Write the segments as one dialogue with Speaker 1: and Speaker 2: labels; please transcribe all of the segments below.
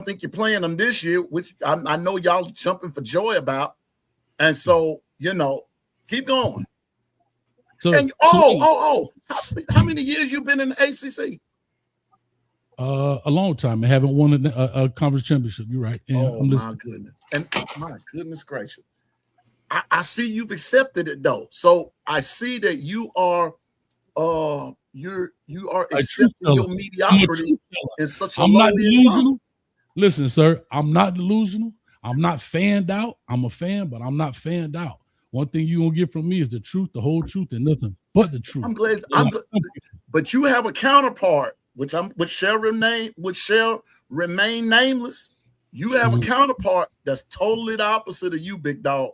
Speaker 1: think you're playing them this year, which I know y'all jumping for joy about. And so, keep going.
Speaker 2: So,
Speaker 1: how many years you been in the ACC?
Speaker 2: A long time. I haven't won a conference championship. You're right.
Speaker 1: And my goodness. And my goodness gracious. I see you've accepted it though. So I see that you are accepting your mediocrity in such a low
Speaker 2: delusional. Listen, sir, I'm not delusional. I'm not fanned out. I'm a fan, but I'm not fanned out. One thing you're gonna get from me is the truth, the whole truth, and nothing but the truth.
Speaker 1: I'm glad. But you have a counterpart, which shall remain nameless. You have a counterpart that's totally the opposite of you, big dog.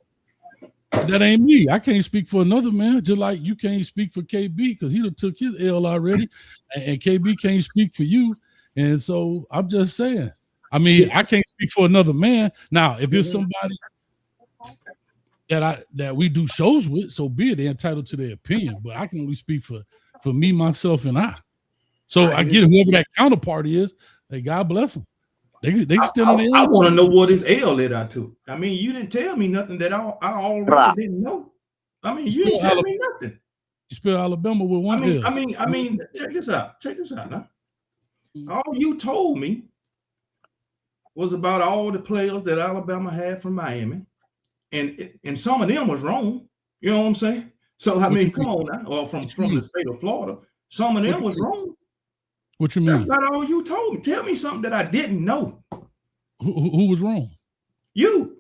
Speaker 2: That ain't me. I can't speak for another man, just like you can't speak for KB because he done took his L already, and KB can't speak for you. And so I'm just saying. I mean, I can't speak for another man. Now, if it's somebody that we do shows with, so be it. They're entitled to their opinion, but I can only speak for me, myself, and I. So I get whoever that counterpart is. Hey, God bless them. They still on the
Speaker 3: I want to know what his L led out to. I mean, you didn't tell me nothing that I already didn't know. I mean, you didn't tell me nothing.
Speaker 2: You spell Alabama with one L.
Speaker 3: I mean, check this out. Check this out now. All you told me was about all the players that Alabama had from Miami, and some of them was wrong. You know what I'm saying? So I mean, come on now, or from the state of Florida, some of them was wrong.
Speaker 2: What you mean?
Speaker 3: That's not all you told me. Tell me something that I didn't know.
Speaker 2: Who was wrong?
Speaker 3: You.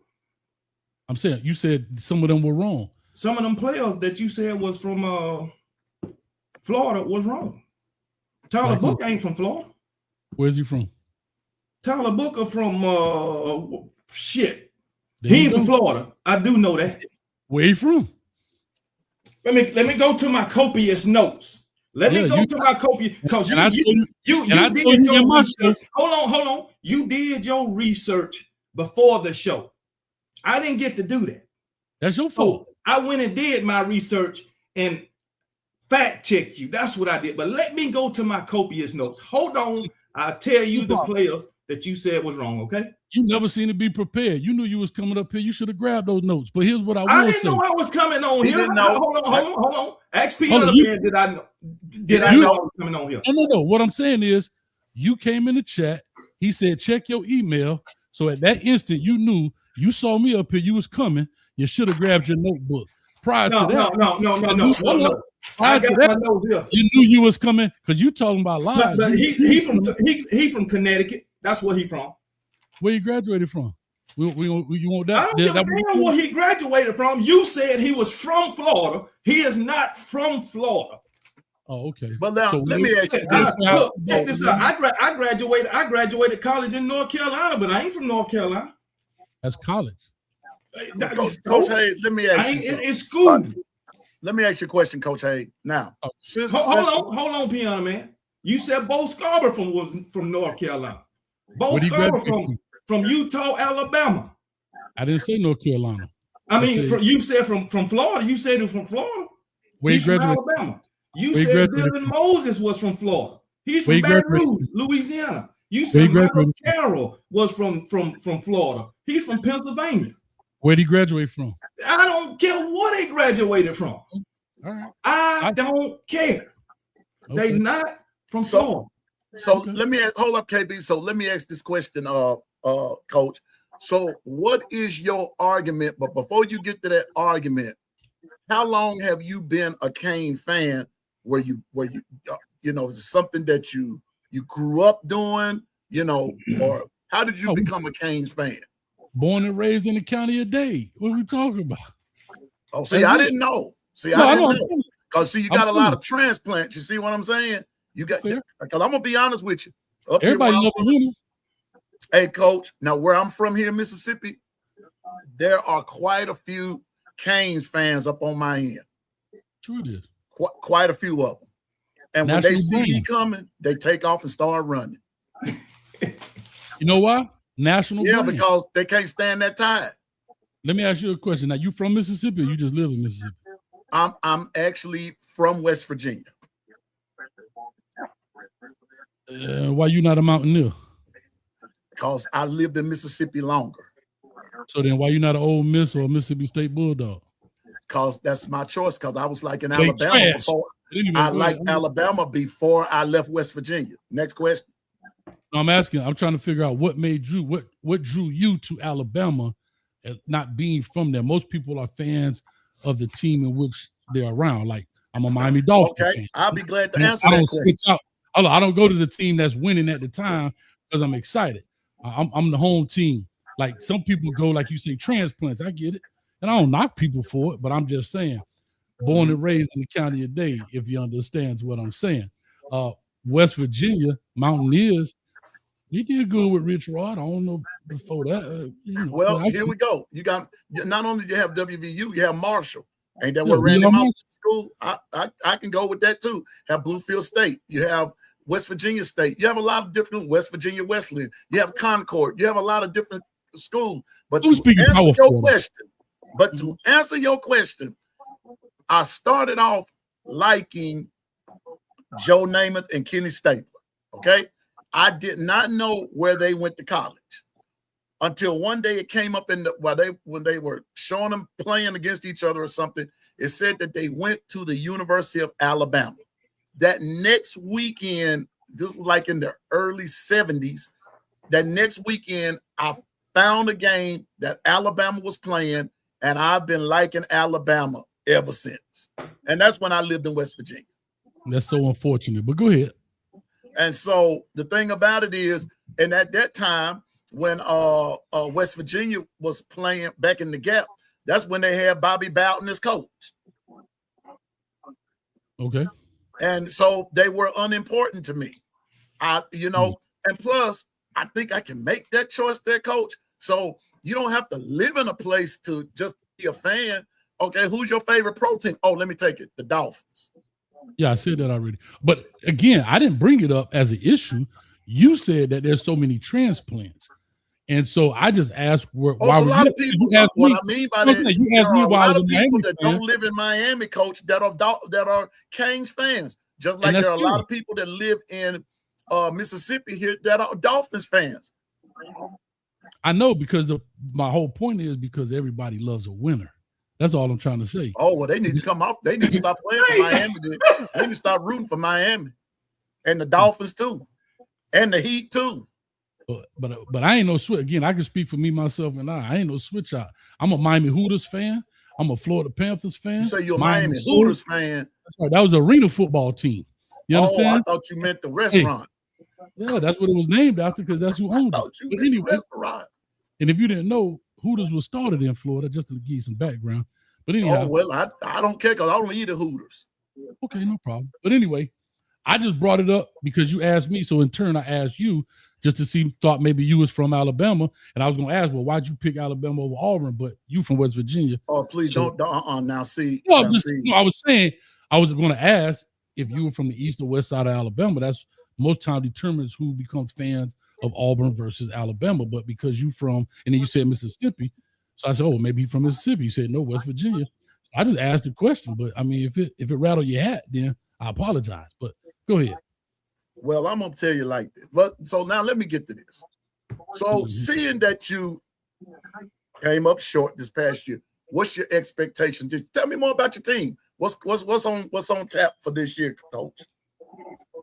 Speaker 2: I'm saying you said some of them were wrong.
Speaker 3: Some of them players that you said was from Florida was wrong. Tyler Booker ain't from Florida.
Speaker 2: Where's he from?
Speaker 3: Tyler Booker from shit. He ain't from Florida. I do know that.
Speaker 2: Where he from?
Speaker 3: Let me go to my copious notes. Let me go to my copious because you did your research. Hold on. You did your research before the show. I didn't get to do that.
Speaker 2: That's your fault.
Speaker 3: So I went and did my research and fact checked you. That's what I did. But let me go to my copious notes. Hold on. I'll tell you the players that you said was wrong, okay?
Speaker 2: You never seemed to be prepared. You knew you was coming up here. You should have grabbed those notes. But here's what I will say.
Speaker 3: I didn't know I was coming on here. Hold on. Ask Pianoman, did I know I was coming on here?
Speaker 2: No. What I'm saying is you came in the chat. He said, check your email. So at that instant, you knew you saw me up here. You was coming. You should have grabbed your notebook. Prior to that.
Speaker 3: No.
Speaker 2: Prior to that, you knew you was coming because you talking about lies.
Speaker 3: But he from Connecticut. That's where he from.
Speaker 2: Where you graduated from? You want that?
Speaker 3: I don't give a damn where he graduated from. You said he was from Florida. He is not from Florida.
Speaker 2: Oh, okay.
Speaker 1: But now let me ask you
Speaker 3: this. Look, check this out. I graduated college in North Carolina, but I ain't from North Carolina.
Speaker 2: That's college.
Speaker 1: Coach Hay, let me ask you.
Speaker 3: It's school.
Speaker 1: Let me ask you a question, Coach Hay. Now,
Speaker 3: hold on, Pianoman. You said Bo Scarborough was from North Carolina. Bo Scarborough from Utah, Alabama.
Speaker 2: I didn't say North Carolina.
Speaker 3: You said from Florida. You said it from Florida.
Speaker 2: He's
Speaker 3: from Alabama. You said Dylan Moses was from Florida. He's from Baton Rouge, Louisiana. You said Michael Carroll was from Florida. He's from Pennsylvania.
Speaker 2: Where'd he graduate from?
Speaker 3: I don't care what he graduated from.
Speaker 2: All right.
Speaker 3: I don't care. Okay. They not from Florida.
Speaker 1: So let me hold up, KB. So let me ask this question, Coach. So what is your argument? But before you get to that argument, how long have you been a Cane fan? Where you is it something that you grew up doing, or how did you become a Canes fan?
Speaker 2: Born and raised in the county of Dade. What are we talking about?
Speaker 1: Oh, see, I didn't know. I didn't know. Because you got a lot of transplants. You see what I'm saying? You got, because I'm gonna be honest with you.
Speaker 2: Everybody love him.
Speaker 1: Hey, Coach. Now, where I'm from here in Mississippi, there are quite a few Canes fans up on my end.
Speaker 2: True it is.
Speaker 1: Quite a few of them. And when they see me coming, they take off and start running.
Speaker 2: You know why? National brand.
Speaker 1: Because they can't stand that tide.
Speaker 2: Let me ask you a question. Now, you from Mississippi or you just live in Mississippi?
Speaker 1: I'm actually from West Virginia.
Speaker 2: Why you not a Mountaineer?
Speaker 1: Because I lived in Mississippi longer.
Speaker 2: So then why you not an Ole Miss or a Mississippi State Bulldog?
Speaker 1: Because that's my choice. Because I was like in
Speaker 2: They
Speaker 1: Alabama
Speaker 2: trash.
Speaker 1: before.
Speaker 2: Anyway,
Speaker 1: I
Speaker 2: go
Speaker 1: liked
Speaker 2: ahead.
Speaker 1: Alabama before I left West Virginia. Next question.
Speaker 2: I'm asking. I'm trying to figure out what drew you to Alabama, not being from there. Most people are fans of the team in which they're around. Like I'm a Miami Dolphins fan.
Speaker 1: I'll be glad to
Speaker 2: I
Speaker 1: answer that
Speaker 2: don't
Speaker 1: question.
Speaker 2: switch out. I don't go to the team that's winning at the time because I'm excited. I'm the home team. Like some people go, like you say, transplants. I get it, and I don't knock people for it, but I'm just saying, born and raised in the county of Dade, if you understands what I'm saying. West Virginia Mountaineers, he did good with Rich Rod. I don't know before that.
Speaker 1: Well, here we go. You got not only do you have WVU, you have Marshall. Ain't that what Randy Moss School? I can go with that too. Have Bluefield State. You have West Virginia State. You have a lot of different West Virginia Wesleyan. You have Concord. You have a lot of different schools. But to answer your question, I started off liking Joe Namath and Kenny Stabler. Okay, I did not know where they went to college until one day it came up when they were showing them playing against each other or something. It said that they went to the University of Alabama. That next weekend, this was like in the early 70s. That next weekend, I found a game that Alabama was playing, and I've been liking Alabama ever since. And that's when I lived in West Virginia.
Speaker 2: That's so unfortunate, but go ahead.
Speaker 1: And so the thing about it is, and at that time, when West Virginia was playing back in the Gap, that's when they had Bobby Bowden as coach.
Speaker 2: Okay.
Speaker 1: And so they were unimportant to me. And plus, I think I can make that choice there, coach. So you don't have to live in a place to just be a fan. Okay, who's your favorite pro team? Oh, let me take it. The Dolphins.
Speaker 2: Yeah, I said that already. But again, I didn't bring it up as an issue. You said that there's so many transplants. And so I just asked why
Speaker 1: a lot of people. What I mean by that, there are a lot of people that don't live in Miami, coach, that are Canes fans. Just like there are a lot of people that live in Mississippi here that are Dolphins fans.
Speaker 2: I know, because my whole point is because everybody loves a winner. That's all I'm trying to say.
Speaker 1: Oh, well, they need to come off. They need to stop playing for Miami. They need to start rooting for Miami and the Dolphins too, and the Heat too.
Speaker 2: But I ain't no switch. Again, I can speak for me, myself, and I ain't no switch out. I'm a Miami Hooters fan. I'm a Florida Panthers fan.
Speaker 1: You say you're a Miami Hooters fan?
Speaker 2: That's right. That was an arena football team. You understand?
Speaker 1: I thought you meant the restaurant.
Speaker 2: Hey, yeah, that's what it was named after, because that's who owned it. But anyway,
Speaker 1: restaurant.
Speaker 2: And if you didn't know, Hooters was started in Florida, just to give you some background. But anyhow,
Speaker 1: oh well, I don't care because I don't eat the Hooters.
Speaker 2: Okay, no problem. But anyway, I just brought it up because you asked me. So in turn, I asked you just to see, thought maybe you was from Alabama. And I was going to ask, well, why'd you pick Alabama over Auburn? But you from West Virginia.
Speaker 1: Oh, please don't. Now see.
Speaker 2: No, I was saying, I was going to ask if you were from the east or west side of Alabama. That's most time determines who becomes fans of Auburn versus Alabama. But because you from, and then you said Mississippi. So I said, oh, maybe from Mississippi. You said, no, West Virginia. So I just asked the question. But I mean, if it rattled your hat, then I apologize. But go ahead.
Speaker 1: Well, I'm going to tell you like this. But so now let me get to this. So seeing that you came up short this past year, what's your expectations? Just tell me more about your team. What's on tap for this year, coach?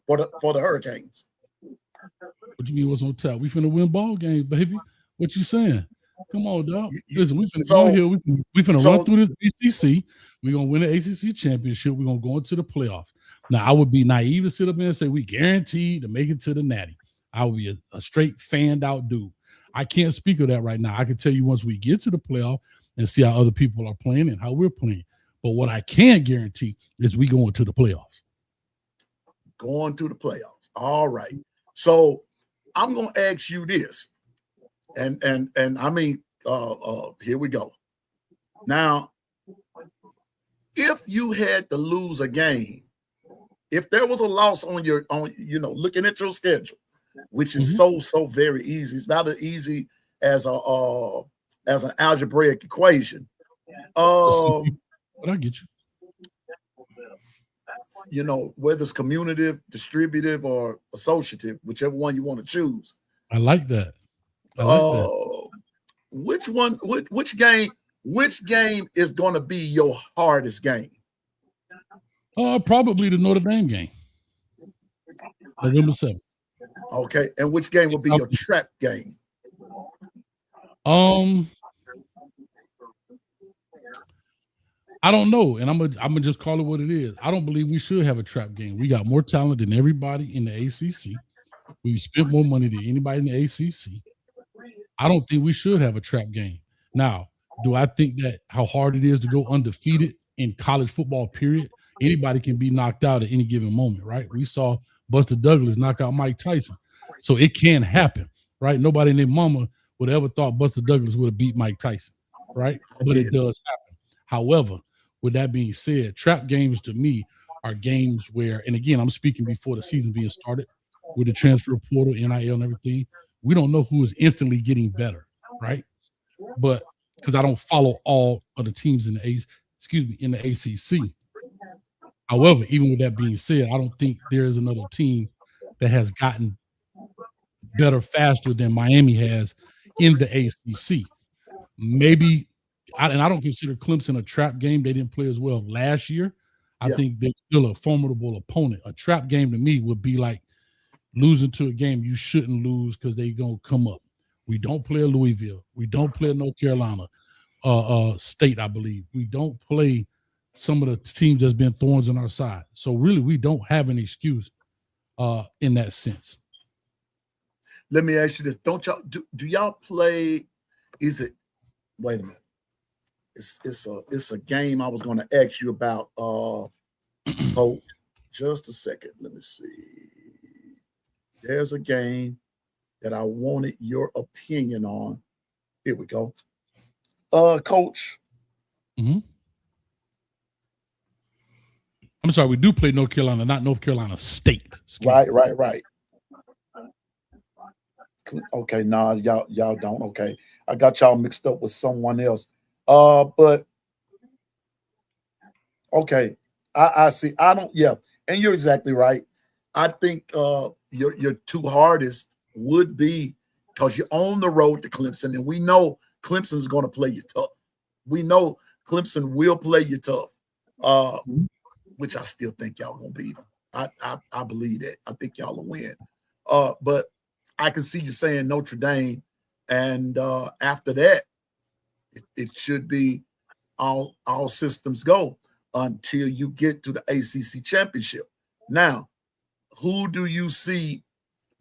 Speaker 1: For the Hurricanes.
Speaker 2: What you mean what's on tap? We finna win ball games, baby. What you saying? Come on, dog. Listen, we finna go here. We finna run through this ACC. We're gonna win the ACC championship. We're gonna go into the playoffs. Now, I would be naive to sit up there and say we guaranteed to make it to the Natty. I would be a straight fanned out dude. I can't speak of that right now. I can tell you once we get to the playoff and see how other people are playing and how we're playing. But what I can guarantee is we going to the playoffs.
Speaker 1: Going to the playoffs. All right. So I'm gonna ask you this. And I mean, here we go. Now, if you had to lose a game, if there was a loss on looking at your schedule, which is so very easy, it's not as easy as an algebraic equation.
Speaker 2: But I get you.
Speaker 1: Whether it's commutative, distributive, or associative, whichever one you want to choose.
Speaker 2: I like that. I like that.
Speaker 1: Which one? Which game? Which game is going to be your hardest game?
Speaker 2: Probably the Notre Dame game, November 7th.
Speaker 1: Okay, and which game will be your trap game?
Speaker 2: I don't know, and I'm gonna just call it what it is. I don't believe we should have a trap game. We got more talent than everybody in the ACC. We've spent more money than anybody in the ACC. I don't think we should have a trap game. Now, do I think that how hard it is to go undefeated in college football, period? Anybody can be knocked out at any given moment, right? We saw Buster Douglas knock out Mike Tyson. So it can happen, right? Nobody in their mama would ever thought Buster Douglas would have beat Mike Tyson, right? But it does happen. However, with that being said, trap games to me are games where, and again, I'm speaking before the season being started with the transfer portal, NIL and everything. We don't know who is instantly getting better, right? But because I don't follow all of the teams in the ACC. However, even with that being said, I don't think there is another team that has gotten better faster than Miami has in the ACC. Maybe, and I don't consider Clemson a trap game. They didn't play as well last year. I think they're still a formidable opponent. A trap game to me would be like losing to a game you shouldn't lose because they're going to come up. We don't play a Louisville. We don't play a North Carolina State, I believe. We don't play some of the teams that's been thorns on our side. So really, we don't have an excuse in that sense.
Speaker 1: Let me ask you this. Don't y'all do y'all play? Is it wait a minute. It's a game I was going to ask you about, Coach. Just a second. Let me see. There's a game that I wanted your opinion on. Here we go. Coach.
Speaker 2: Mm-hmm. I'm sorry, we do play North Carolina, not North Carolina State.
Speaker 1: Right. Okay, nah, y'all don't. Okay, I got y'all mixed up with someone else. But okay, I see. I don't. Yeah, and you're exactly right. I think your two hardest would be because you're on the road to Clemson, and we know Clemson is going to play you tough. We know Clemson will play you tough, which I still think y'all gonna beat them. I believe that. I think y'all will win. But I can see you saying Notre Dame, and after that, it should be all systems go until you get to the ACC championship. Now, who do you see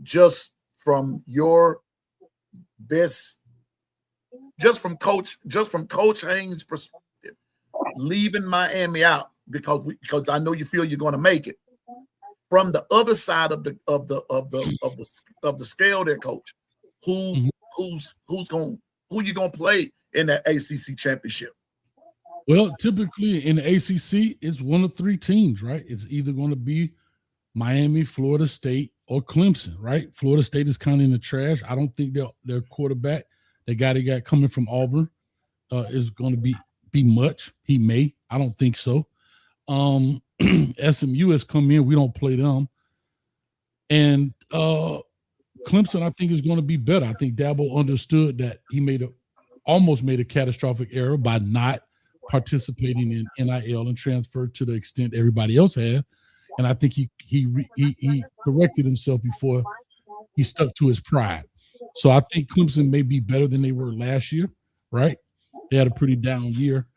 Speaker 1: just from your best, just from Coach Haynes' perspective, leaving Miami out because I know you feel you're going to make it. From the other side of the scale, there, Coach, who you gonna play in that ACC championship?
Speaker 2: Well, typically in the ACC, it's one of three teams, right? It's either going to be Miami, Florida State, or Clemson, right? Florida State is kind of in the trash. I don't think their quarterback, the guy they got coming from Auburn, is going to be much. He may. I don't think so. SMU has come in. We don't play them. And Clemson, I think, is going to be better. I think Dabo understood that he almost made a catastrophic error by not participating in NIL and transfer to the extent everybody else had. And I think he corrected himself before he stuck to his pride. So I think Clemson may be better than they were last year, right? They had a pretty down year.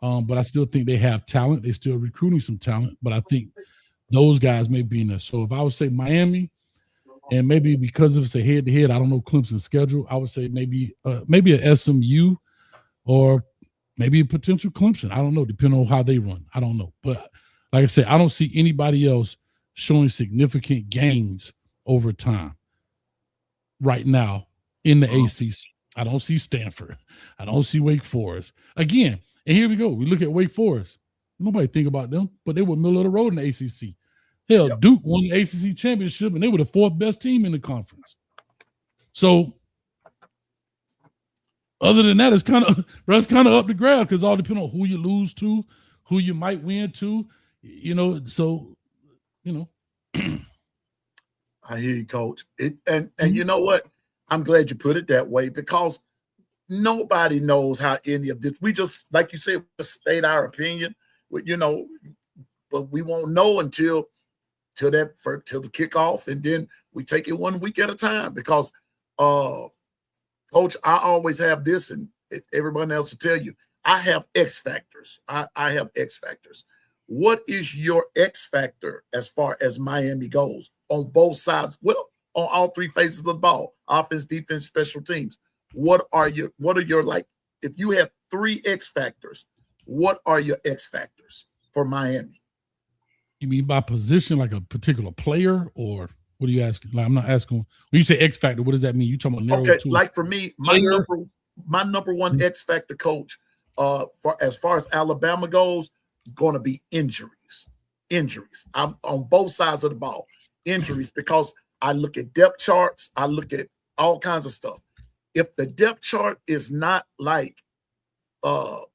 Speaker 2: But I still think they have talent. They're still recruiting some talent, but I think those guys may be in there. So if I would say Miami, and maybe because it's a head-to-head, I don't know Clemson's schedule, I would say maybe a SMU or maybe a potential Clemson. I don't know, depending on how they run. I don't know. But like I said, I don't see anybody else showing significant gains over time right now in the ACC. I don't see Stanford. I don't see Wake Forest. Again, and here we go. We look at Wake Forest. Nobody think about them, but they were middle of the road in the ACC. Hell, Duke won the ACC championship, and they were the fourth best team in the conference. So, other than that, it's kind of up to grab because all depends on who you lose to, who you might win to, So,
Speaker 1: I hear you, Coach. And you know what? I'm glad you put it that way, because nobody knows how any of this. We just, like you said, just state our opinion, you know, but we won't know until the kickoff, and then we take it 1 week at a time. Because, Coach, I always have this, and everyone else will tell you, I have X factors. I have X factors. What is your X factor as far as Miami goes on both sides? Well, on all three phases of the ball: offense, defense, special teams. What are your like? If you have 3 X factors, what are your X factors for Miami?
Speaker 2: You mean by position, like a particular player, or what are you asking? Like, I'm not asking. When you say X factor, what does that mean? You talking about narrow?
Speaker 1: Okay, like for me, my number one X factor, Coach, for as far as Alabama goes, going to be injuries. Injuries. I'm on both sides of the ball. Injuries, because I look at depth charts, I look at all kinds of stuff. If the depth chart is not like I'm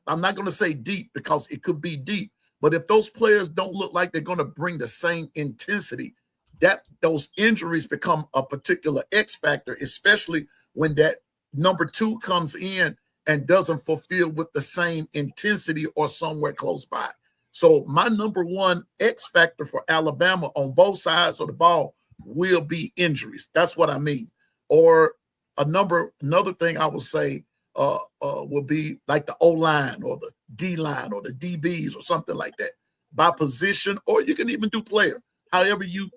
Speaker 1: not going to say deep, because it could be deep, but if those players don't look like they're going to bring the same intensity, that those injuries become a particular X factor, especially when that number 2 comes in and doesn't fulfill with the same intensity or somewhere close by. So my number 1 X factor for Alabama on both sides of the ball will be injuries. That's what I mean. Or another thing I would say will be like the O-line or the D-line or the DBs or something like that, by position, or you can even do player, however you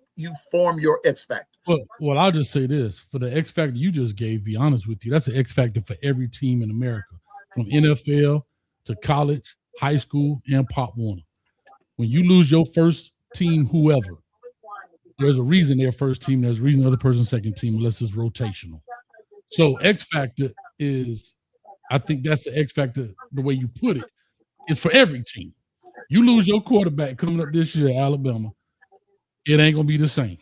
Speaker 1: form your X factors.
Speaker 2: Well, I'll just say this. For the X factor you just gave, be honest with you, that's an X factor for every team in America, from NFL to college, high school, and Pop Warner. When you lose your first team, whoever, there's a reason they're first team. There's a reason the other person's second team, unless it's rotational. So X factor is, I think that's the X factor, the way you put it. It's for every team. You lose your quarterback coming up this year at Alabama, it ain't going to be the same.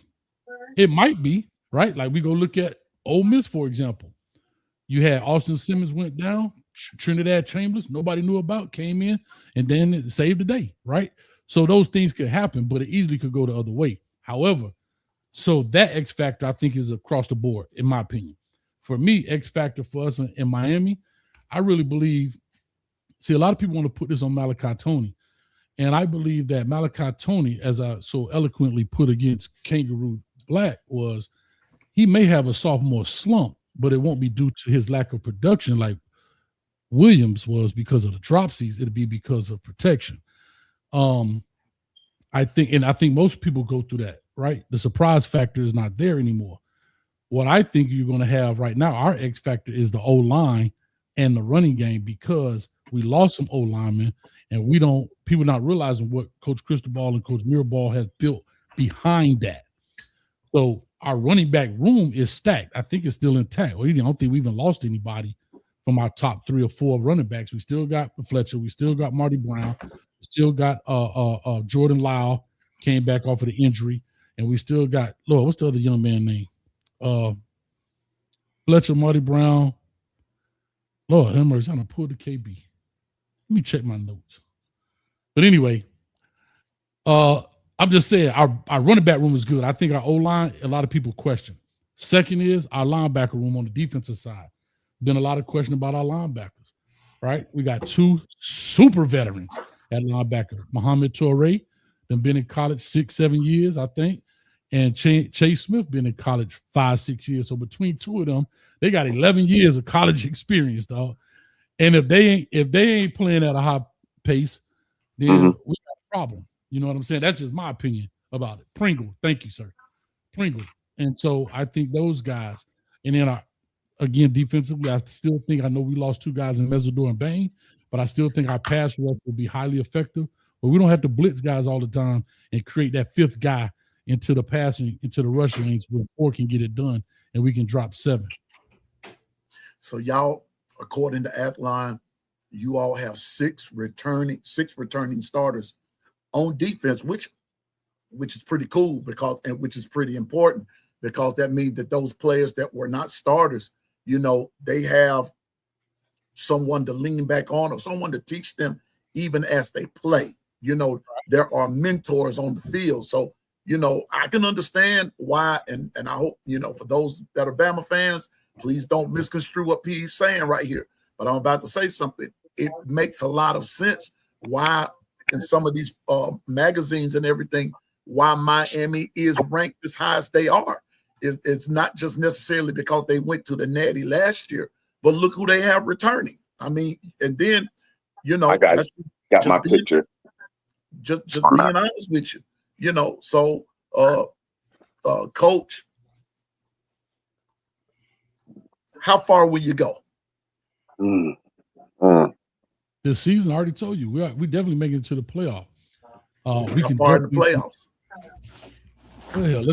Speaker 2: It might be, right? Like we go look at Ole Miss, for example. You had Austin Simmons went down, Trinidad Chambers, nobody knew about, came in, and then it saved the day, right? So those things could happen, but it easily could go the other way. However, so that X factor, I think, is across the board, in my opinion. For me, X factor for us in Miami, I really believe, see, a lot of people want to put this on Malachi Tony, and I believe that Malachi Tony, as I so eloquently put against Kangaroo Black, was he may have a sophomore slump, but it won't be due to his lack of production like Williams was because of the dropsies. It'll be because of protection. I think most people go through that, right? The surprise factor is not there anymore. What I think you're going to have right now, our X factor, is the O-line and the running game, because we lost some O-linemen, and people not realizing what Coach Cristobal and Coach Mirabal has built behind that. So our running back room is stacked. I think it's still intact. I don't think we even lost anybody from our top 3 or 4 running backs. We still got Fletcher. We still got Marty Brown. We still got Jordan Lau, came back off of the injury. And we still got, Lord, what's the other young man name? Fletcher, Marty Brown. Lord, I'm trying to pull the KB. Let me check my notes. But anyway, I'm just saying our running back room is good. I think our O-line, a lot of people question. Second is our linebacker room on the defensive side. Been a lot of question about our linebackers, right? We got 2 super veterans at linebacker. Muhammad Toure, been in college 6-7 years, I think. And Chase Smith been in college 5-6 years. So between 2 of them, they got 11 years of college experience, dog. And if they ain't playing at a high pace, then we got a problem. You know what I'm saying? That's just my opinion about it. Pringle, thank you, sir. Pringle. And so I think those guys, and then again, defensively, I still think, I know we lost 2 guys in Mesidor and Bain, but I still think our pass rush will be highly effective. But we don't have to blitz guys all the time and create that 5th guy into the passing, into the rush lanes where 4 can get it done, and we can drop 7.
Speaker 1: So y'all, according to Athline, you all have 6 returning starters on defense, which is pretty cool, which is pretty important, because that means that those players that were not starters, they have someone to lean back on, or someone to teach them even as they play. There are mentors on the field. So, you know, I can understand why, and I hope, you know, for those that are Bama fans, please don't misconstrue what P's saying right here. But I'm about to say something. It makes a lot of sense why in some of these magazines and everything, why Miami is ranked as high as they are. It's not just necessarily because they went to the Natty last year, but look who they have returning. I mean, and then, you know,
Speaker 4: I got my picture.
Speaker 1: Just being honest with you, you know. So, Coach, how far will you go?
Speaker 2: This season, I already told you, we definitely make it to the playoff. We
Speaker 1: How
Speaker 2: can
Speaker 1: far in the playoffs?
Speaker 2: Well,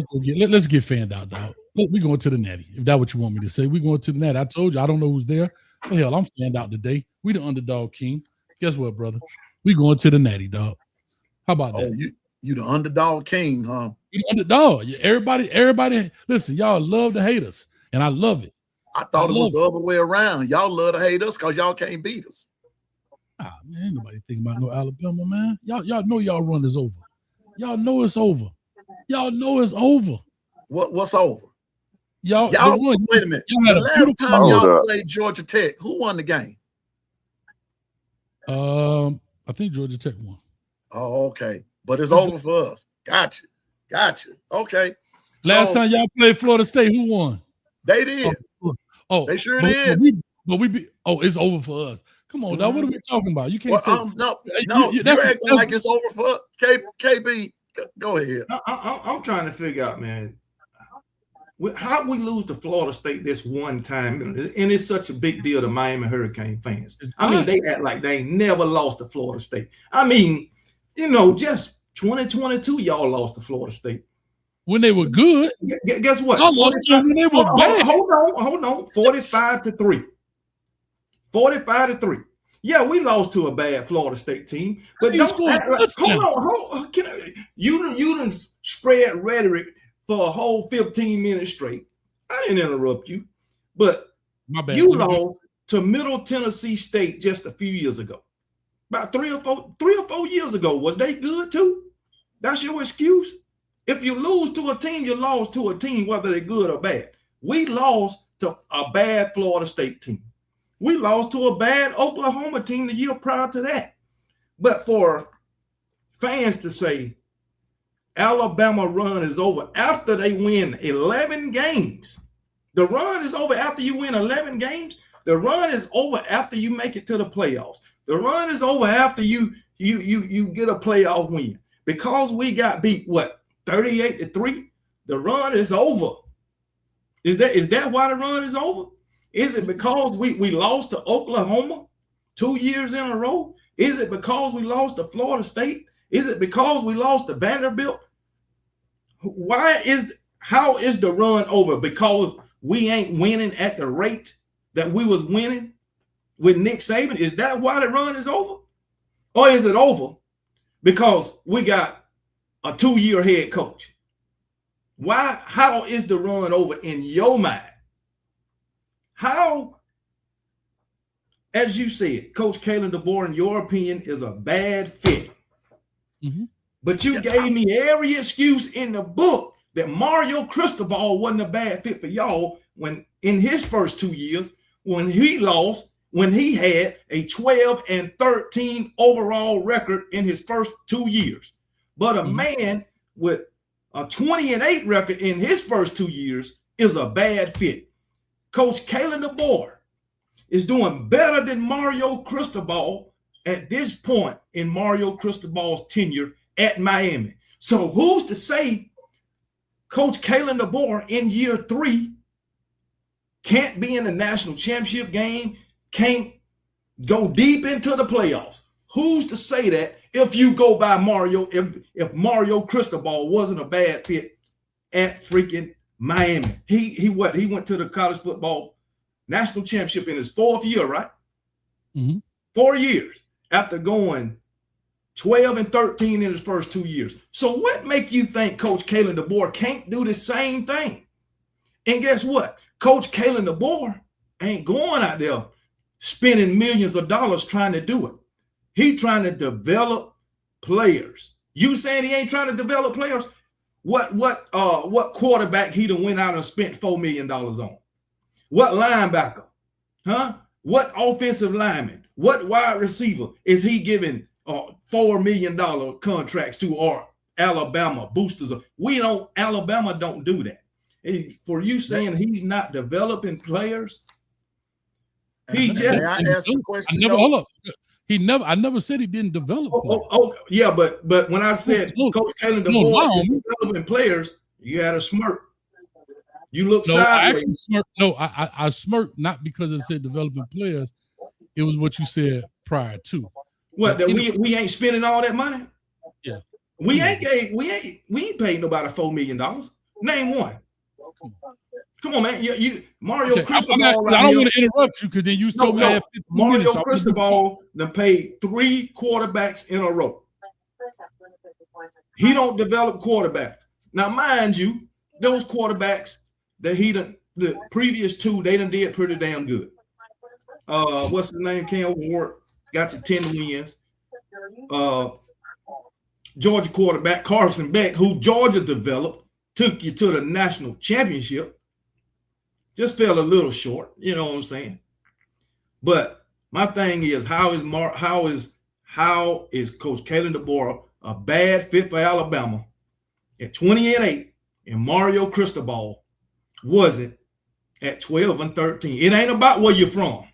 Speaker 2: let's get fanned out, dog. We're going to the Natty. If that's what you want me to say, we're going to the Natty. I told you, I don't know who's there. Well, hell, I'm fanned out today. We the underdog king. Guess what, brother? We going to the Natty, dog. How about that?
Speaker 1: You the underdog king, huh?
Speaker 2: You the underdog. Everybody. Listen, y'all love to hate us, and I love it.
Speaker 1: I thought it was the other way around. Y'all love to hate us because y'all can't beat us.
Speaker 2: Ah, man, ain't nobody thinking about no Alabama, man. Y'all know y'all run is over. Y'all know it's over. Y'all know it's over.
Speaker 1: What's over?
Speaker 2: Y'all
Speaker 1: wait a minute. The last time y'all played Georgia Tech, who won the game?
Speaker 2: I think Georgia Tech won.
Speaker 1: Oh, okay. But it's over for us. Gotcha. Okay.
Speaker 2: Last time y'all played Florida State, who won?
Speaker 1: They did. They sure did.
Speaker 2: It's over for us. Come on, now. What are we talking about? You can't
Speaker 1: you're acting like it's over for KB. Go ahead.
Speaker 3: I'm trying to figure out, man, how we lose to Florida State this one time, and it's such a big deal to Miami Hurricane fans. I mean, they act like they ain't never lost to Florida State. I mean, you know, just 2022, y'all lost to Florida State
Speaker 2: when they were good.
Speaker 3: Guess what?
Speaker 2: When they were bad.
Speaker 3: Hold on. 45-3. 45-3. Yeah, we lost to a bad Florida State team, but don't act like, hold on. You done spread rhetoric for a whole 15 minutes straight. I didn't interrupt you, but
Speaker 2: my bad.
Speaker 3: You lost to Middle Tennessee State just a few years ago. About 3 or 4 years ago. Was they good too? That's your excuse? If you lose to a team, you lost to a team, whether they're good or bad. We lost to a bad Florida State team. We lost to a bad Oklahoma team the year prior to that. But for fans to say Alabama run is over after they win 11 games, the run is over after you win 11 games. The run is over after you make it to the playoffs. The run is over after you get a playoff win. Because we got beat, 38-3? The run is over. Is that why the run is over? Is it because we lost to Oklahoma 2 years in a row? Is it because we lost to Florida State? Is it because we lost to Vanderbilt? How is the run over? Because we ain't winning at the rate that we was winning with Nick Saban? Is that why the run is over? Or is it over because we got a 2-year head coach? How is the run over in your mind? How, as you said, Coach Kalen DeBoer, in your opinion, is a bad fit.
Speaker 2: Mm-hmm.
Speaker 3: But you gave me every excuse in the book that Mario Cristobal wasn't a bad fit for y'all when in his first 2 years, when he had a 12-13 overall record in his first 2 years. But a man with a 20-8 record in his first 2 years is a bad fit. Coach Kalen DeBoer is doing better than Mario Cristobal at this point in Mario Cristobal's tenure at Miami. So who's to say Coach Kalen DeBoer in year 3 can't be in the national championship game, can't go deep into the playoffs? Who's to say that if you go by Mario, if Mario Cristobal wasn't a bad fit at freaking Miami? He went to the college football national championship in his 4th year, right?
Speaker 2: Mm-hmm.
Speaker 3: 4 years after going 12-13 in his first 2 years. So what make you think Coach Kalen DeBoer can't do the same thing? And guess what? Coach Kalen DeBoer ain't going out there spending millions of dollars trying to do it. He trying to develop players. You saying he ain't trying to develop players? what quarterback he done went out and spent $4 million on? What linebacker? Huh? What offensive lineman? What wide receiver is he giving $4 million contracts to, or Alabama boosters? Alabama don't do that. For you saying he's not developing players, he just.
Speaker 1: May I ask a question?
Speaker 2: Hold up. I never said he didn't develop.
Speaker 3: Yeah, but when I said Coach Kalen DeBoer is developing players, you had a smirk. You look sideways.
Speaker 2: I smirked not because it said developing players. It was what you said prior to.
Speaker 3: What, that we ain't spending all that money?
Speaker 2: Yeah.
Speaker 3: We ain't paid nobody $4 million. Name one. Come on, man. You Mario Cristobal.
Speaker 2: I don't want to interrupt you because then you told me
Speaker 3: Mario Cristobal done paid 3 quarterbacks in a row. He don't develop quarterbacks. Now, mind you, those quarterbacks that the previous 2, they done did pretty damn good. What's the name? Cam Ward got you 10 wins. Georgia quarterback Carson Beck, who Georgia developed, took you to the national championship. Just fell a little short, you know what I'm saying? But my thing is, how is Coach Kalen DeBoer a bad fit for Alabama at 20-8, and Mario Cristobal wasn't at 12-13? It ain't about where you're from.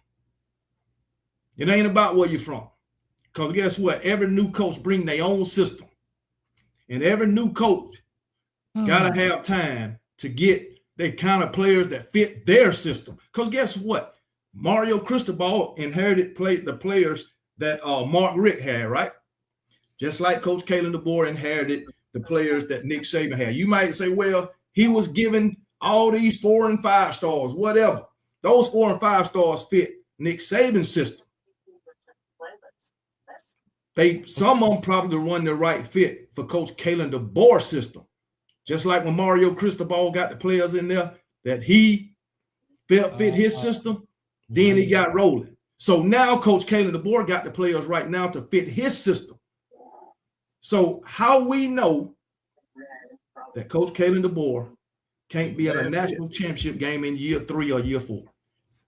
Speaker 3: It ain't about where you're from. Because guess what? Every new coach bring their own system. And every new coach gotta have time to get the kind of players that fit their system. Because guess what? Mario Cristobal inherited the players that Mark Richt had, right? Just like Coach Kalen DeBoer inherited the players that Nick Saban had. You might say, well, he was given all these 4 and 5 stars, whatever. Those 4 and 5 stars fit Nick Saban's system. Some of them probably run the right fit for Coach Kalen DeBoer's system. Just like when Mario Cristobal got the players in there that he felt fit his system, then he got rolling. So now Coach Kalen DeBoer got the players right now to fit his system. So how we know that Coach Kalen DeBoer can't be at a national championship game in year 3 or year 4?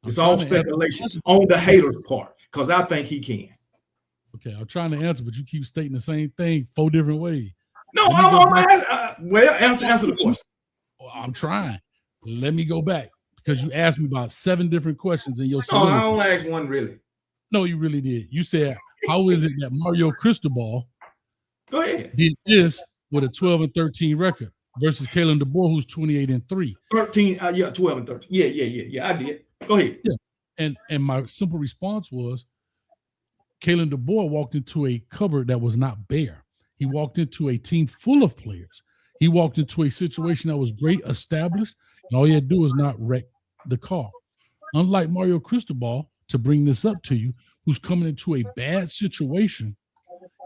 Speaker 3: It's all speculation on the haters' part, because I think he can.
Speaker 2: Okay, I'm trying to answer, but you keep stating the same thing 4 different ways.
Speaker 3: No, answer the question.
Speaker 2: I'm trying. Let me go back, because you asked me about 7 different questions in your
Speaker 3: soliloquy. No, I only asked one really.
Speaker 2: No, you really did. You said, how is it that Mario Cristobal did this with a 12-13 record versus Kalen DeBoer, who's 28-3?
Speaker 3: 13, 12-13. Yeah, I did. Go ahead.
Speaker 2: Yeah. And my simple response was, Kalen DeBoer walked into a cupboard that was not bare. He walked into a team full of players. He walked into a situation that was great, established, and all he had to do was not wreck the car. Unlike Mario Cristobal, to bring this up to you, who's coming into a bad situation.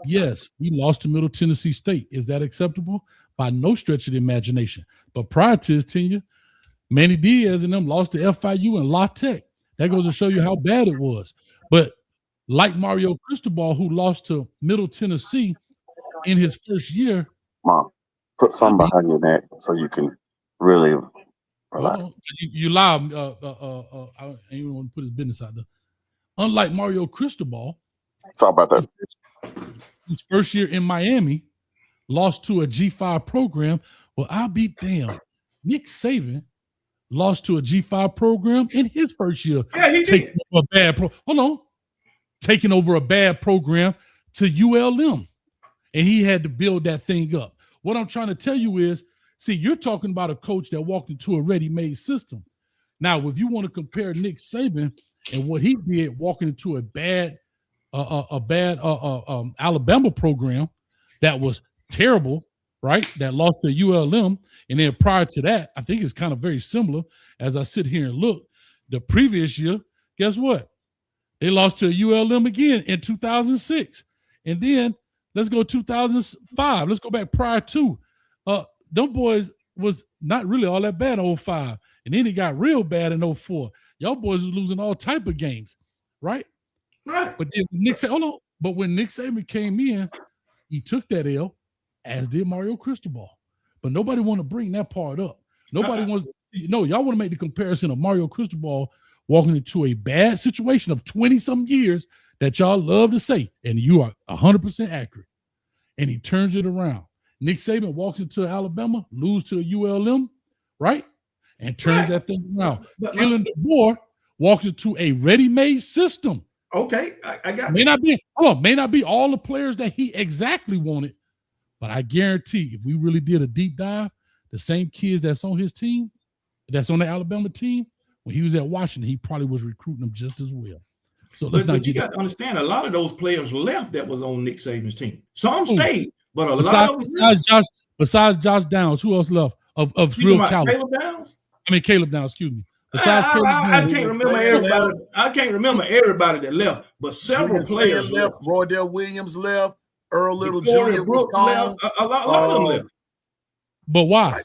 Speaker 2: Yes, we lost to Middle Tennessee State. Is that acceptable? By no stretch of the imagination. But prior to his tenure, Manny Diaz and them lost to FIU and La Tech. That goes to show you how bad it was. But like Mario Cristobal, who lost to Middle Tennessee in his first year.
Speaker 4: Mom, put something behind your neck so you can really relax.
Speaker 2: You lie. I ain't even want to put his business out there. Unlike Mario Cristobal,
Speaker 4: talk about that.
Speaker 2: His first year in Miami, lost to a G5 program. Well, I'll be damned. Nick Saban lost to a G5 program in his first year.
Speaker 3: Yeah, he did.
Speaker 2: Taking over a bad program to ULM. And he had to build that thing up. What I'm trying to tell you is, see, you're talking about a coach that walked into a ready-made system. Now, if you want to compare Nick Saban and what he did walking into a bad Alabama program that was terrible, right? That lost to ULM. And then prior to that, I think it's kind of very similar. As I sit here and look, the previous year, guess what? They lost to ULM again in 2006. And then let's go 2005. Let's go back prior to. Them boys was not really all that bad in 05. And then it got real bad in 04. Y'all boys was losing all type of games, right?
Speaker 3: Right.
Speaker 2: But then when Nick Saban came in, he took that L, as did Mario Cristobal. but nobody want to bring that part up. Nobody wants. No, y'all want to make the comparison of Mario Cristobal walking into a bad situation of 20-some years that y'all love to say, and you are 100% accurate. And he turns it around. Nick Saban walks into Alabama, lose to the ULM, right? And turns that thing around. Kalen DeBoer walks into a ready-made system.
Speaker 3: Okay, I got
Speaker 2: may not be all the players that he exactly wanted, but I guarantee if we really did a deep dive, the same kids that's on his team, that's on the Alabama team, when he was at Washington, he probably was recruiting them just as well. So
Speaker 3: but you got to understand, a lot of those players left that was on Nick Saban's team. Some stayed, but a lot of them
Speaker 2: besides Josh Downs, who else left of real caliber?
Speaker 3: Caleb Downs?
Speaker 2: Caleb Downs, excuse me. Besides
Speaker 3: I can't remember everybody. I can't remember everybody that left, but several players
Speaker 1: left. Roydell Williams left. Earl Little
Speaker 3: Jr. Brooks left. A lot of them left.
Speaker 2: But why?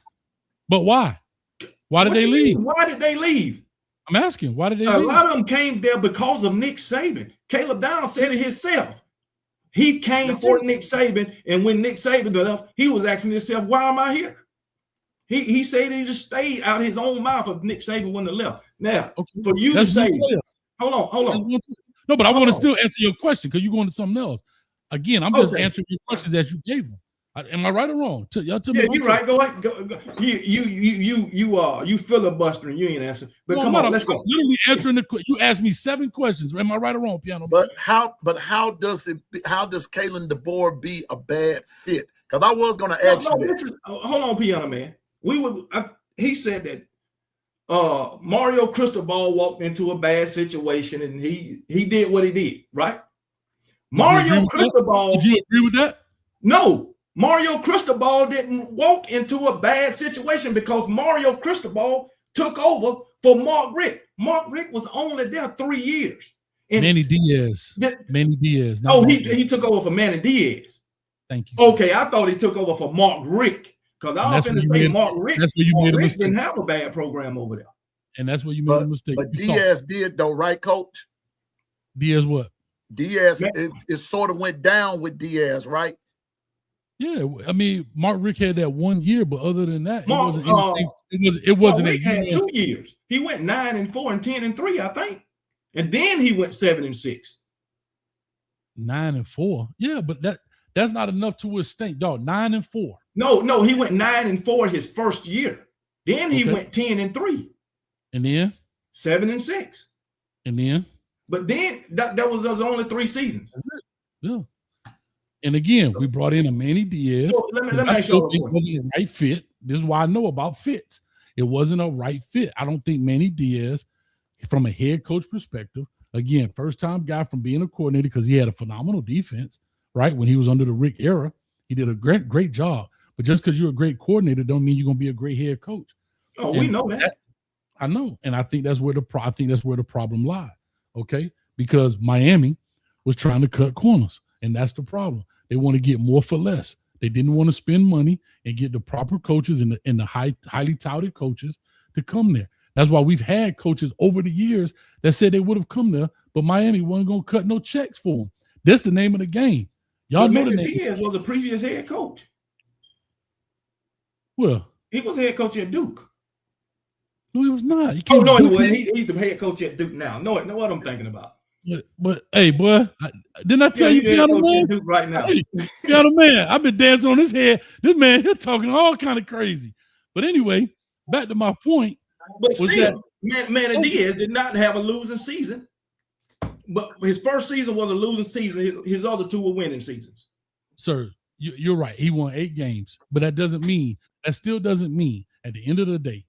Speaker 2: Why did they leave?
Speaker 3: Why did they leave?
Speaker 2: I'm asking, why did they leave?
Speaker 3: A lot of them came there because of Nick Saban. Caleb Downs said it himself. He came for Nick Saban, and when Nick Saban left, he was asking himself, why am I here? He said he just stayed out of his own mouth if Nick Saban wouldn't have left. Now, for you to say, hold on.
Speaker 2: No, but I want to still answer your question because you're going to something else. Again, I'm just answering your questions as you gave them. Am I right or wrong? Y'all tell me.
Speaker 3: You're right. Go ahead. Go. You filibustering. You ain't answering. But come on, let's go.
Speaker 2: Literally answering you asked me 7 questions. Am I right or wrong, Piano?
Speaker 1: But how does Kalen DeBoer be a bad fit? Because I was going to ask you that.
Speaker 3: Hold on, Piano Man. He said that Mario Cristobal walked into a bad situation and he did what he did, right? Mario Cristobal.
Speaker 2: Did you agree with that?
Speaker 3: No. Mario Cristobal didn't walk into a bad situation because Mario Cristobal took over for Mark Richt. Mark Richt was only there 3 years.
Speaker 2: And Manny Diaz.
Speaker 3: He took over for Manny Diaz.
Speaker 2: Thank you.
Speaker 3: Okay, I thought he took over for Mark Richt because I often say Mark Richt didn't have a bad program over there.
Speaker 2: And that's where you made a mistake.
Speaker 1: But Diaz did though, right, Coach?
Speaker 2: Diaz what?
Speaker 1: Diaz, it sort of went down with Diaz, right?
Speaker 2: Yeah, I mean, Mark Richt had that 1 year, but other than that, it wasn't.
Speaker 3: Richt had 2 years. He went 9-4 and 10-3, I think, and then he went 7-6.
Speaker 2: 9-4, yeah, but that's not enough to withstand, dog. 9-4.
Speaker 3: No, he went 9-4 his first year. Then he went 10-3,
Speaker 2: and then
Speaker 3: 7-6,
Speaker 2: and then.
Speaker 3: But then that was only 3 seasons.
Speaker 2: Yeah. And again, we brought in a Manny Diaz.
Speaker 3: So let me ask you
Speaker 2: it wasn't a right fit. This is why I know about fits. It wasn't a right fit. I don't think Manny Diaz, from a head coach perspective, again, first-time guy from being a coordinator because he had a phenomenal defense, right? When he was under the Rick era, he did a great job. But just because you're a great coordinator don't mean you're going to be a great head coach.
Speaker 3: Oh, we know that.
Speaker 2: I know. And I think that's where the problem lied, okay? Because Miami was trying to cut corners, and that's the problem. They want to get more for less. They didn't want to spend money and get the proper coaches and the highly touted coaches to come there. That's why we've had coaches over the years that said they would have come there, but Miami wasn't going to cut no checks for them. That's the name of the game. Y'all know the name.
Speaker 3: Diaz was a previous head coach.
Speaker 2: Well,
Speaker 3: he was head coach at Duke.
Speaker 2: No, he was not.
Speaker 3: He wasn't. He's the head coach at Duke now. No, what I'm thinking about.
Speaker 2: But hey, boy, didn't I tell you, Pianoman?
Speaker 3: Right now,
Speaker 2: Pianoman, I've been dancing on his head. This man, he's talking all kind of crazy. But anyway, back to my point.
Speaker 3: But still, Manny Diaz did not have a losing season. But his first season was a losing season. His other 2 were winning seasons.
Speaker 2: Sir, you're right. He won 8 games, but that still doesn't mean at the end of the day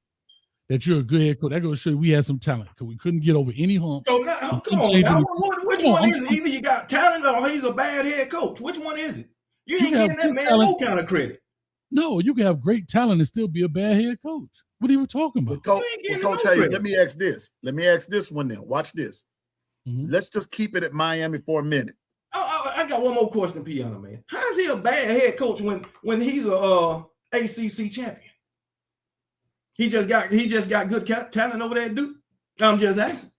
Speaker 2: that you're a good head coach. That goes to show you we had some talent because we couldn't get over any hump.
Speaker 3: So now, come on, now, which one is it? Either you got talent or he's a bad head coach. Which one is it? You ain't giving that man no kind of credit.
Speaker 2: No, you can have great talent and still be a bad head coach. What are you talking about?
Speaker 1: Coach, hey, let me ask this. Let me ask this one then. Watch this. Mm-hmm. Let's just keep it at Miami for a minute.
Speaker 3: I got one more question, Pianoman. How is he a bad head coach when he's a ACC champion? He just got good talent over there at Duke. I'm just asking.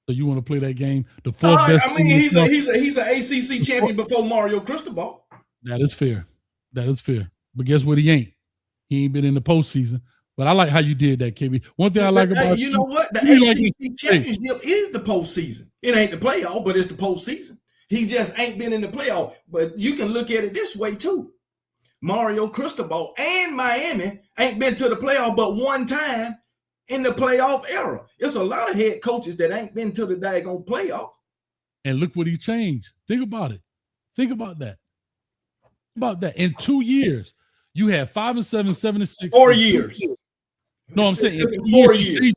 Speaker 2: So you want to play that game? The 4th best.
Speaker 3: I mean, he's an ACC champion before Mario Cristobal.
Speaker 2: That is fair. but guess what? He ain't. He ain't been in the postseason. But I like how you did that, KB. One thing I like about
Speaker 3: you know what? The ACC championship is the postseason. It ain't the playoff, but it's the postseason. He just ain't been in the playoff. But you can look at it this way too. Mario Cristobal and Miami ain't been to the playoff but one time in the playoff era. There's a lot of head coaches that ain't been to the daggone playoff.
Speaker 2: And look what he changed. Think about it. Think about that. In 2 years, you had 5-7, 7-6.
Speaker 3: 4 years.
Speaker 2: No, I'm saying
Speaker 3: it took him 4 years.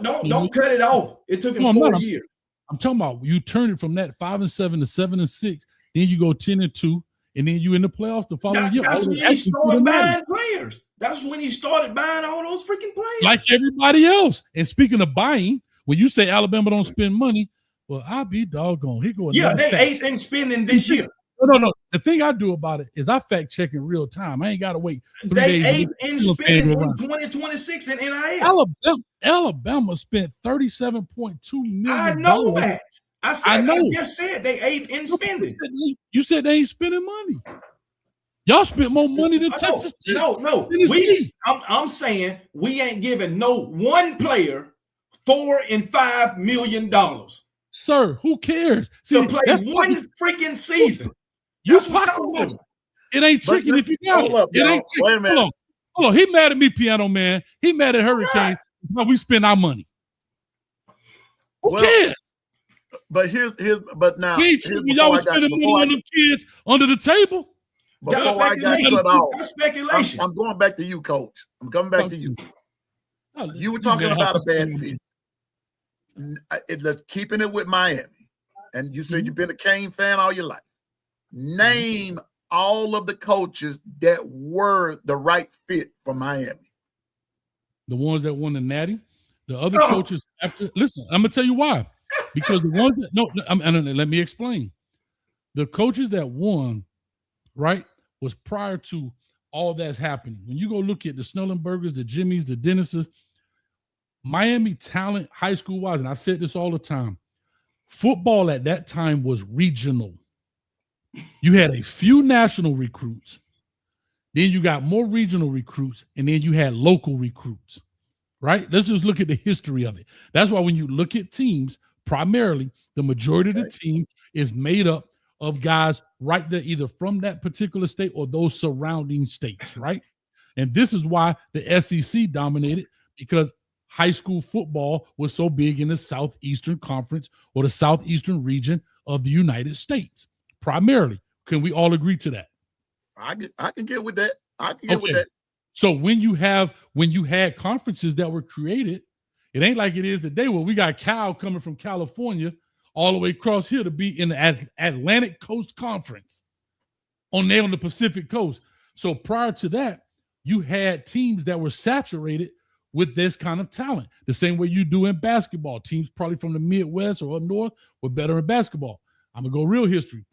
Speaker 3: Don't cut it off. It took him 4 years.
Speaker 2: I'm talking about you turn it from that 5-7 to 7-6, then you go 10-2, and then you in the playoffs the following year.
Speaker 3: That's when he started buying players. That's when he started buying all those freaking players.
Speaker 2: Like everybody else. And speaking of buying, when you say Alabama don't spend money, well, I'll be doggone. Here go
Speaker 3: they 8th in spending this year.
Speaker 2: No. The thing I do about it is I fact check in real time. I ain't got to wait 3 days.
Speaker 3: They 8th in spending in 2026 in NIL.
Speaker 2: Alabama spent $37.2 million.
Speaker 3: I know that. I just said they 8th in spending.
Speaker 2: You said they ain't spending money. Y'all spent more money than Texas Tech.
Speaker 3: No. I'm saying we ain't giving no one player $4 and $5 million.
Speaker 2: Sir, who cares?
Speaker 3: To play one freaking season.
Speaker 2: That's what I'm talking about. It ain't tricky if you got it. It ain't tricky.
Speaker 1: Wait a minute.
Speaker 2: Hold on. He mad at me, Pianoman. He mad at Hurricane. How we spend our money. Who cares?
Speaker 1: But but now
Speaker 2: y'all was spending money on them kids under the table.
Speaker 1: Before I got cut off,
Speaker 3: that's speculation.
Speaker 1: I'm going back to you, Coach. I'm coming back to you. You were talking about a bad fit. Let's keeping it with Miami, and you said you've been a Kane fan all your life. Name all of the coaches that were the right fit for Miami.
Speaker 2: The ones that won the Natty, the other coaches. Listen, I'm gonna tell you why. Because the ones that let me explain. The coaches that won, right, was prior to all that's happening. When you go look at the Snellenbergers, the Jimmys, the Dennises, Miami talent, high school wise, and I've said this all the time, football at that time was regional. You had a few national recruits, then you got more regional recruits, and then you had local recruits, right? Let's just look at the history of it. That's why when you look at teams, primarily the majority of the team is made up of guys right there, either from that particular state or those surrounding states, right? And this is why the SEC dominated, because high school football was so big in the Southeastern Conference or the Southeastern region of the United States, primarily. Can we all agree to that?
Speaker 1: I can get with that. I can get with that.
Speaker 2: So when you had conferences that were created, it ain't like it is today where we got Cal coming from California all the way across here to be in the Atlantic Coast Conference on the Pacific Coast. So prior to that, you had teams that were saturated with this kind of talent, the same way you do in basketball. Teams probably from the Midwest or up north were better in basketball. I'm gonna go real history.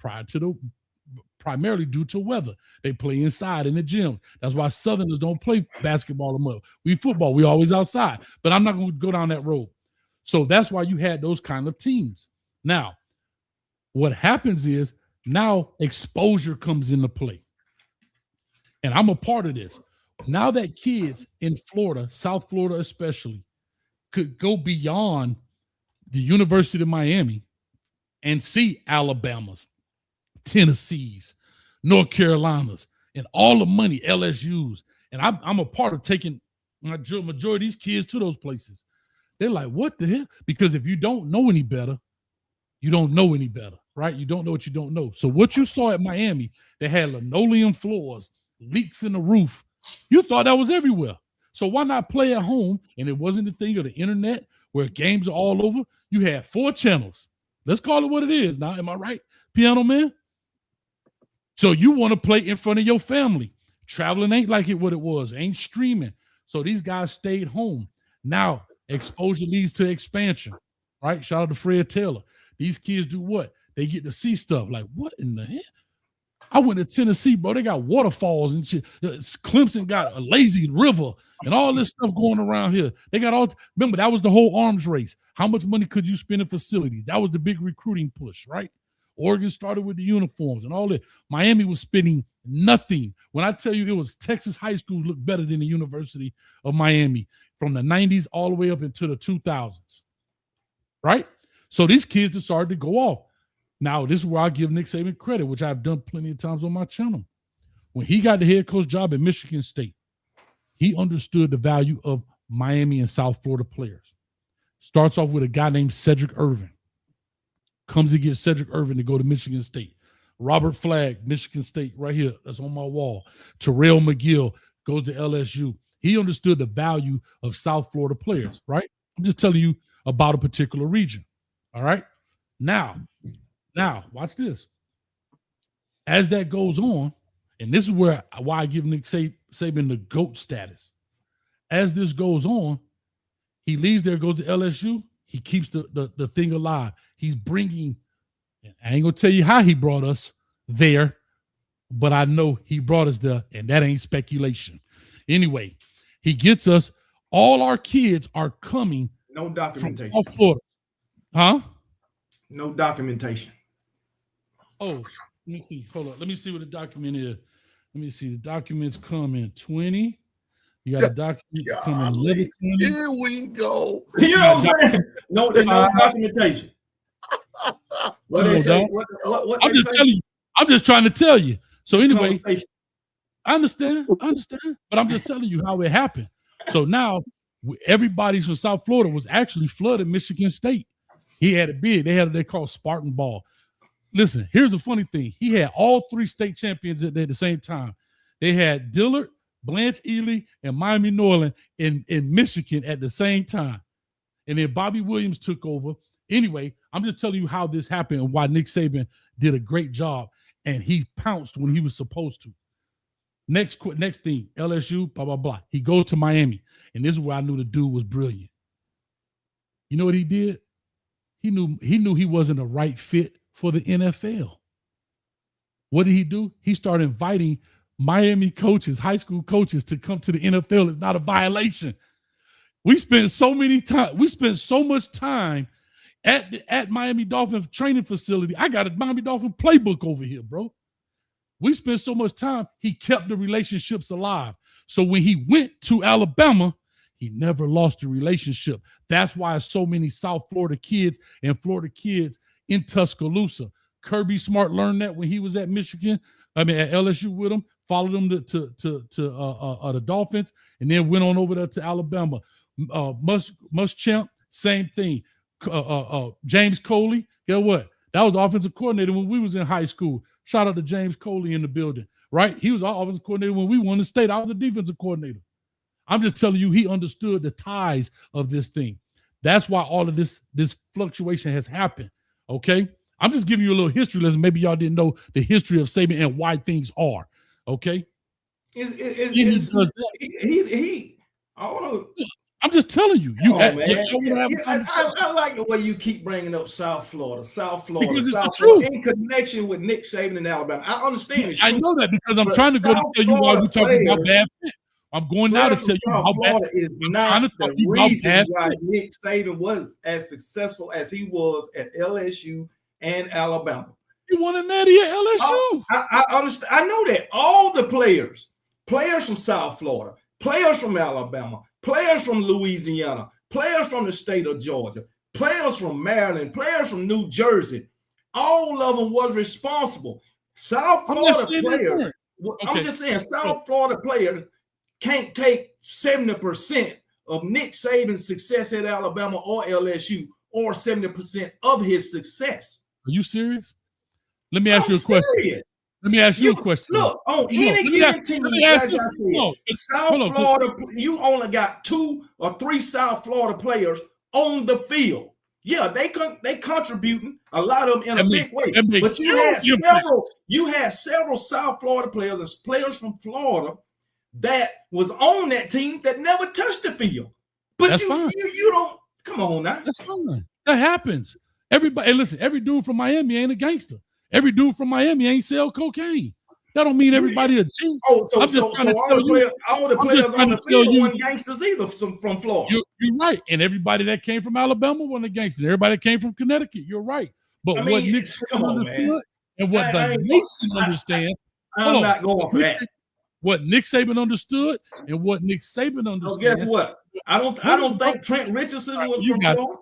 Speaker 2: Primarily due to weather, they play inside in the gym. That's why Southerners don't play basketball much. We football, we always outside. But I'm not going to go down that road. So that's why you had those kind of teams. Now, what happens is now exposure comes into play, and I'm a part of this. Now that kids in Florida, South Florida especially, could go beyond the University of Miami and see Alabama's, Tennessee's, North Carolina's, and all the money, LSU's. And I'm a part of taking majority of these kids to those places. They're like, what the hell? Because if you don't know any better, you don't know any better, right? You don't know what you don't know. So what you saw at Miami, they had linoleum floors, leaks in the roof. You thought that was everywhere. So why not play at home? And it wasn't the thing of the internet where games are all over. You had 4 channels. Let's call it what it is now. Am I right, Pianoman? So you want to play in front of your family. Traveling ain't like what it was. Ain't streaming. So these guys stayed home. Now, exposure leads to expansion, right? Shout out to Fred Taylor. These kids do what? They get to see stuff. Like, what in the hell? I went to Tennessee, bro. They got waterfalls and shit. Clemson got a lazy river and all this stuff going around here. They got all, remember, that was the whole arms race. How much money could you spend in facilities? That was the big recruiting push, right? Oregon started with the uniforms and all that. Miami was spending nothing. When I tell you it was Texas high schools looked better than the University of Miami from the 90s all the way up into the 2000s, right? So these kids decided to go off. Now, this is where I give Nick Saban credit, which I've done plenty of times on my channel. When he got the head coach job at Michigan State, he understood the value of Miami and South Florida players. Starts off with a guy named Cedric Irvin. Comes and gets Cedric Irvin to go to Michigan State. Robert Flagg, Michigan State, right here. That's on my wall. Terrell McGill goes to LSU. He understood the value of South Florida players, right? I'm just telling you about a particular region, all right? Now, watch this. As that goes on, and this is why I give Nick Saban the GOAT status. As this goes on, he leaves there, goes to LSU. He keeps the thing alive. He's bringing, I ain't going to tell you how he brought us there, but I know he brought us there, and that ain't speculation. Anyway, he gets us, all our kids are coming.
Speaker 3: No documentation.
Speaker 2: From South Florida. Huh?
Speaker 3: No documentation.
Speaker 2: Oh, let me see. Hold on. Let me see what the document is. Let me see. The documents come in 20. You got a document coming in 11.
Speaker 1: Here we go.
Speaker 3: You know what I'm saying? No documentation. What they say? What
Speaker 2: I'm just telling you. I'm just trying to tell you. So anyway, I understand, but I'm just telling you how it happened. So now everybody's from South Florida was actually flooded Michigan State. He had a bid. They had what they call Spartan ball. Listen, here's the funny thing. He had all three state champions at the same time. They had Dillard, Blanche Ely, and Miami Norland in Michigan at the same time. And then Bobby Williams took over. Anyway, I'm just telling you how this happened and why Nick Saban did a great job. And he pounced when he was supposed to. Next thing, LSU, blah, blah, blah. He goes to Miami. And this is where I knew the dude was brilliant. You know what he did? He knew he wasn't a right fit for the NFL. What did he do? He started inviting Miami coaches, high school coaches, to come to the NFL. It's not a violation. We spent so much time at Miami Dolphins training facility. I got a Miami Dolphin playbook over here, bro. We spent so much time, he kept the relationships alive. So when he went to Alabama, he never lost the relationship. That's why so many South Florida kids and Florida kids in Tuscaloosa. Kirby Smart learned that when he was at Michigan. At LSU with him, followed him to the Dolphins, and then went on over there to Alabama. Muschamp, same thing. James Coley, guess what? That was the offensive coordinator when we was in high school. Shout out to James Coley in the building, right? He was our offensive coordinator when we won the state. I was the defensive coordinator. I'm just telling you, he understood the ties of this thing. That's why all of this fluctuation has happened, okay? I'm just giving you a little history lesson. Maybe y'all didn't know the history of Saban and why things are, okay? I'm just telling you.
Speaker 3: I like the way you keep bringing up South Florida, in connection with Nick Saban in Alabama. I understand.
Speaker 2: I know that because I'm trying to go to tell you why we're talking about bad fit. I'm going now to tell you how bad
Speaker 3: is not the reason why Nick Saban was as successful as he was at LSU and Alabama.
Speaker 2: You won a natty at LSU.
Speaker 3: I understand. I know that all the players from South Florida, players from Alabama, players from Louisiana, players from the state of Georgia, players from Maryland, players from New Jersey, all of them was responsible. South Florida players. Okay. I'm just saying, South Florida players can't take 70% of Nick Saban's success at Alabama or LSU, or 70% of his success.
Speaker 2: Are you serious? Let me ask you a question. Let me ask you a question.
Speaker 3: Look, on any given team, as I said, South Florida, you only got 2 or 3 South Florida players on the field. Yeah, they contributing, a lot of them in a big way. But you had several South Florida players and players from Florida that was on that team that never touched the field. But you don't. Come on now.
Speaker 2: That's fine. That happens. Everybody, hey, listen, every dude from Miami ain't a gangster. Every dude from Miami ain't sell cocaine. That don't mean everybody a G.
Speaker 3: Oh, so all the players on the field weren't gangsters either from Florida.
Speaker 2: You're right. And everybody that came from Alabama wasn't a gangster. Everybody that came from Connecticut, you're right. But
Speaker 3: I
Speaker 2: what
Speaker 3: mean,
Speaker 2: Nick
Speaker 3: come on,
Speaker 2: understood
Speaker 3: man.
Speaker 2: and what the nation understands.
Speaker 3: I'm not going for that.
Speaker 2: What Nick Saban understood and what Nick Saban understands.
Speaker 3: So guess what? I don't think Trent Richardson was from Florida.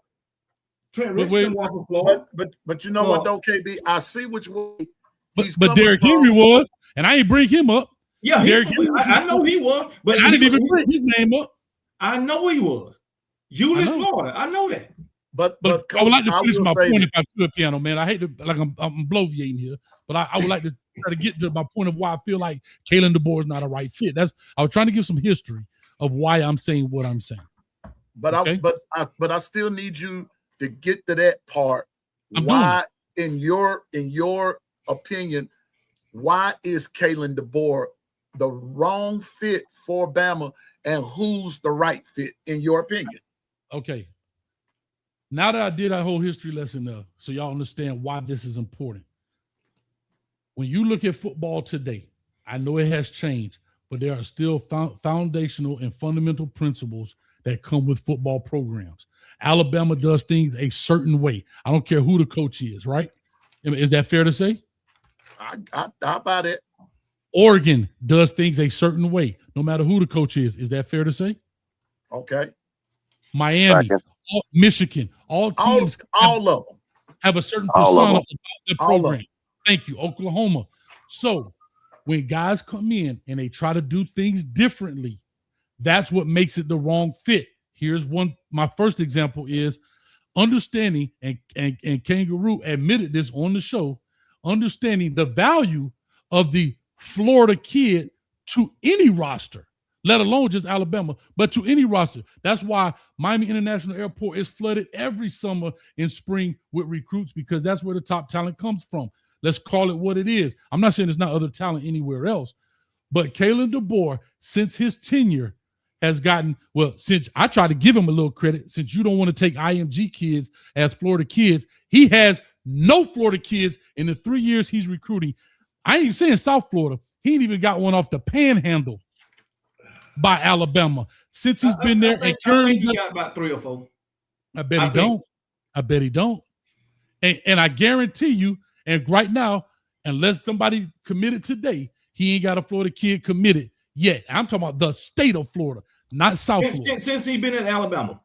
Speaker 3: Trent Richardson was from Florida.
Speaker 1: But you know what though, KB? I see which way.
Speaker 2: But Derrick Henry was, and I ain't bring him up.
Speaker 3: Yeah, I know he was, but
Speaker 2: I didn't even bring his name up.
Speaker 3: I know he was. You live in Florida. I know that.
Speaker 1: But
Speaker 2: Coach,
Speaker 1: I would like
Speaker 2: to finish my point if I could, Piano Man. I hate to I'm bloviating here, but I would like to try to get to my point of why I feel like Kalen DeBoer is not a right fit. I was trying to give some history of why I'm saying what I'm saying.
Speaker 1: But I still need you to get to that part. Why, in your opinion, why is Kalen DeBoer the wrong fit for Bama, and who's the right fit in your opinion?
Speaker 2: Okay. Now that I did that whole history lesson, so y'all understand why this is important. When you look at football today, I know it has changed, but there are still foundational and fundamental principles that come with football programs. Alabama does things a certain way. I don't care who the coach is, right? Is that fair to say?
Speaker 1: I about it.
Speaker 2: Oregon does things a certain way, no matter who the coach is. Is that fair to say?
Speaker 1: Okay.
Speaker 2: Miami, Michigan, all teams,
Speaker 1: all of them
Speaker 2: have a certain persona about the program. Thank you, Oklahoma. So when guys come in and they try to do things differently, that's what makes it the wrong fit. Here's one. My first example is understanding, and Kangaroo admitted this on the show, understanding the value of the Florida kid to any roster, let alone just Alabama, but to any roster. That's why Miami International Airport is flooded every summer and spring with recruits, because that's where the top talent comes from. Let's call it what it is. I'm not saying there's not other talent anywhere else, but Kalen DeBoer, since his tenure, has gotten, well, since I try to give him a little credit, since you don't want to take IMG kids as Florida kids, he has no Florida kids in the 3 years he's recruiting. I ain't even saying South Florida. He ain't even got one off the Panhandle by Alabama since he's been there. And currently
Speaker 3: he got about 3 or 4.
Speaker 2: I bet he don't. And I guarantee you, and right now, unless somebody committed today, he ain't got a Florida kid committed yet. I'm talking about the state of Florida, not South Florida.
Speaker 3: Since he's been in Alabama.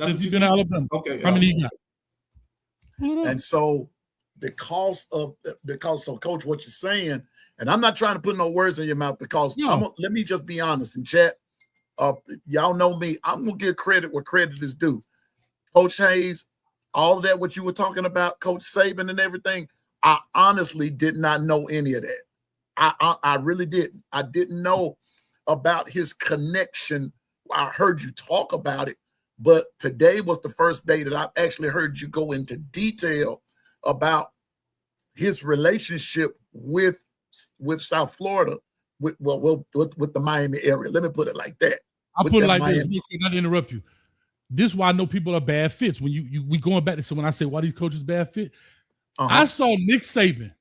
Speaker 2: Since he's been in Alabama.
Speaker 3: Okay.
Speaker 2: How many he got?
Speaker 1: And so because Coach, what you're saying, and I'm not trying to put no words in your mouth, because let me just be honest in chat. Y'all know me. I'm going to give credit where credit is due. Coach Hayes, all of that, what you were talking about, Coach Saban and everything, I honestly did not know any of that. I really didn't. I didn't know about his connection. I heard you talk about it, but today was the first day that I've actually heard you go into detail about his relationship with South Florida, with the Miami area. Let me put it like that.
Speaker 2: I'll put it like this, not to interrupt you. This is why I know people are bad fits. When we going back to, so when I say why these coaches bad fit, I saw Nick Saban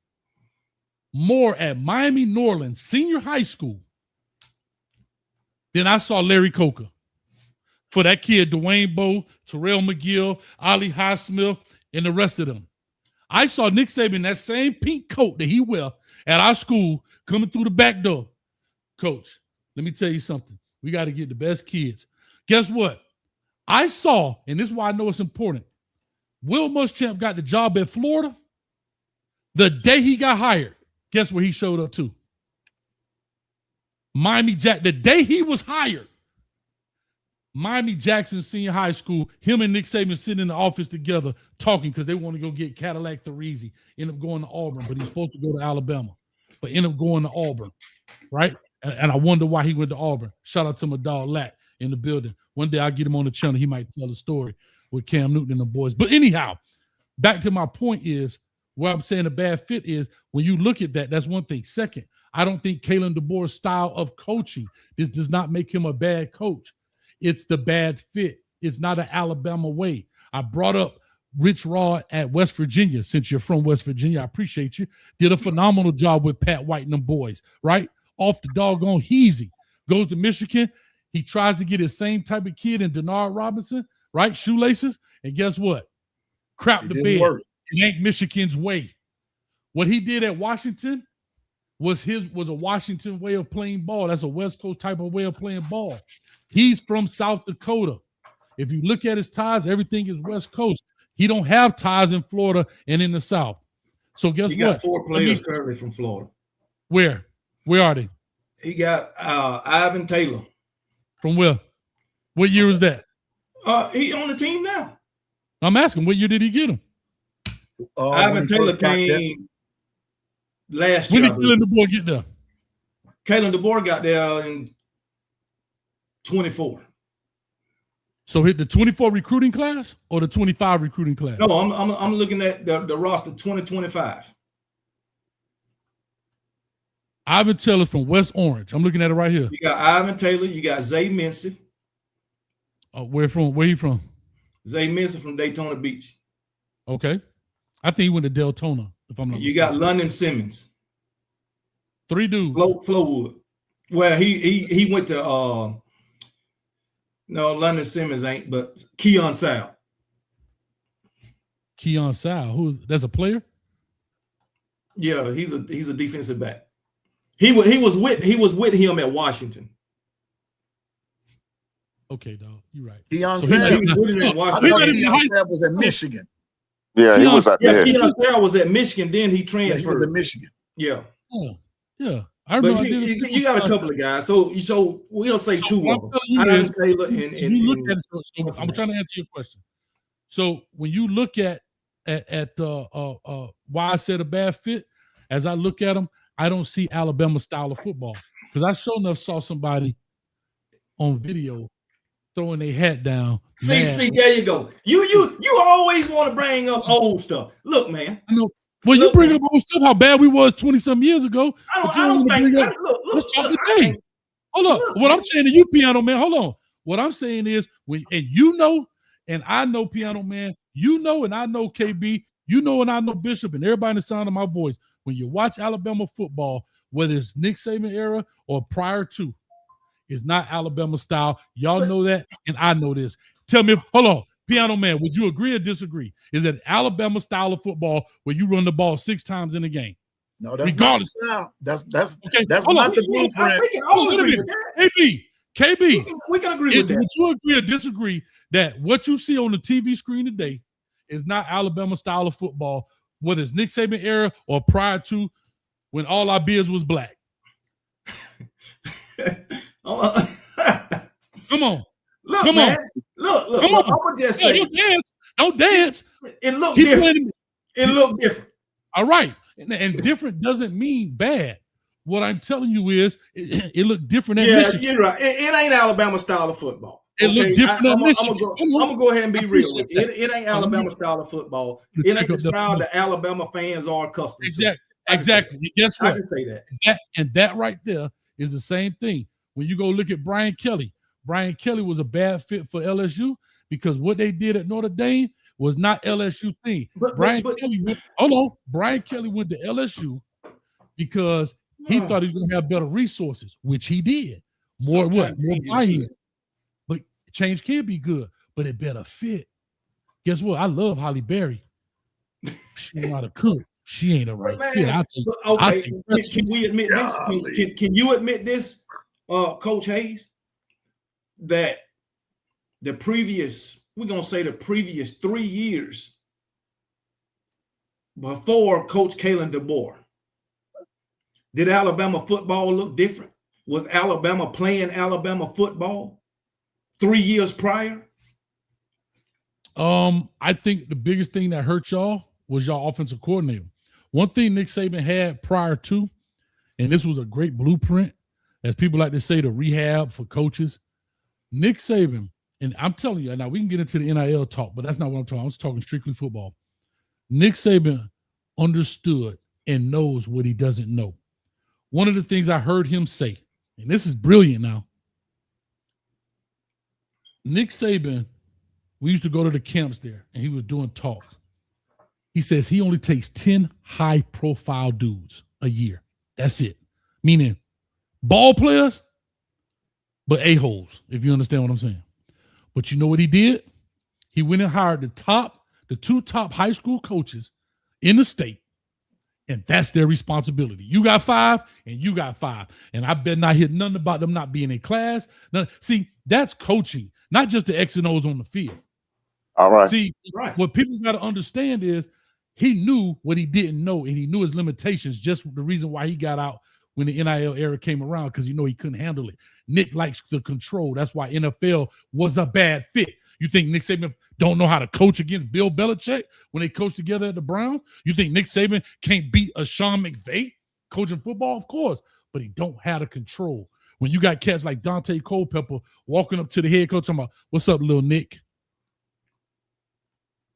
Speaker 2: more at Miami Norland Senior High School than I saw Larry Coker. For that kid, Dwayne Bowe, Terrell McGill, Ali Highsmith, and the rest of them. I saw Nick Saban, that same pink coat that he wear at our school, coming through the back door. Coach, let me tell you something. We got to get the best kids. Guess what? I saw, and this is why I know it's important, Will Muschamp got the job at Florida. The day he got hired, guess where he showed up to? Miami Jack. The day he was hired, Miami Jackson Senior High School, him and Nick Saban sitting in the office together talking because they want to go get Cadillac Therese. End up going to Auburn, but he's supposed to go to Alabama, but end up going to Auburn, right? And I wonder why he went to Auburn. Shout out to my dog Lack in the building. One day I'll get him on the channel. He might tell a story with Cam Newton and the boys. But anyhow, back to my point is, where I'm saying a bad fit is, when you look at that, that's one thing. Second, I don't think Kalen DeBoer's style of coaching, this does not make him a bad coach. It's the bad fit. It's not an Alabama way. I brought up Rich Rod at West Virginia. Since you're from West Virginia, I appreciate you. Did a phenomenal job with Pat White and them boys, right? Off the doggone heezy. Goes to Michigan. He tries to get his same type of kid in Denard Robinson, right? Shoelaces. And guess what? Crap the bed. It ain't Michigan's way. What he did at Washington was a Washington way of playing ball. That's a West Coast type of way of playing ball. He's from South Dakota. If you look at his ties, everything is West Coast. He don't have ties in Florida and in the South. So guess
Speaker 3: He
Speaker 2: what?
Speaker 3: got 4 players currently from Florida.
Speaker 2: Where? Where are they?
Speaker 3: He got Ivan Taylor.
Speaker 2: From where? What year was that?
Speaker 3: He on the team now.
Speaker 2: I'm asking, what year did he get him?
Speaker 3: Ivan Taylor came last year.
Speaker 2: When did Kalen DeBoer get there?
Speaker 3: Kalen DeBoer got there in 24.
Speaker 2: So hit the 24 recruiting class or the 25 recruiting class?
Speaker 3: No, I'm looking at the roster 2025.
Speaker 2: Ivan Taylor from West Orange. I'm looking at it right here.
Speaker 3: You got Ivan Taylor. You got Zay Mincy.
Speaker 2: Where he from?
Speaker 3: Zay Mincy from Daytona Beach.
Speaker 2: Okay. I think he went to Deltona, if I'm not mistaken.
Speaker 3: You got London Simmons.
Speaker 2: 3 dudes.
Speaker 3: Flowood. Well, he went to no, London Simmons ain't, but Keon Sal.
Speaker 2: Keon Sal. That's a player?
Speaker 3: Yeah, he's a defensive back. He was with him at Washington.
Speaker 2: Okay, dog. You're right.
Speaker 1: Keon
Speaker 2: So
Speaker 1: Sal.
Speaker 3: He was with him at
Speaker 1: I
Speaker 3: Washington.
Speaker 1: thought Keon Sal was at Michigan.
Speaker 4: Yeah, he was out there.
Speaker 3: Keon Sal was at Michigan, then he
Speaker 1: Yeah,
Speaker 3: transferred.
Speaker 1: he was at Michigan.
Speaker 3: Yeah.
Speaker 2: Oh, yeah. I remember.
Speaker 3: But you got a couple of guys. So we'll say
Speaker 2: So
Speaker 3: 2
Speaker 2: what
Speaker 3: of
Speaker 2: I'm
Speaker 3: them.
Speaker 2: telling you is,
Speaker 3: Ivan Taylor and
Speaker 2: you look at it,
Speaker 3: what's
Speaker 2: I'm
Speaker 3: his
Speaker 2: trying to answer your question. So when you look at why I said a bad fit, as I look at them, I don't see Alabama style of football, because I sure enough saw somebody on video throwing their hat down.
Speaker 3: See, there you go. You always want to bring up old stuff. Look, man.
Speaker 2: I know. Well, you bring up old stuff, how bad we was 20-some years ago.
Speaker 3: I don't think.
Speaker 2: Let's talk today. Hold up. What I'm saying to you, Pianoman, hold on. What I'm saying is, and I know Pianoman, and I know KB, and I know Bishop, and everybody in the sound of my voice. When you watch Alabama football, whether it's Nick Saban era or prior to, it's not Alabama style. Y'all know that, and I know this. Tell me, hold on, Pianoman, would you agree or disagree? Is it Alabama style of football where you run the ball 6 times in a game?
Speaker 1: No, that's
Speaker 2: regardless.
Speaker 1: not the style. That's
Speaker 2: Okay,
Speaker 1: not the blueprint.
Speaker 3: We can all agree with that.
Speaker 2: KB,
Speaker 3: we can agree with that.
Speaker 2: Would you agree or disagree that what you see on the TV screen today is not Alabama style of football, whether it's Nick Saban era or prior to, when all our beards was black? Come on.
Speaker 3: Look,
Speaker 2: Come
Speaker 3: man.
Speaker 2: on.
Speaker 3: Look.
Speaker 2: Come on.
Speaker 3: I'm gonna just say,
Speaker 2: don't dance.
Speaker 3: it looked
Speaker 2: Keep
Speaker 3: different. It looked different.
Speaker 2: All right. And different doesn't mean bad. What I'm telling you is it looked different at Michigan.
Speaker 3: You're right. It ain't Alabama style of football.
Speaker 2: It looked different at Michigan.
Speaker 3: I'm gonna go ahead and be real with you.
Speaker 2: that.
Speaker 3: It ain't Alabama style of football. It ain't the style that Alabama fans are accustomed to.
Speaker 2: Exactly. And guess what?
Speaker 3: I can say that.
Speaker 2: That right there is the same thing. When you go look at Brian Kelly was a bad fit for LSU because what they did at Notre Dame was not LSU thing. Brian Kelly went to LSU because he thought he was going to have better resources, which he did. More buy-in. But change can be good, but it better fit. Guess what? I love Holly Berry. She know how to cook. She ain't a right fit.
Speaker 3: Can we admit this? Can you admit this, Coach Hayes, that the previous 3 years before Coach Kalen DeBoer, did Alabama football look different? Was Alabama playing Alabama football 3 years prior?
Speaker 2: I think the biggest thing that hurt y'all was y'all offensive coordinator. One thing Nick Saban had prior to, and this was a great blueprint, as people like to say, the rehab for coaches. Nick Saban, and I'm telling you, now we can get into the NIL talk, but that's not what I'm talking. I'm just talking strictly football. Nick Saban understood and knows what he doesn't know. One of the things I heard him say, and this is brilliant now, Nick Saban, we used to go to the camps there, and he was doing talks. He says he only takes 10 high-profile dudes a year. That's it. Meaning ball players, but a-holes, if you understand what I'm saying. But you know what he did? He went and hired the 2 top high school coaches in the state, and that's their responsibility. You got 5, and you got 5. And I bet not hear nothing about them not being in class. See, that's coaching, not just the X and O's on the field.
Speaker 4: All right.
Speaker 2: See, what people got to understand is he knew what he didn't know, and he knew his limitations. Just the reason why he got out when the NIL era came around, because he couldn't handle it. Nick likes the control. That's why NFL was a bad fit. You think Nick Saban don't know how to coach against Bill Belichick when they coached together at the Browns? You think Nick Saban can't beat a Sean McVay coaching football? Of course, but he don't have the control. When you got cats like Dante Culpepper walking up to the head coach talking about, "What's up, little Nick?"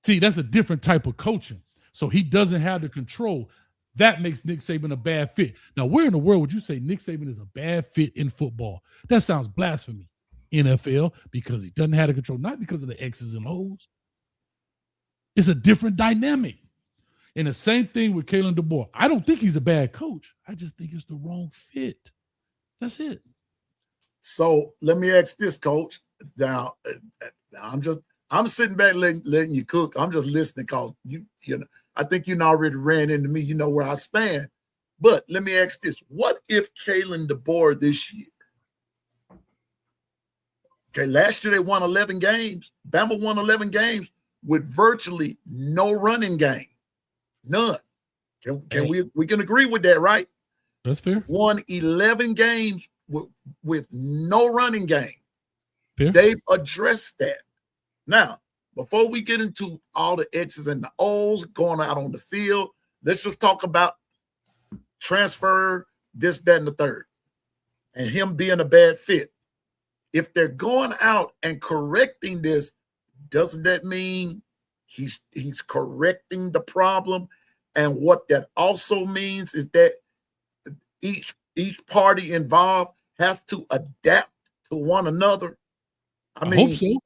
Speaker 2: See, that's a different type of coaching. So he doesn't have the control. That makes Nick Saban a bad fit. Now, where in the world would you say Nick Saban is a bad fit in football? That sounds blasphemy. NFL, because he doesn't have the control, not because of the X's and O's. It's a different dynamic. And the same thing with Kalen DeBoer. I don't think he's a bad coach. I just think it's the wrong fit. That's it.
Speaker 1: So let me ask this, Coach. Now, I'm sitting back letting you cook. I'm just listening because you know, I think you already ran into me. You know where I stand. But let me ask this. What if Kalen DeBoer this year? Okay, last year they won 11 games. Bama won 11 games with virtually no running game. None. We can agree with that, right?
Speaker 2: That's fair.
Speaker 1: Won 11 games with no running game.
Speaker 2: Fair.
Speaker 1: They've addressed that. Now, before we get into all the X's and the O's going out on the field, let's just talk about transfer, this, that, and the third, and him being a bad fit. If they're going out and correcting this, doesn't that mean he's correcting the problem? And what that also means is that each party involved has to adapt to one another.
Speaker 2: I hope so.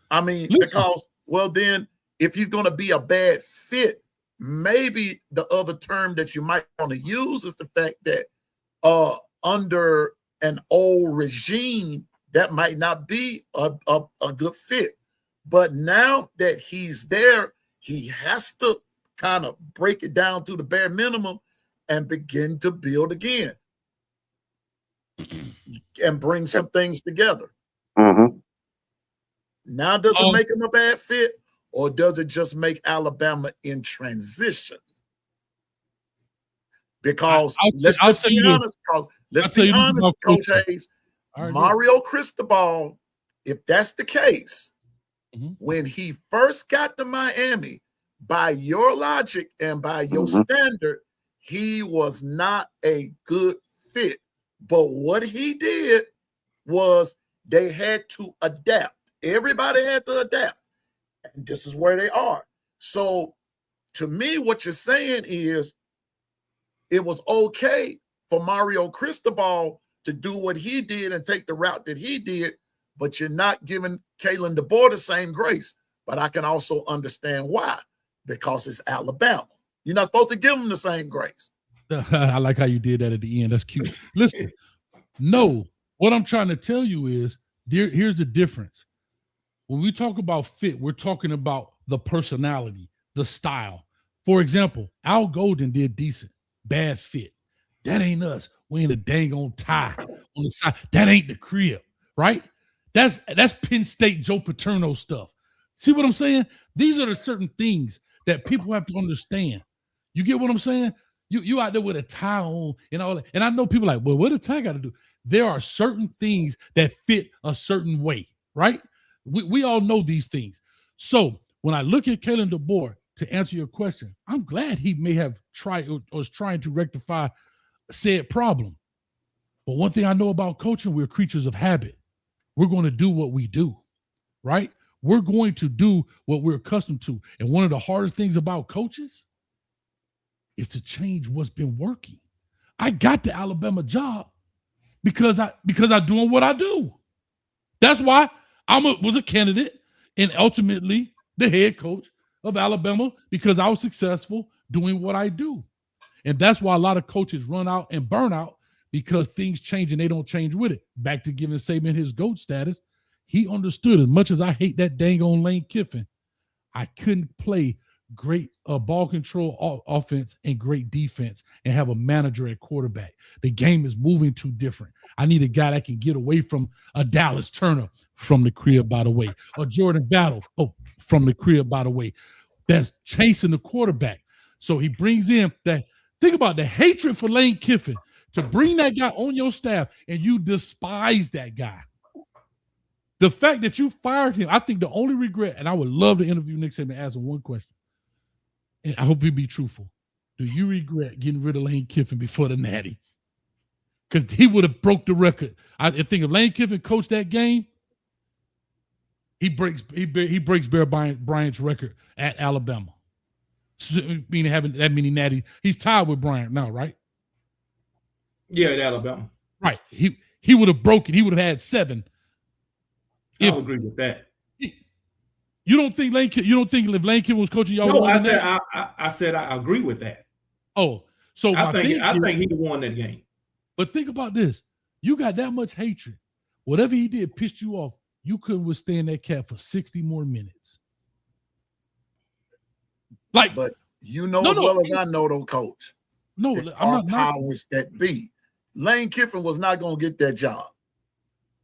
Speaker 1: Listen. Because, well, then if he's going to be a bad fit, maybe the other term that you might want to use is the fact that under an old regime, that might not be a good fit. But now that he's there, he has to kind of break it down to the bare minimum and begin to build again and bring some things together.
Speaker 4: Mm-hmm.
Speaker 1: Now, does it make him a bad fit, or does it just make Alabama in transition? Because let's be honest, Coach Hayes, Mario Cristobal, if that's the case, when he first got to Miami, by your logic and by your standard, he was not a good fit. But what he did was they had to adapt. Everybody had to adapt. And this is where they are. So to me, what you're saying is it was okay for Mario Cristobal to do what he did and take the route that he did, but you're not giving Kalen DeBoer the same grace. But I can also understand why, because it's Alabama. You're not supposed to give him the same grace.
Speaker 2: I like how you did that at the end. That's cute. Listen, no, what I'm trying to tell you is here's the difference. When we talk about fit, we're talking about the personality, the style. For example, Al Golden did decent, bad fit. That ain't us. We ain't a dang on tie on the side. That ain't the crib, right? That's Penn State Joe Paterno stuff. See what I'm saying? These are the certain things that people have to understand. You get what I'm saying? You out there with a tie on and all that. And I know people like, well, what a tie got to do? There are certain things that fit a certain way, right? We all know these things. So when I look at Kalen DeBoer, to answer your question, I'm glad he may have tried or was trying to rectify said problem. But one thing I know about coaching, we're creatures of habit. We're going to do what we do, right? We're going to do what we're accustomed to. And one of the hardest things about coaches is to change what's been working. I got the Alabama job because I'm doing what I do. That's why was a candidate and ultimately the head coach of Alabama, because I was successful doing what I do. And that's why a lot of coaches run out and burn out, because things change and they don't change with it. Back to giving Saban his GOAT status, he understood, as much as I hate that dang on Lane Kiffin, I couldn't play great ball control offense and great defense and have a manager at quarterback. The game is moving too different. I need a guy that can get away from a Dallas Turner from the crib, by the way, or Jordan Battle from the crib, by the way, that's chasing the quarterback. So he brings in that. Think about the hatred for Lane Kiffin to bring that guy on your staff and you despise that guy. The fact that you fired him, I think the only regret, and I would love to interview Nick Saban and ask him one question, and I hope he'd be truthful. Do you regret getting rid of Lane Kiffin before the Natty? Because he would have broke the record. I think if Lane Kiffin coached that game, he breaks Bear Bryant's record at Alabama. Meaning having that many Natty. He's tied with Bryant now, right?
Speaker 3: Yeah, at Alabama.
Speaker 2: Right. He would have broken. He would have had 7.
Speaker 3: I would agree with that.
Speaker 2: You don't think if Lane Kiffin was coaching y'all?
Speaker 3: No, I said I agree with that.
Speaker 2: Oh, so
Speaker 3: I think he won that game.
Speaker 2: But think about this: you got that much hatred. Whatever he did pissed you off. You couldn't withstand that cat for 60 more minutes.
Speaker 1: But you know as well as I know, though, Coach.
Speaker 2: No,
Speaker 1: I'm not powers that be. Lane Kiffin was not going to get that job.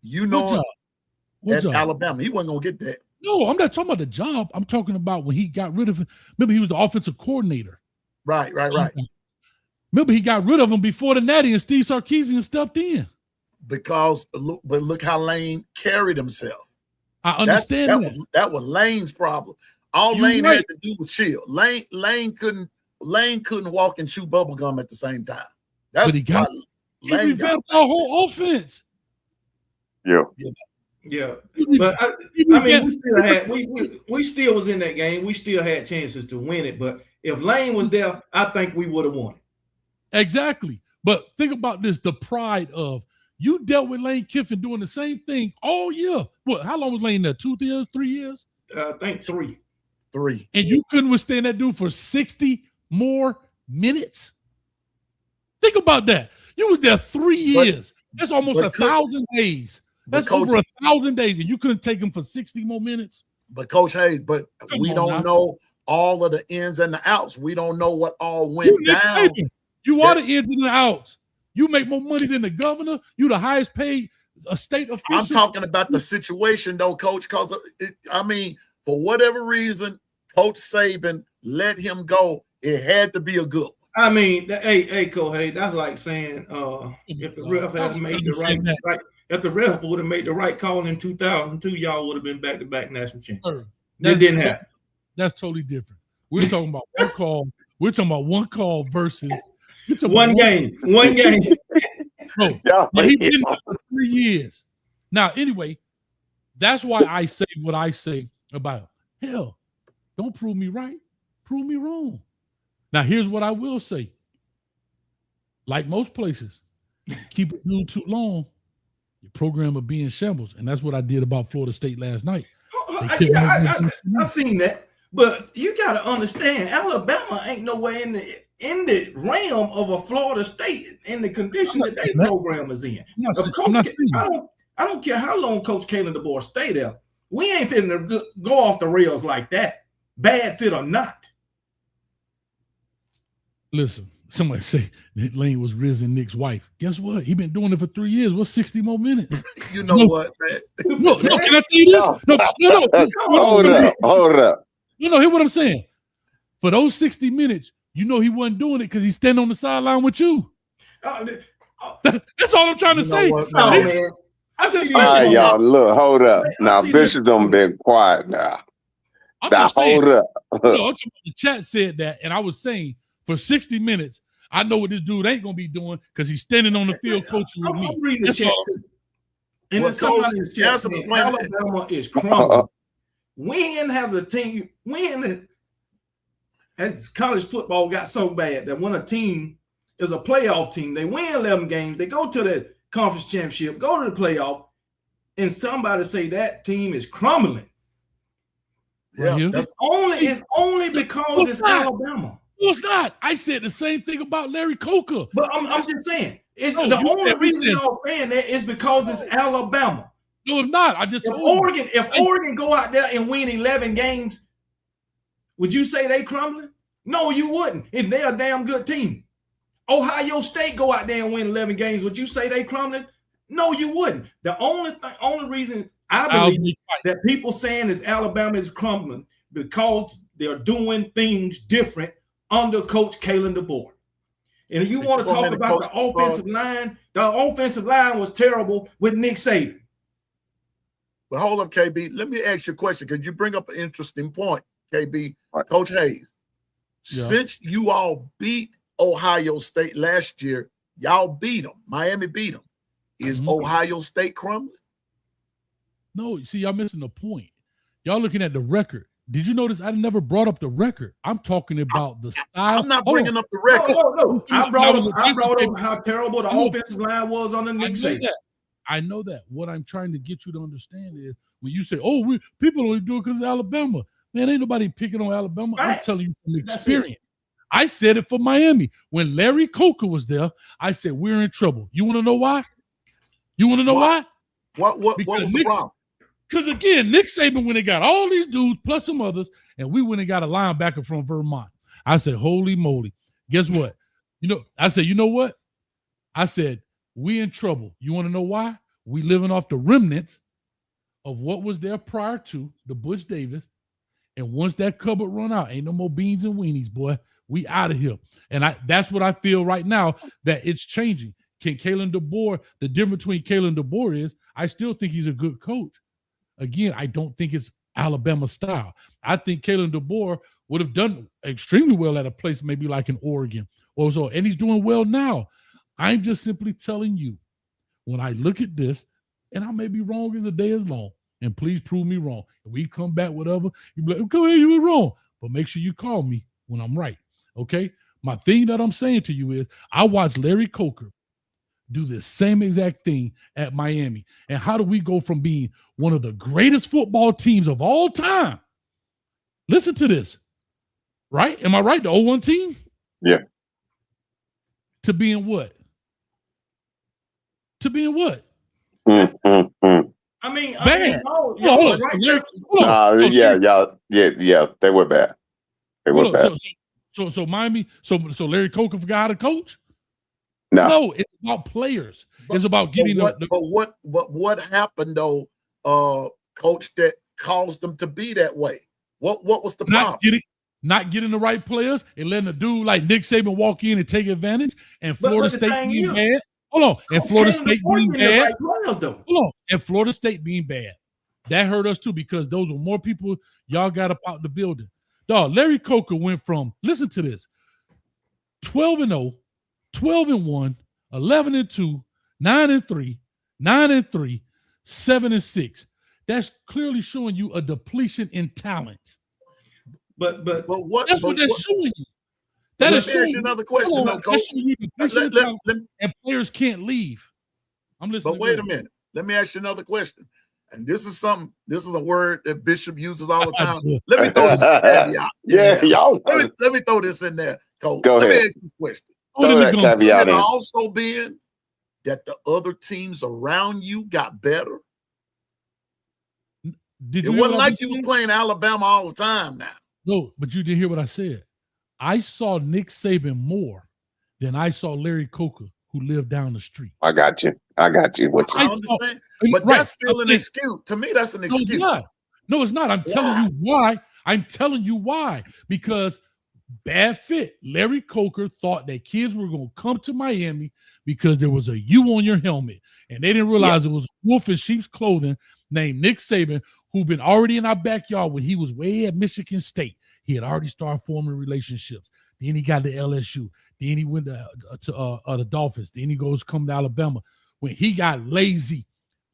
Speaker 1: You know. At Alabama, he wasn't gonna get that.
Speaker 2: No, I'm not talking about the job. I'm talking about when he got rid of him. Remember, he was the offensive coordinator.
Speaker 1: Right.
Speaker 2: Remember, he got rid of him before the Natty, and Steve Sarkisian stepped in.
Speaker 1: Because look how Lane carried himself.
Speaker 2: I understand
Speaker 1: that was Lane's problem. All Lane had to do was chill. Lane couldn't walk and chew bubble gum at the same time. That's
Speaker 2: he revamped our whole offense.
Speaker 4: Yeah.
Speaker 3: Yeah, but I mean, we still was in that game. We still had chances to win it. But if Lane was there, I think we would have won it.
Speaker 2: Exactly. But think about this: the pride of you dealt with Lane Kiffin doing the same thing all year. What? How long was Lane there? 2 years? 3 years?
Speaker 3: I think 3.
Speaker 1: 3.
Speaker 2: And you couldn't withstand that dude for 60 more minutes. Think about that. You was there 3 years. That's almost 1,000 days. That's over 1,000 days, and you couldn't take him for 60 more minutes.
Speaker 1: But Coach Hayes, we don't know all of the ins and the outs. We don't know what all went down.
Speaker 2: You are the ins and the outs. You make more money than the governor. You the highest paid state official.
Speaker 1: I'm talking about the situation, though, Coach. Because for whatever reason, Coach Saban let him go. It had to be a good one.
Speaker 3: I mean, hey, Coach Hayes, that's like saying if the ref had made the right. If the ref would have made the right call in 2002, y'all would have been back-to-back national champions. That didn't happen.
Speaker 2: That's totally different. We're talking about one call. We're talking about one call versus
Speaker 3: one game. One game.
Speaker 2: No, he's been there for 3 years. Now, anyway, that's why I say what I say about hell. Don't prove me right. Prove me wrong. Now, here's what I will say. Like most places, keep it doing too long. Your program will be in shambles, and that's what I did about Florida State last night.
Speaker 3: I seen that, but you got to understand, Alabama ain't nowhere in the realm of a Florida State in the condition that their program is in. I don't care how long Coach Kalen DeBoer stay there. We ain't finna go off the rails like that, bad fit or not.
Speaker 2: Listen. Somebody say that Lane was Riz and Nick's wife. Guess what? He been doing it for 3 years. What's 60 more minutes?
Speaker 1: You know what, man?
Speaker 2: No, can I tell you this? No.
Speaker 4: Hold up.
Speaker 2: No, hear what I'm saying. For those 60 minutes, you know he wasn't doing it because he's standing on the sideline with you. That's all I'm trying to say.
Speaker 1: What, man?
Speaker 3: I just
Speaker 4: all right, y'all. Look, hold up. Now, Bishop's gonna be quiet now. Hold up.
Speaker 2: The chat said that, and I was saying, for 60 minutes, I know what this dude ain't gonna be doing because he's standing on the field coaching with me.
Speaker 3: I'm reading the chat. And then somebody in the chat said Alabama is crumbling. When has a team, as college football got so bad that when a team is a playoff team, they win 11 games, they go to the conference championship, go to the playoff, and somebody say that team is crumbling.
Speaker 1: Yeah,
Speaker 3: it's only because it's Alabama.
Speaker 2: No, it's not. I said the same thing about Larry Coker.
Speaker 3: But I'm just saying, the only reason y'all saying that is because it's Alabama.
Speaker 2: No, it's not. I just
Speaker 3: If Oregon go out there and win 11 games, Would you say they crumbling? No, you wouldn't. If they're a damn good team. Ohio State go out there and win 11 games. Would you say they crumbling? No, you wouldn't. The only reason I believe that people saying is Alabama is crumbling because they're doing things different under Coach Kalen DeBoer. And you want to talk about the offensive line was terrible with Nick Saban.
Speaker 1: Well, hold up, KB. Let me ask you a question because you bring up an interesting point, KB. Right. Coach Hayes, since you all beat Ohio State last year, y'all beat them. Miami beat them. Is Ohio State crumbling?
Speaker 2: No, see, y'all missing the point. Y'all looking at the record. Did you notice I never brought up the record? I'm talking about the style.
Speaker 1: I'm not bringing up the record.
Speaker 3: No. I brought up how terrible the offensive line was on the Nick Saban.
Speaker 2: I know that. What I'm trying to get you to understand is when you say, "Oh, people only do it because of Alabama." Man, ain't nobody picking on Alabama. I'm telling you from experience. I said it for Miami. When Larry Coker was there, I said, we're in trouble. You want to know why? You want to know why?
Speaker 1: What was the problem?
Speaker 2: Because, again, Nick Saban, when they got all these dudes plus some others, and we went and got a linebacker from Vermont. I said, holy moly. Guess what? I said, you know what? I said, we in trouble. You want to know why? We living off the remnants of what was there prior to the Butch Davis. And once that cupboard run out, ain't no more beans and weenies, boy. We out of here. And that's what I feel right now, that it's changing. Can Kalen DeBoer, the difference between Kalen DeBoer is I still think he's a good coach. Again, I don't think it's Alabama style. I think Kalen DeBoer would have done extremely well at a place maybe like in Oregon or so, and he's doing well now. I'm just simply telling you, when I look at this, and I may be wrong as the day is long, and please prove me wrong. If we come back, whatever, you be like, come here, you were wrong. But make sure you call me when I'm right. Okay, my thing that I'm saying to you is I watched Larry Coker do the same exact thing at Miami. And how do we go from being one of the greatest football teams of all time? Listen to this, right? Am I right? The 0-1 team?
Speaker 4: Yeah.
Speaker 2: To being what?
Speaker 3: I mean,
Speaker 2: bad.
Speaker 4: Yeah, they were bad. They were bad.
Speaker 2: So Miami, so Larry Coker forgot how to coach?
Speaker 4: No,
Speaker 2: it's about players. It's about getting
Speaker 1: what happened though, coach, that caused them to be that way? What was the problem?
Speaker 2: Not getting the right players and letting a dude like Nick Saban walk in and take advantage, and Florida State being bad. Hold on, and Florida State being bad. Hold on, and Florida State being bad. That hurt us too because those were more people y'all got up out the building. Dog, Larry Coker went from, listen to this, 12-0, 12-1, 11-2, 9-3, 9-3, 7-6. That's clearly showing you a depletion in talent.
Speaker 3: But
Speaker 1: what?
Speaker 2: That's what that's showing you. That is showing you
Speaker 1: another question, Coach.
Speaker 2: And players can't leave. I'm listening.
Speaker 1: But wait a minute. Let me ask you another question. And this is a word that Bishop uses all the time. Let me throw this caveat.
Speaker 4: Y'all.
Speaker 1: Let me throw this in there, Coach.
Speaker 4: Go ahead.
Speaker 1: Let me ask you a question.
Speaker 4: Throw that caveat in.
Speaker 1: Also been that the other teams around you got better. It wasn't like you were playing Alabama all the time now.
Speaker 2: No, but you didn't hear what I said. I saw Nick Saban more than I saw Larry Coker, who lived down the street.
Speaker 4: I got you.
Speaker 1: I understand. But that's still an excuse. To me, that's an excuse.
Speaker 2: No, it's not. I'm telling you why. Because bad fit. Larry Coker thought that kids were going to come to Miami because there was a U on your helmet. And they didn't realize it was a wolf in sheep's clothing named Nick Saban, who'd been already in our backyard when he was way at Michigan State. He had already started forming relationships. Then he got to LSU. Then he went to the Dolphins. Then he come to Alabama. When he got lazy,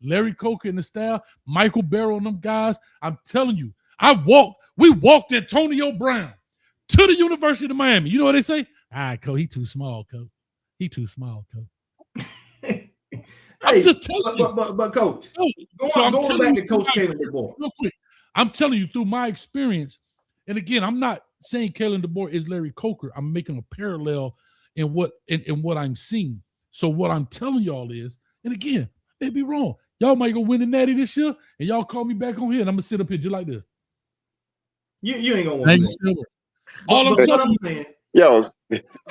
Speaker 2: Larry Coker and the staff, Michael Barrow and them guys, I'm telling you, we walked Antonio Brown to the University of Miami. You know what they say? All right, Coach, he too small, Coach. He too small, Coach. I'm just telling you.
Speaker 3: But Coach, going back to Coach Kalen DeBoer.
Speaker 2: Real quick, I'm telling you through my experience, and again, I'm not saying Kalen DeBoer is Larry Coker. I'm making a parallel in what I'm seeing. So what I'm telling y'all is, and again, I may be wrong. Y'all might go win the Natty this year, and y'all call me back on here, and I'm going to sit up here just like this.
Speaker 3: You ain't gonna want to do that.
Speaker 2: All I'm
Speaker 3: what
Speaker 2: telling
Speaker 3: I'm
Speaker 2: you,
Speaker 3: saying,
Speaker 4: Yo,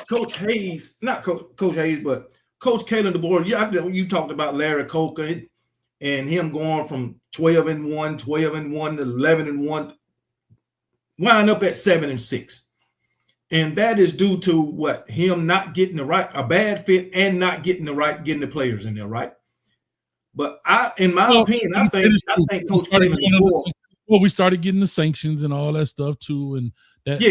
Speaker 3: Coach Hayes, not Coach Hayes, but Coach Kalen DeBoer. Yeah, you talked about Larry Coker and him going from 12-1 to 11-1, wind up at 7-6. And that is due to what? Him not getting a bad fit and not getting the players in there, right? But in my opinion, I think Coach Kalen DeBoer.
Speaker 2: Well, we started getting the sanctions and all that stuff too, and that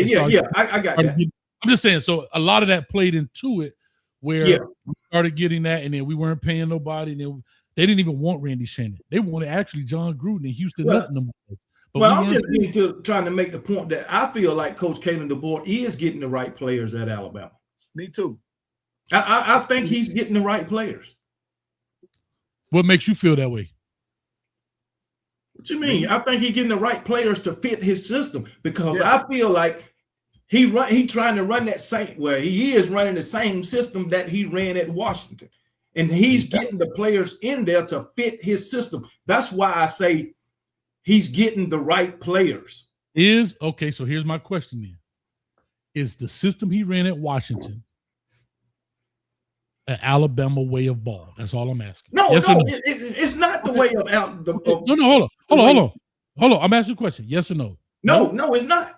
Speaker 3: I got that.
Speaker 2: I'm just saying, so a lot of that played into it, where we started getting that, and then we weren't paying nobody, and then they didn't even want Randy Shannon. They wanted actually John Gruden in Houston.
Speaker 3: But I'm just trying to make the point that I feel like Coach Kalen DeBoer is getting the right players at Alabama.
Speaker 1: Me too.
Speaker 3: I think he's getting the right players.
Speaker 2: What makes you feel that way?
Speaker 3: What you mean? I think he's getting the right players to fit his system, because I feel like he trying to run that same. Well, he is running the same system that he ran at Washington, and he's getting the players in there to fit his system. That's why I say he's getting the right players.
Speaker 2: So here's my question then. Is the system he ran at Washington an Alabama way of ball? That's all I'm asking.
Speaker 3: No, it's not the way of Alabama.
Speaker 2: No, hold on. I'm asking a question. Yes or no?
Speaker 3: No, it's not.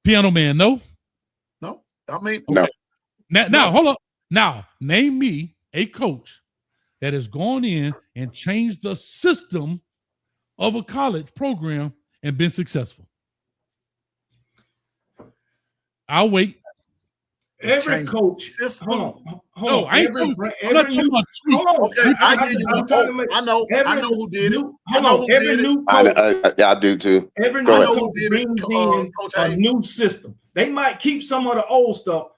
Speaker 2: Piano Man, no?
Speaker 1: No. I mean,
Speaker 4: no.
Speaker 2: Now, hold on. Now, name me a coach that has gone in and changed the system of a college program and been successful. I'll wait.
Speaker 3: Every coach. Hold on.
Speaker 2: I know
Speaker 1: who did it.
Speaker 4: I do too.
Speaker 3: Every new coach brings in a new system. They might keep some of the old stuff,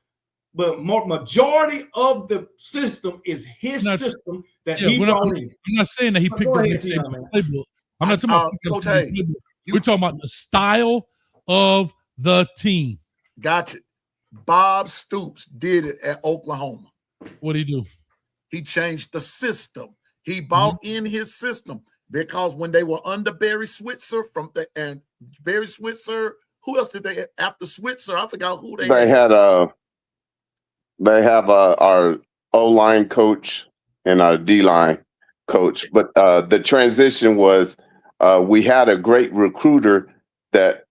Speaker 3: but majority of the system is his system that he brought in.
Speaker 2: I'm not saying that he picked up the same playbook. I'm not talking about
Speaker 1: Coach Hayes.
Speaker 2: We're talking about the style of the team.
Speaker 1: Gotcha. Bob Stoops did it at Oklahoma.
Speaker 2: What did he do?
Speaker 1: He changed the system. He bought in his system, because when they were under Barry Switzer and Barry Switzer, who else did they have after Switzer? I forgot who they had.
Speaker 4: They have our O-line coach and our D-line coach, but the transition was we had a great recruiter that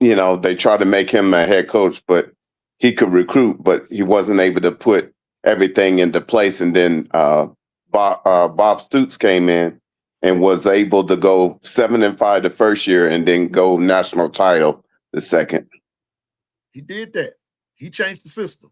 Speaker 4: they tried to make him a head coach, but he could recruit, but he wasn't able to put everything into place. And then Bob Stoops came in and was able to go 7-5 the first year and then go national title the second.
Speaker 1: He did that. He changed the system.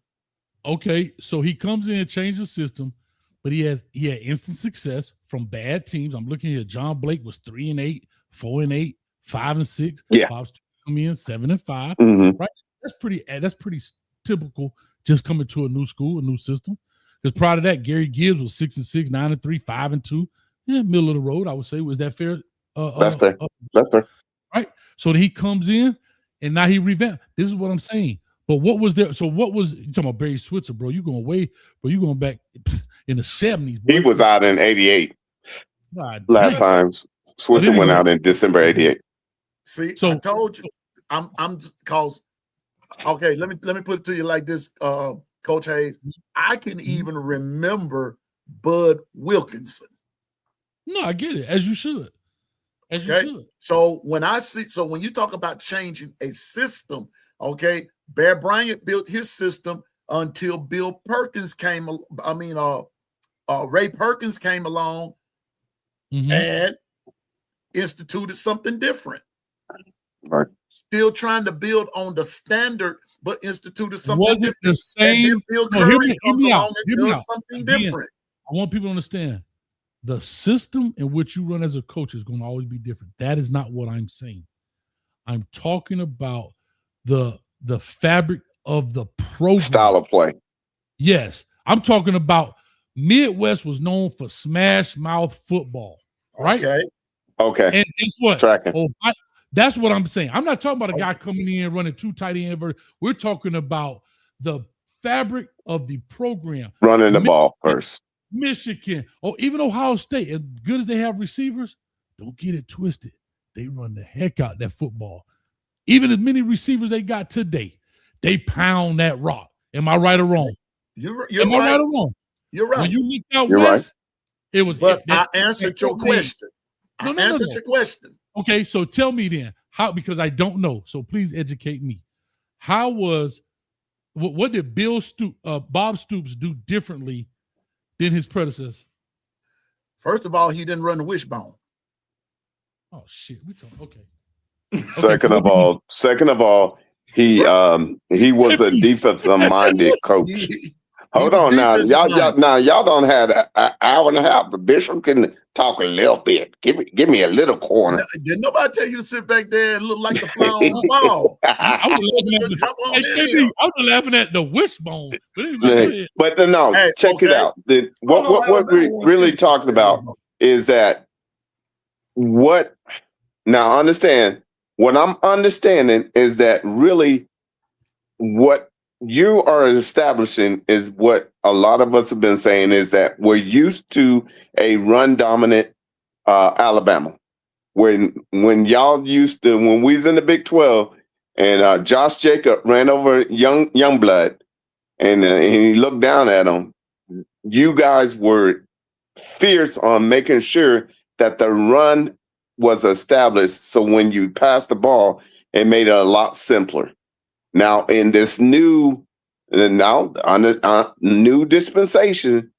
Speaker 2: Okay, so he comes in and changed the system, but he had instant success from bad teams. I'm looking here. John Blake was 3-8, 4-8, 5-6.
Speaker 4: Yeah.
Speaker 2: Bob's come in 7-5.
Speaker 4: Mm-hmm.
Speaker 2: Right. That's pretty typical, just coming to a new school, a new system. Because prior to that, Gary Gibbs was 6-6, 9-3, 5-2. Yeah, middle of the road, I would say. Was that fair?
Speaker 4: That's fair. That's fair.
Speaker 2: Right. So he comes in and now he revamped. This is what I'm saying. But what was there? So what was you talking about Barry Switzer, bro? You going way, bro, you going back in the 70s, bro.
Speaker 4: He was out in 88. Last time Switzer went out in December 88.
Speaker 1: See, so I told you. I'm cause okay, let me put it to you like this, Coach Hayes. I can even remember Bud Wilkinson.
Speaker 2: No, I get it, as you should. You should.
Speaker 1: So when you talk about changing a system, okay, Bear Bryant built his system until Bill Perkins came. Ray Perkins came along and instituted something different.
Speaker 4: Right.
Speaker 1: Still trying to build on the standard, but instituted something different.
Speaker 2: The same.
Speaker 1: Bill Curry comes along and does something different.
Speaker 2: I want people to understand the system in which you run as a coach is going to always be different. That is not what I'm saying. I'm talking about the fabric of the program.
Speaker 4: Style of play.
Speaker 2: Yes. I'm talking about Midwest was known for smash mouth football. Right?
Speaker 4: Okay.
Speaker 2: And guess what?
Speaker 4: Tracking.
Speaker 2: That's what I'm saying. I'm not talking about a guy coming in running two tight end. We're talking about the fabric of the program.
Speaker 4: Running the ball first.
Speaker 2: Michigan, or even Ohio State, as good as they have receivers, don't get it twisted. They run the heck out that football. even as many receivers they got today, they pound that rock. Am I right or wrong?
Speaker 1: You're
Speaker 2: Am I
Speaker 1: right.
Speaker 2: right or wrong?
Speaker 1: You're right.
Speaker 2: When you looked out
Speaker 4: You're
Speaker 2: west, it was.
Speaker 1: But I answered your question. I answered your question.
Speaker 2: Okay, so tell me then how, because I don't know. So please educate me. How was what did Bob Stoops do differently than his predecessor?
Speaker 1: First of all, he didn't run the wishbone.
Speaker 2: Oh shit, we talking okay.
Speaker 4: Second of all, he was a defensive-minded coach. Hold on now, y'all don't have an hour and a half. The Bishop can talk a little bit. Give me a little corner.
Speaker 1: Did nobody tell you to sit back there and look like the fly on the ball?
Speaker 2: I was laughing at the wishbone.
Speaker 4: But no, hey, check it out. What we're really talking about is that now understand, what I'm understanding is that really what you are establishing is what a lot of us have been saying, is that we're used to a run dominant Alabama. When y'all used to, when we was in the Big 12 and Josh Jacob ran over Youngblood and he looked down at him, you guys were fierce on making sure that the run was established. So when you passed the ball, it made it a lot simpler. Now, in this new dispensation,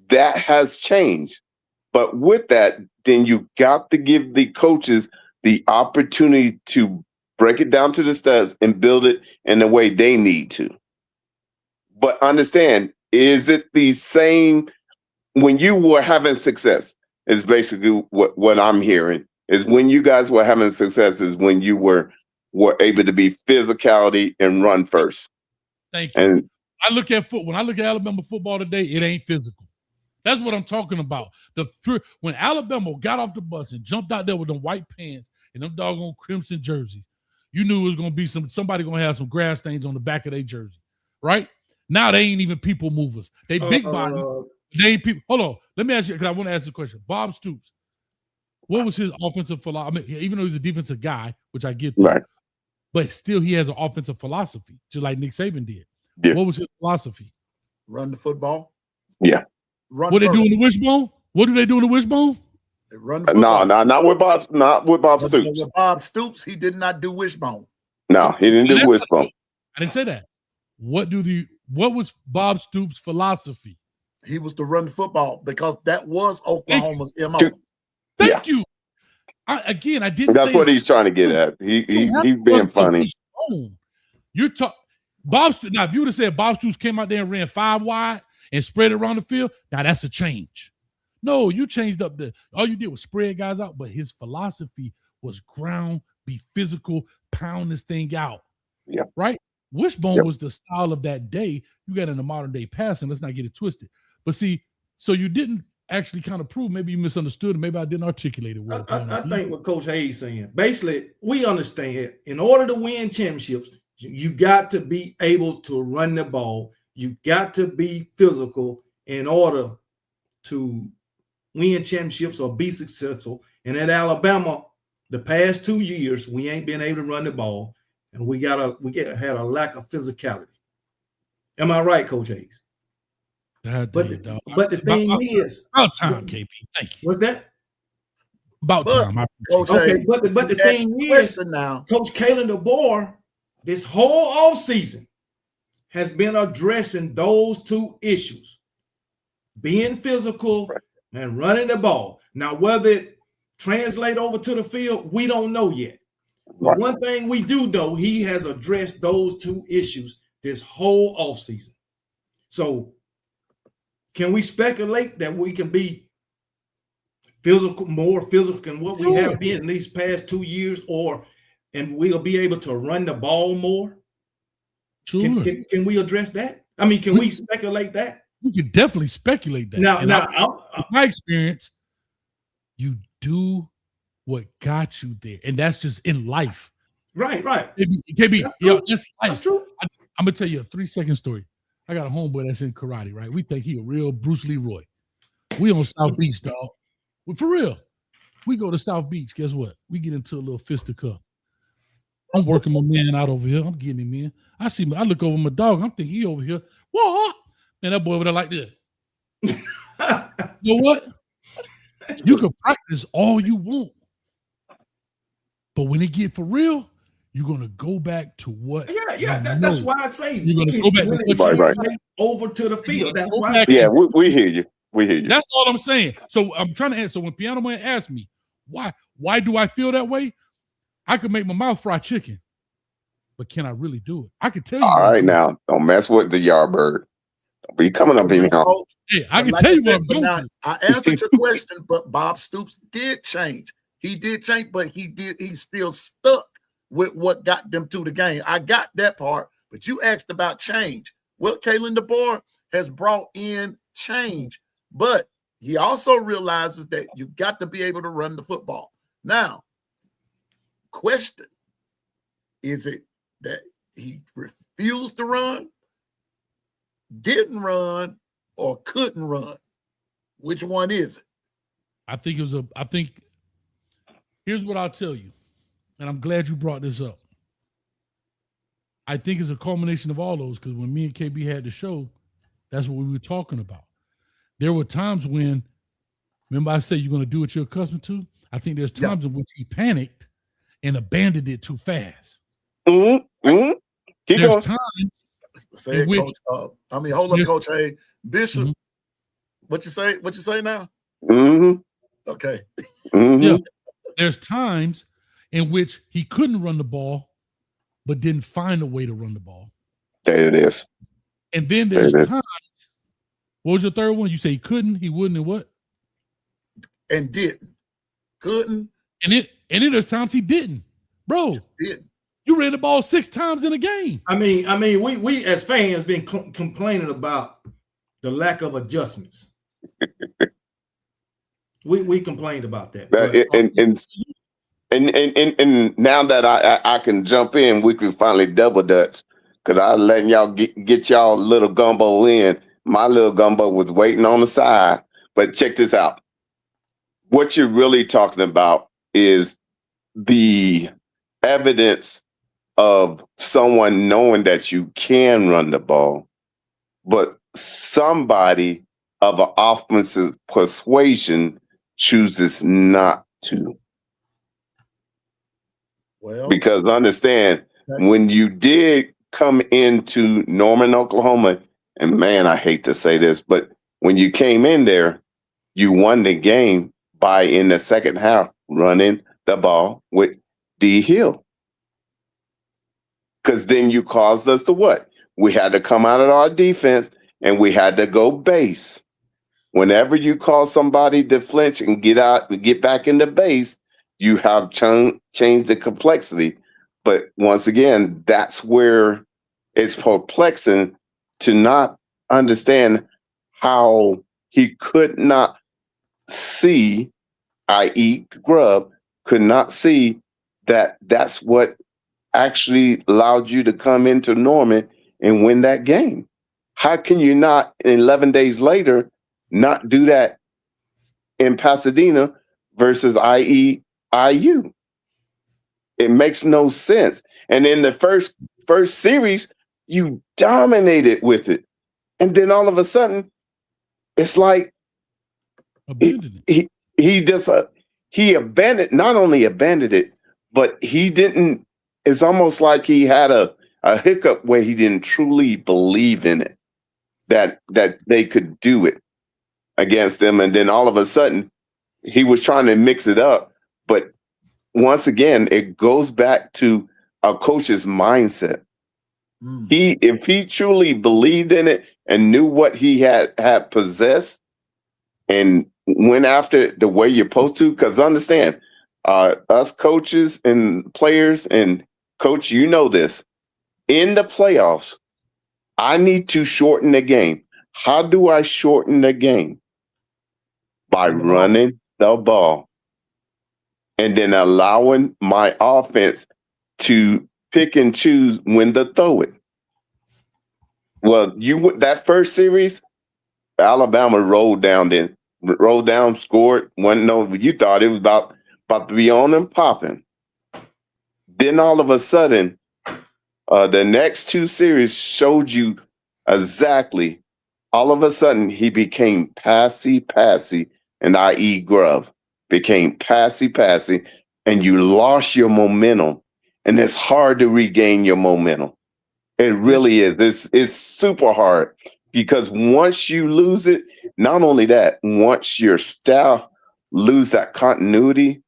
Speaker 4: that has changed. But with that, then you got to give the coaches the opportunity to break it down to the studs and build it in the way they need to. But understand, is it the same when you were having success? Is basically what I'm hearing. Is when you guys were having success is when you were able to be physicality and run first.
Speaker 2: Thank you. And when I look at Alabama football today, it ain't physical. That's what I'm talking about. When Alabama got off the bus and jumped out there with them white pants and them doggone crimson jerseys, you knew it was going to be somebody going to have some grass stains on the back of their jersey, right? Now they ain't even people movers. They big bodies. They ain't people. Hold on. Let me ask you, because I want to ask the question. Bob Stoops, what was his offensive philosophy? I mean, even though he's a defensive guy, which I get that, right, but still he has an offensive philosophy, just like Nick Saban did. Yeah. What was his philosophy?
Speaker 1: Run the football.
Speaker 4: Yeah.
Speaker 2: What they do in the wishbone? What do they do in the wishbone?
Speaker 1: They run the football.
Speaker 4: No, not with Bob Stoops.
Speaker 1: With Bob Stoops, he did not do wishbone.
Speaker 4: No, he didn't do wishbone.
Speaker 2: I didn't say that. What was Bob Stoops' philosophy?
Speaker 1: He was to run the football because that was Oklahoma's MO.
Speaker 2: Thank you. I didn't.
Speaker 4: That's what he's trying to get at. He's being funny.
Speaker 2: You talk Bob Stoops. Now, if you would have said Bob Stoops came out there and ran 5 wide and spread it around the field, now that's a change. No, you changed up all you did was spread guys out, but his philosophy was ground, be physical, pound this thing out.
Speaker 4: Yeah.
Speaker 2: Right? Wishbone was the style of that day. You got in the modern day passing. Let's not get it twisted. But see, so you didn't actually kind of prove, maybe you misunderstood, maybe I didn't articulate it well.
Speaker 3: I think what Coach Hayes saying, basically, we understand in order to win championships, you got to be able to run the ball. You got to be physical in order to win championships or be successful. And at Alabama, the past 2 years, we ain't been able to run the ball, and we had a lack of physicality. Am I right, Coach Hayes? But the thing is,
Speaker 2: about time, KP. Thank you.
Speaker 3: What's that?
Speaker 2: About time.
Speaker 3: Okay, but the thing is,
Speaker 1: now,
Speaker 3: Coach Kalen DeBoer, this whole offseason has been addressing those two issues: being physical and running the ball. Now, whether it translate over to the field, we don't know yet. But one thing we do know, he has addressed those two issues this whole offseason. So, can we speculate that we can be more physical than what we have been in these past 2 years, and we'll be able to run the ball more?
Speaker 2: Sure.
Speaker 3: Can we address that? I mean, can we speculate that?
Speaker 2: We could definitely speculate that.
Speaker 3: Now,
Speaker 2: in my experience, you do what got you there, and that's just in life.
Speaker 3: Right.
Speaker 2: KB, that's life.
Speaker 3: That's true.
Speaker 2: I'm gonna tell you a 3-second story. I got a homeboy that's in karate, right? We think he a real Bruce Leroy. We on South Beach, dog. For real. We go to South Beach. Guess what? We get into a little fisticuff. I'm working my man out over here. I'm getting him in. I look over my dog. I'm thinking he over here. What? Man, that boy over there like this. You know what? You can practice all you want. But when it get for real, you're gonna go back to what.
Speaker 3: That's why I say
Speaker 2: you're gonna go back to what
Speaker 4: right.
Speaker 3: over to the field. That's why.
Speaker 4: Yeah, we hear you. We hear you.
Speaker 2: That's all I'm saying. So I'm trying to answer. So when Pianoman asked me why do I feel that way, I could make my mouth fry chicken, but can I really do it? I could tell you.
Speaker 4: All right, now don't mess with the Yardbird. Don't be coming up in here.
Speaker 2: Hey, I can tell you what I'm doing.
Speaker 1: Now, I answered your question, but Bob Stoops did change. He did change, but he's still stuck with what got them to the game. I got that part, but you asked about change. Well, Kalen DeBoer has brought in change, but he also realizes that you got to be able to run the football. Now, question, is it that he refused to run, didn't run, or couldn't run? Which one is it?
Speaker 2: I think here's what I'll tell you, and I'm glad you brought this up. I think it's a culmination of all those, because when me and KB had the show, that's what we were talking about. There were times when, remember I said you're going to do what you're accustomed to? I think there's times in which he panicked and abandoned it too fast.
Speaker 4: Mm-hmm. Keep
Speaker 2: there's
Speaker 4: going.
Speaker 2: Times
Speaker 1: say it, Coach. Hold up, Coach. Hey, Bishop,
Speaker 2: mm-hmm.
Speaker 1: What you say now?
Speaker 4: Mm-hmm.
Speaker 1: Okay.
Speaker 4: Mm-hmm.
Speaker 2: Yeah. There's times in which he couldn't run the ball, but didn't find a way to run the ball.
Speaker 4: There it is.
Speaker 2: And then there's times. What was your third one? You say he couldn't, he wouldn't, and what?
Speaker 1: And didn't. Couldn't.
Speaker 2: And then there's times he didn't. Bro,
Speaker 1: didn't.
Speaker 2: You ran the ball 6 times in a game.
Speaker 3: I mean, we as fans been complaining about the lack of adjustments. we complained about that.
Speaker 4: And now that I can jump in, we can finally double dutch, because I was letting y'all get y'all little gumbo in. My little gumbo was waiting on the side. But check this out. What you're really talking about is the evidence of someone knowing that you can run the ball, but somebody of an offensive persuasion chooses not to.
Speaker 1: Well,
Speaker 4: because understand, when you did come into Norman, Oklahoma, and man, I hate to say this, but when you came in there, you won the game by, in the second half, running the ball with D. Hill. Because then you caused us to what? We had to come out of our defense and we had to go base. Whenever you cause somebody to flinch and get back into base, you have changed the complexity. But once again, that's where it's perplexing to not understand how he could not see, i.e. Grubb, could not see that that's what actually allowed you to come into Norman and win that game. How can you not, 11 days later, not do that in Pasadena versus IU? It makes no sense. And in the first series, you dominated with it. And then all of a sudden, it's like he abandoned, not only abandoned it, but he didn't. It's almost like he had a hiccup where he didn't truly believe in it, that they could do it against them. And then all of a sudden, he was trying to mix it up. But once again, it goes back to a coach's mindset. If he truly believed in it and knew what he had possessed and went after it the way you're supposed to, because understand, us coaches and players, and coach, you know this, in the playoffs, I need to shorten the game. How do I shorten the game? By running the ball and then allowing my offense to pick and choose when to throw it. Well, that first series, Alabama rolled down, scored. You thought it was about to be on and popping. Then all of a sudden, the next two series showed you exactly. All of a sudden, he became passy, and i.e. Grub became passy, and you lost your momentum. And it's hard to regain your momentum. It really is. It's super hard because once you lose it, not only that, once your staff lose that continuity,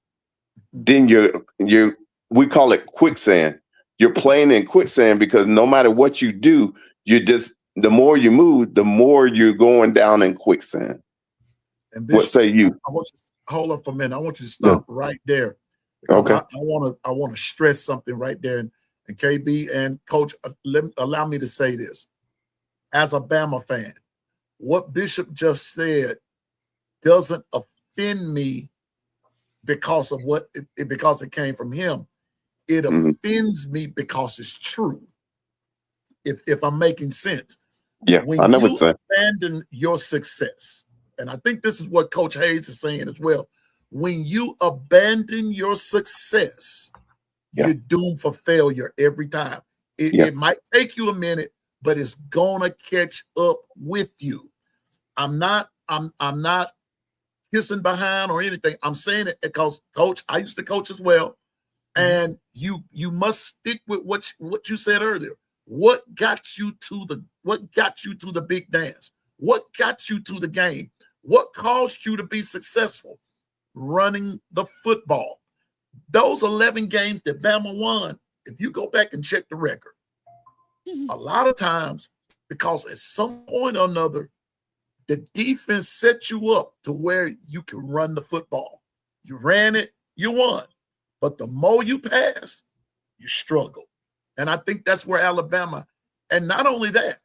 Speaker 4: then we call it quicksand. You're playing in quicksand because no matter what you do, the more you move, the more you're going down in quicksand.
Speaker 1: And
Speaker 4: What say you?
Speaker 1: I want you to hold up for a minute. I want you to stop right there.
Speaker 4: Okay.
Speaker 1: I want to stress something right there. And KB and Coach, allow me to say this. As a Bama fan, what Bishop just said doesn't offend me because of because it came from him. It offends me because it's true. If I'm making sense.
Speaker 4: Yeah,
Speaker 1: when
Speaker 4: I know
Speaker 1: you
Speaker 4: what's that.
Speaker 1: abandon your success, and I think this is what Coach Hayes is saying as well. When you abandon your success, you're doomed for failure every time. It might take you a minute, but it's gonna catch up with you. I'm not kissing behind or anything. I'm saying it because, Coach, I used to coach as well, and you must stick with what you said earlier. What got you to the big dance? What got you to the game? What caused you to be successful? Running the football. Those 11 games that Bama won, if you go back and check the record, a lot of times, because at some point or another, the defense set you up to where you can run the football. You ran it, you won. But the more you pass, you struggle. And I think that's where Alabama, and not only that,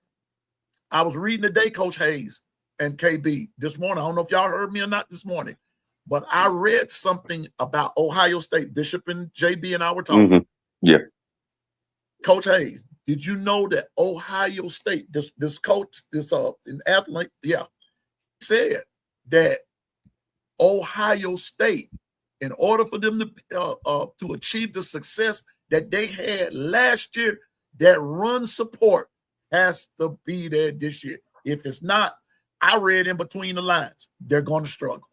Speaker 1: I was reading today, Coach Hayes and KB this morning. I don't know if y'all heard me or not this morning, but I read something about Ohio State. Bishop and JB and I were talking.
Speaker 4: Yeah.
Speaker 1: Coach Hayes, did you know that Ohio State, this coach, an athlete, said that Ohio State, in order for them to achieve the success that they had last year, that run support has to be there this year. If it's not, I read in between the lines, they're going to struggle.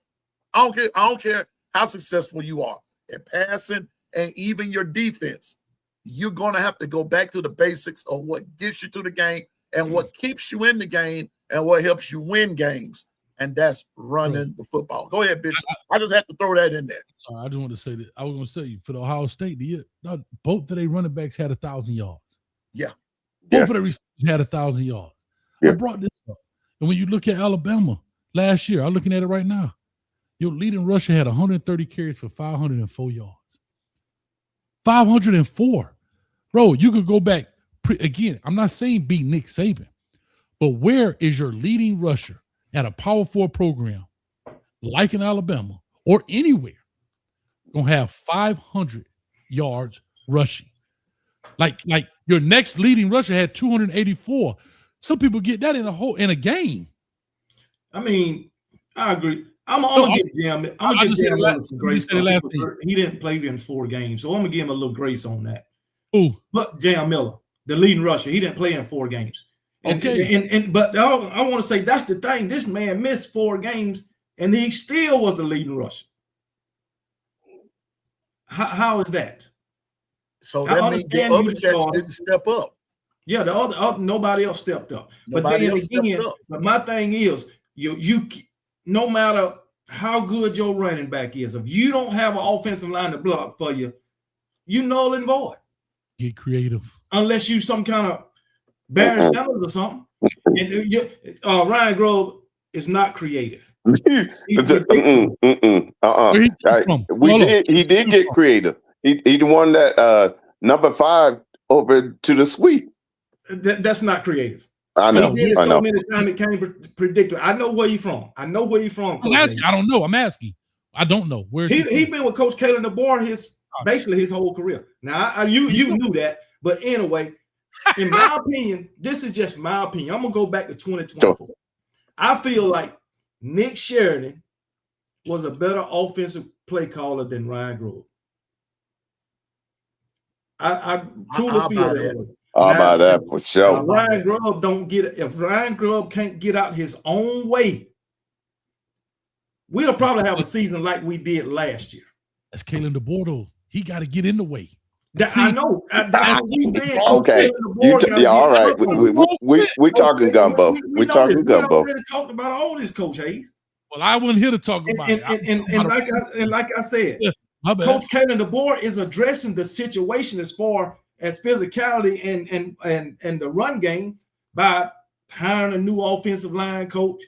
Speaker 1: I don't care how successful you are at passing and even your defense. You're going to have to go back to the basics of what gets you to the game and what keeps you in the game and what helps you win games. And that's running the football. Go ahead, Bishop. I just have to throw that in there.
Speaker 2: Sorry, I just want to say that. I was going to say, for the Ohio State, both of their running backs had 1,000 yards.
Speaker 1: Yeah.
Speaker 2: Both of their receivers had 1,000 yards.
Speaker 4: Yeah.
Speaker 2: I brought this up. And when you look at Alabama last year, I'm looking at it right now. Your leading rusher had 130 carries for 504 yards. 504. Bro, you could go back. Again, I'm not saying beat Nick Saban, but where is your leading rusher at a Power 4 program like in Alabama or anywhere going to have 500 yards rushing? Like your next leading rusher had 284. Some people get that in a game.
Speaker 3: I mean, I agree. I'm gonna give Jam some grace. He didn't play in 4 games, so I'm gonna give him a little grace on that.
Speaker 2: Ooh.
Speaker 3: But Jam Miller, the leading rusher, he didn't play in 4 games. But I want to say that's the thing. This man missed 4 games, and he still was the leading rusher. How is that?
Speaker 1: So that means the other cats didn't step up.
Speaker 3: Yeah, the other nobody else stepped up. But my thing is, you no matter how good your running back is, if you don't have an offensive line to block for you, you null and void.
Speaker 2: Get creative.
Speaker 3: Unless you some kind of Barry Sanders or something. And Ryan Grove is not creative.
Speaker 4: He did get creative. He won that number 5 over to the sweep.
Speaker 3: That's not creative.
Speaker 4: I know.
Speaker 3: Many times it can't predict. I know where you're from. I don't know.
Speaker 2: I'm asking. I don't know. Where's
Speaker 3: he been with Coach Kalen DeBoer basically his whole career. Now you knew that, but anyway, in my opinion, this is just my opinion. I'm gonna go back to 2024. Sure. I feel like Nick Sheridan was a better offensive play caller than Ryan Grove. I truly
Speaker 1: I'll
Speaker 3: feel
Speaker 1: buy
Speaker 3: that
Speaker 1: that.
Speaker 3: way.
Speaker 4: How
Speaker 3: Now,
Speaker 4: about that for sure?
Speaker 3: if Ryan Grubb can't get out his own way, we'll probably have a season like we did last year.
Speaker 2: That's Kalen DeBoer, though. He got to get in the way.
Speaker 3: I know. That's what we saying.
Speaker 4: Okay. All right. We talking gumbo. We talking gumbo.
Speaker 3: We already talked about all this, Coach Hayes.
Speaker 2: Well, I wasn't here to talk about it.
Speaker 3: And like I said, Coach Kalen DeBoer is addressing the situation as far as physicality and the run game by hiring a new offensive line coach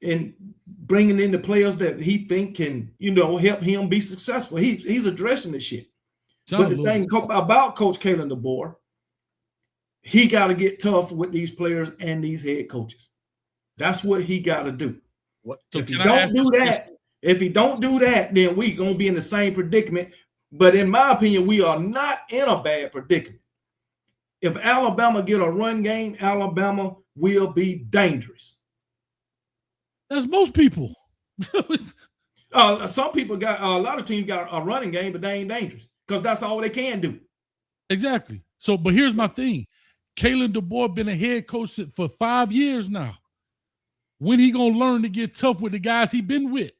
Speaker 3: and bringing in the players that he think can, help him be successful. He's addressing this shit. But the thing about Coach Kalen DeBoer, he got to get tough with these players and these head coaches. That's what he got to do. If he don't do that, then we're gonna be in the same predicament. But in my opinion, we are not in a bad predicament. If Alabama get a run game, Alabama will be dangerous.
Speaker 2: That's most people.
Speaker 3: Some people got a lot of teams got a running game, but they ain't dangerous because that's all they can do.
Speaker 2: Exactly. So, but here's my thing: Kalen DeBoer been a head coach for 5 years now. When he gonna learn to get tough with the guys he been with?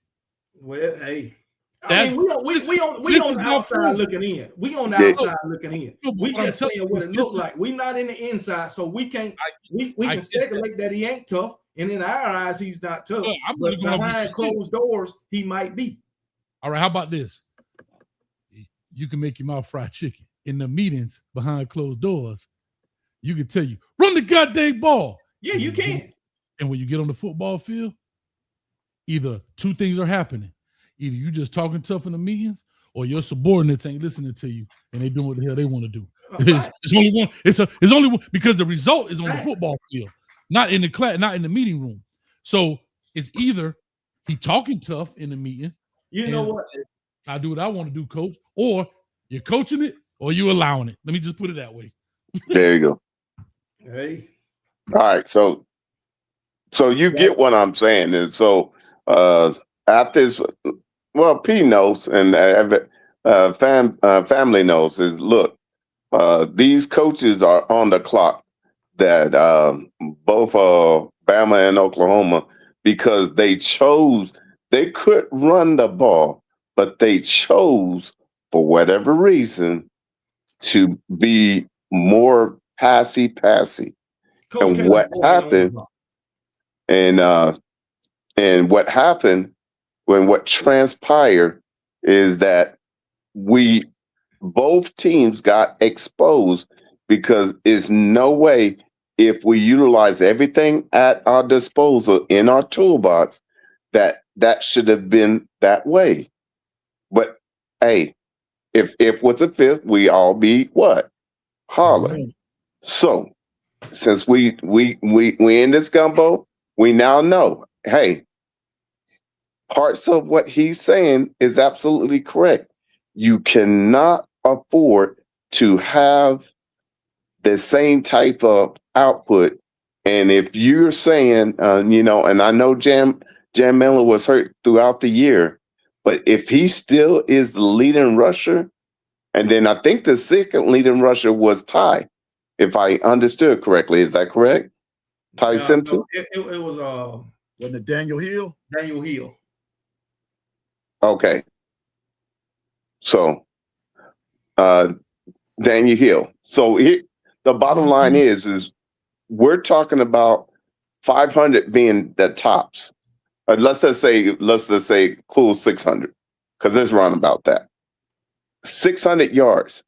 Speaker 3: Well, hey, we on the outside looking in. We on the outside looking in. We just saying what it looks like. We not in the inside, so we can't. We can speculate that he ain't tough, and in our eyes, he's not tough. But behind closed doors, he might be.
Speaker 2: All right, how about this? You can make your mouth fried chicken in the meetings behind closed doors. You can tell you run the goddamn ball.
Speaker 3: Yeah, you can.
Speaker 2: And when you get on the football field, either two things are happening. Either you just talking tough in the meetings, or your subordinates ain't listening to you and they doing what the hell they want to do. It's only one. It's only one because the result is on the football field, not in the class, not in the meeting room. So it's either he talking tough in the meeting.
Speaker 3: You know what?
Speaker 2: I do what I want to do, coach, or you're coaching it or you allowing it. Let me just put it that way.
Speaker 4: There you go.
Speaker 3: Hey.
Speaker 4: All right. So you get what I'm saying. And so at this, well, P knows and family knows is look, these coaches are on the clock that both Bama and Oklahoma, because they could run the ball, but they chose for whatever reason to be more passy. And what happened? And what happened when what transpired is that both teams got exposed because there's no way if we utilize everything at our disposal in our toolbox that should have been that way. But hey, if with the fifth, we all be what? Holler. So since we in this gumbo, we now know, hey, parts of what he's saying is absolutely correct. You cannot afford to have the same type of output. And if you're saying, and I know Jam Miller was hurt throughout the year, but if he still is the leading rusher, and then I think the second leading rusher was Ty, if I understood correctly. Is that correct? Ty Simpson?
Speaker 3: No, it was
Speaker 1: wasn't it Daniel Hill?
Speaker 3: Daniel Hill.
Speaker 4: Okay. So Daniel Hill. So the bottom line is we're talking about 500 being the tops. Let's just say cool 600, because it's round about that. 600 yards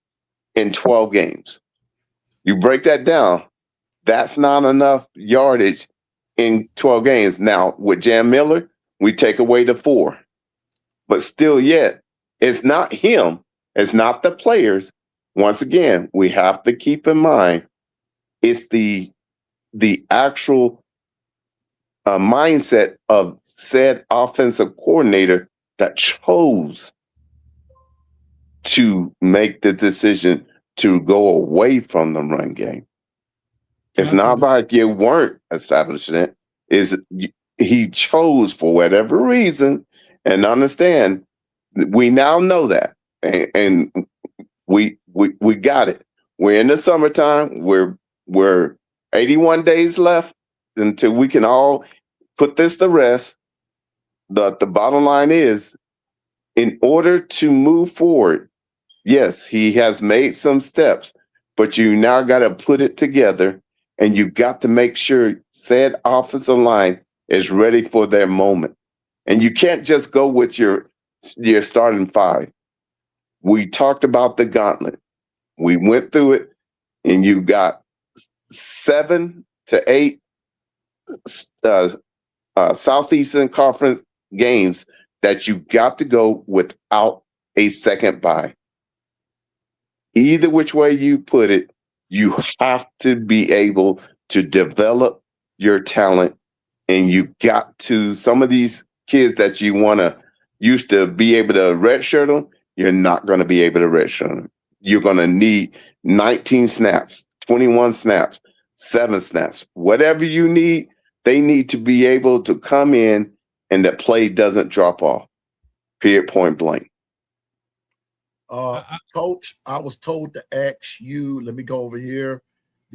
Speaker 4: in 12 games. You break that down, that's not enough yardage in 12 games. Now, with Jam Miller, we take away the 4. But still yet, it's not him. It's not the players. Once again, we have to keep in mind, it's the actual mindset of said offensive coordinator that chose to make the decision to go away from the run game. It's not like you weren't establishing it. He chose for whatever reason, and understand, we now know that. And We got it. We're in the summertime. We're 81 days left until we can all put this to rest. The bottom line is, in order to move forward, yes, he has made some steps, but you now got to put it together, and you got to make sure said offensive line is ready for their moment. And you can't just go with your starting five. We talked about the gauntlet. We went through it, and you got 7 to 8 Southeastern Conference games that you got to go without a second bye. Either which way you put it, you have to be able to develop your talent, and you got to, some of these kids that you want to used to be able to redshirt them, you're not going to be able to redshirt them. You're going to need 19 snaps, 21 snaps, 7 snaps, whatever you need. They need to be able to come in and that play doesn't drop off. Period, point blank.
Speaker 1: Coach, I was told to ask you, let me go over here.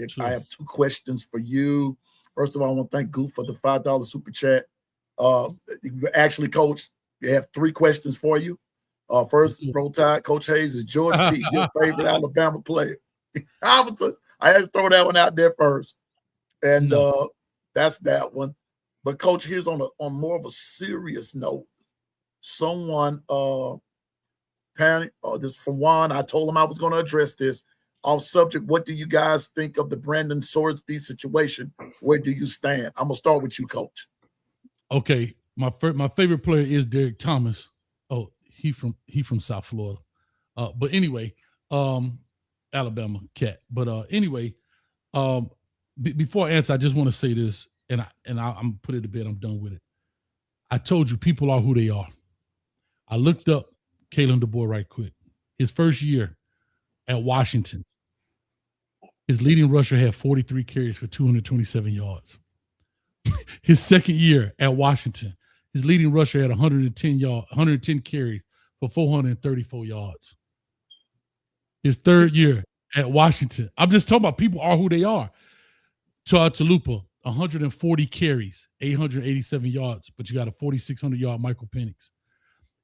Speaker 2: Sure.
Speaker 1: I have 2 questions for you. First of all, I want to thank Goof for the $5 super chat. Actually, Coach, they have 3 questions for you. First, Roll Tide, Coach Hayes, is George T your favorite Alabama player? I had to throw that one out there first. And that's that one. But Coach, here's on more of a serious note. Someone this from Juan. I told him I was going to address this off subject. What do you guys think of the Brandon Sorsby situation? Where do you stand? I'm gonna start with you, Coach.
Speaker 2: Okay, my favorite player is Derek Thomas. Oh, he from South Florida. But anyway, Alabama cat. But anyway, before I answer, I just want to say this, and I'm put it to bed. I'm done with it. I told you people are who they are. I looked up Kalen DeBoer right quick. His first year at Washington, his leading rusher had 43 carries for 227 yards. His second year at Washington, his leading rusher had 110 carries for 434 yards. His third year at Washington, I'm just talking about people are who they are. Talupa, 140 carries, 887 yards, but you got a 4,600-yard Michael Penix.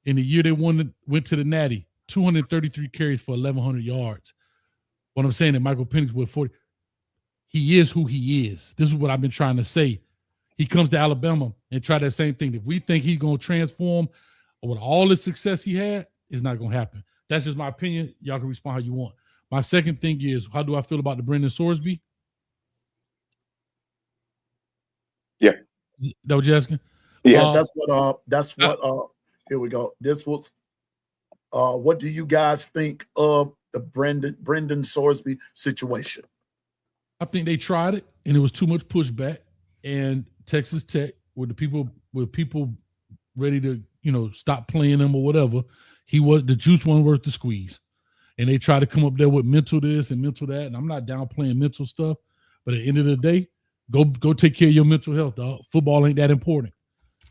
Speaker 2: In the year they went to the Natty, 233 carries for 1,100 yards. What I'm saying that Michael Penix with 40, he is who he is. This is what I've been trying to say. He comes to Alabama and try that same thing. If we think he's going to transform with all the success he had, it's not going to happen. That's just my opinion. Y'all can respond how you want. My second thing is, how do I feel about the Brandon Sorsby?
Speaker 4: Yeah.
Speaker 2: Is that what you're asking?
Speaker 4: Yeah.
Speaker 1: That's what here we go. This was what do you guys think of the Brendan Sorsby situation?
Speaker 2: I think they tried it and it was too much pushback. And Texas Tech, with people ready to, stop playing him or whatever, the juice wasn't worth the squeeze. And they try to come up there with mental this and mental that. And I'm not downplaying mental stuff, but at the end of the day, go take care of your mental health, dog. Football ain't that important.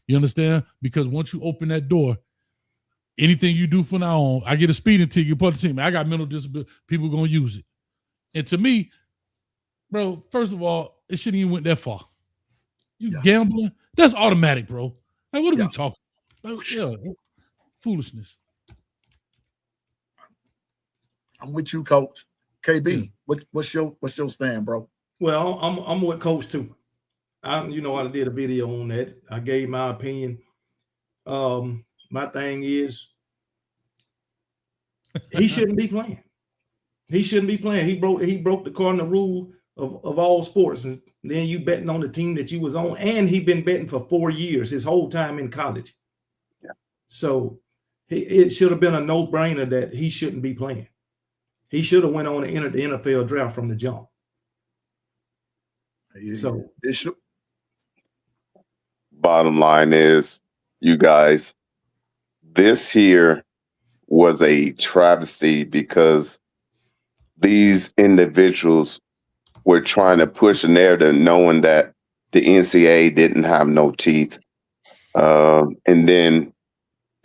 Speaker 2: You understand? Because once you open that door, anything you do from now on, I get a speeding ticket, part of the team. I got mental disability. People gonna use it. And to me, bro, first of all, it shouldn't even went that far. Gambling, that's automatic, bro. Like, what are we talking about? Foolishness.
Speaker 1: I'm with you, Coach. KB, what's your stand, bro?
Speaker 3: Well, I'm with Coach too. I did a video on that. I gave my opinion. My thing is, he shouldn't be playing. He shouldn't be playing. He broke the cardinal rule of all sports. And then you betting on the team that you was on, and he been betting for 4 years, his whole time in college.
Speaker 4: Yeah. So
Speaker 3: it should have been a no-brainer that he shouldn't be playing. He should have went on and entered the NFL draft from the jump. So
Speaker 1: Bishop.
Speaker 4: Bottom line is, you guys, this here was a travesty because these individuals were trying to push a narrative knowing that the NCAA didn't have no teeth. And then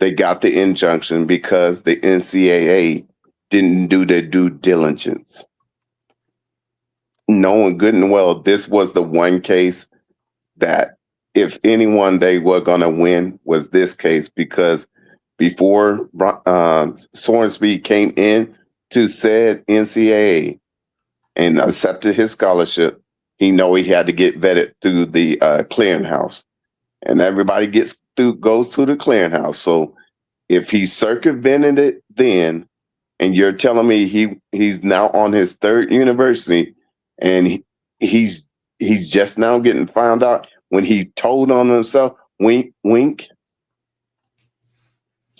Speaker 4: they got the injunction because the NCAA didn't do their due diligence. Knowing good and well, this was the one case that if anyone they were going to win was this case, because before Sorensby came in to said NCAA and accepted his scholarship, he know he had to get vetted through the clearinghouse, and everybody goes through the clearinghouse. So if he circumvented it then, and you're telling me he's now on his third university, and he's just now getting found out when he told on himself, wink, wink.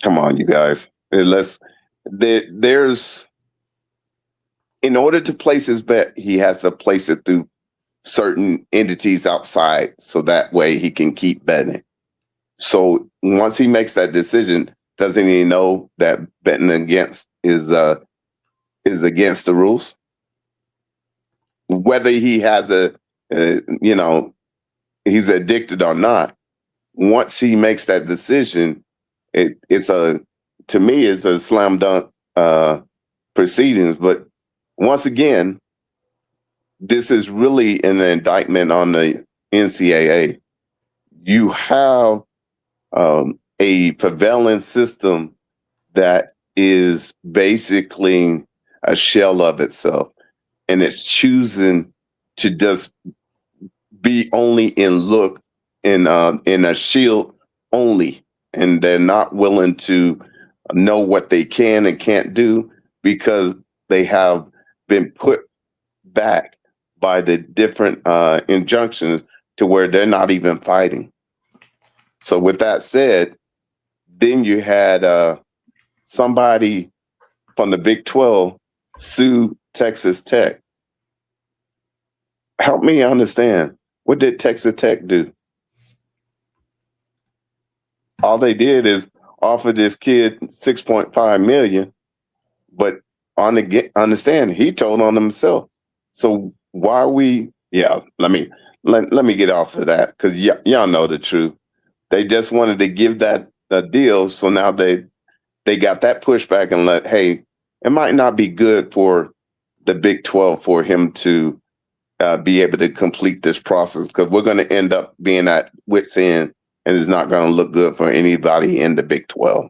Speaker 4: Come on, you guys. There's in order to place his bet, he has to place it through certain entities outside, so that way he can keep betting. So once he makes that decision, doesn't he know that betting against is against the rules? Whether he has he's addicted or not, once he makes that decision, to me it's a slam dunk proceedings. But once again, this is really an indictment on the NCAA. You have a prevailing system that is basically a shell of itself, and it's choosing to just be only in a shield only, and they're not willing to know what they can and can't do because they have been put back by the different injunctions to where they're not even fighting. So with that said, then you had somebody from the Big 12 sue Texas Tech. Help me understand. What did Texas Tech do? All they did is offer this kid $6.5 million, but understand he told on himself. So why are we? Yeah, let me get off of that, because y'all know the truth. They just wanted to give that a deal, so now they got that pushback and hey, it might not be good for the Big 12 for him to be able to complete this process, because we're going to end up being at wit's end, and it's not going to look good for anybody in the Big 12.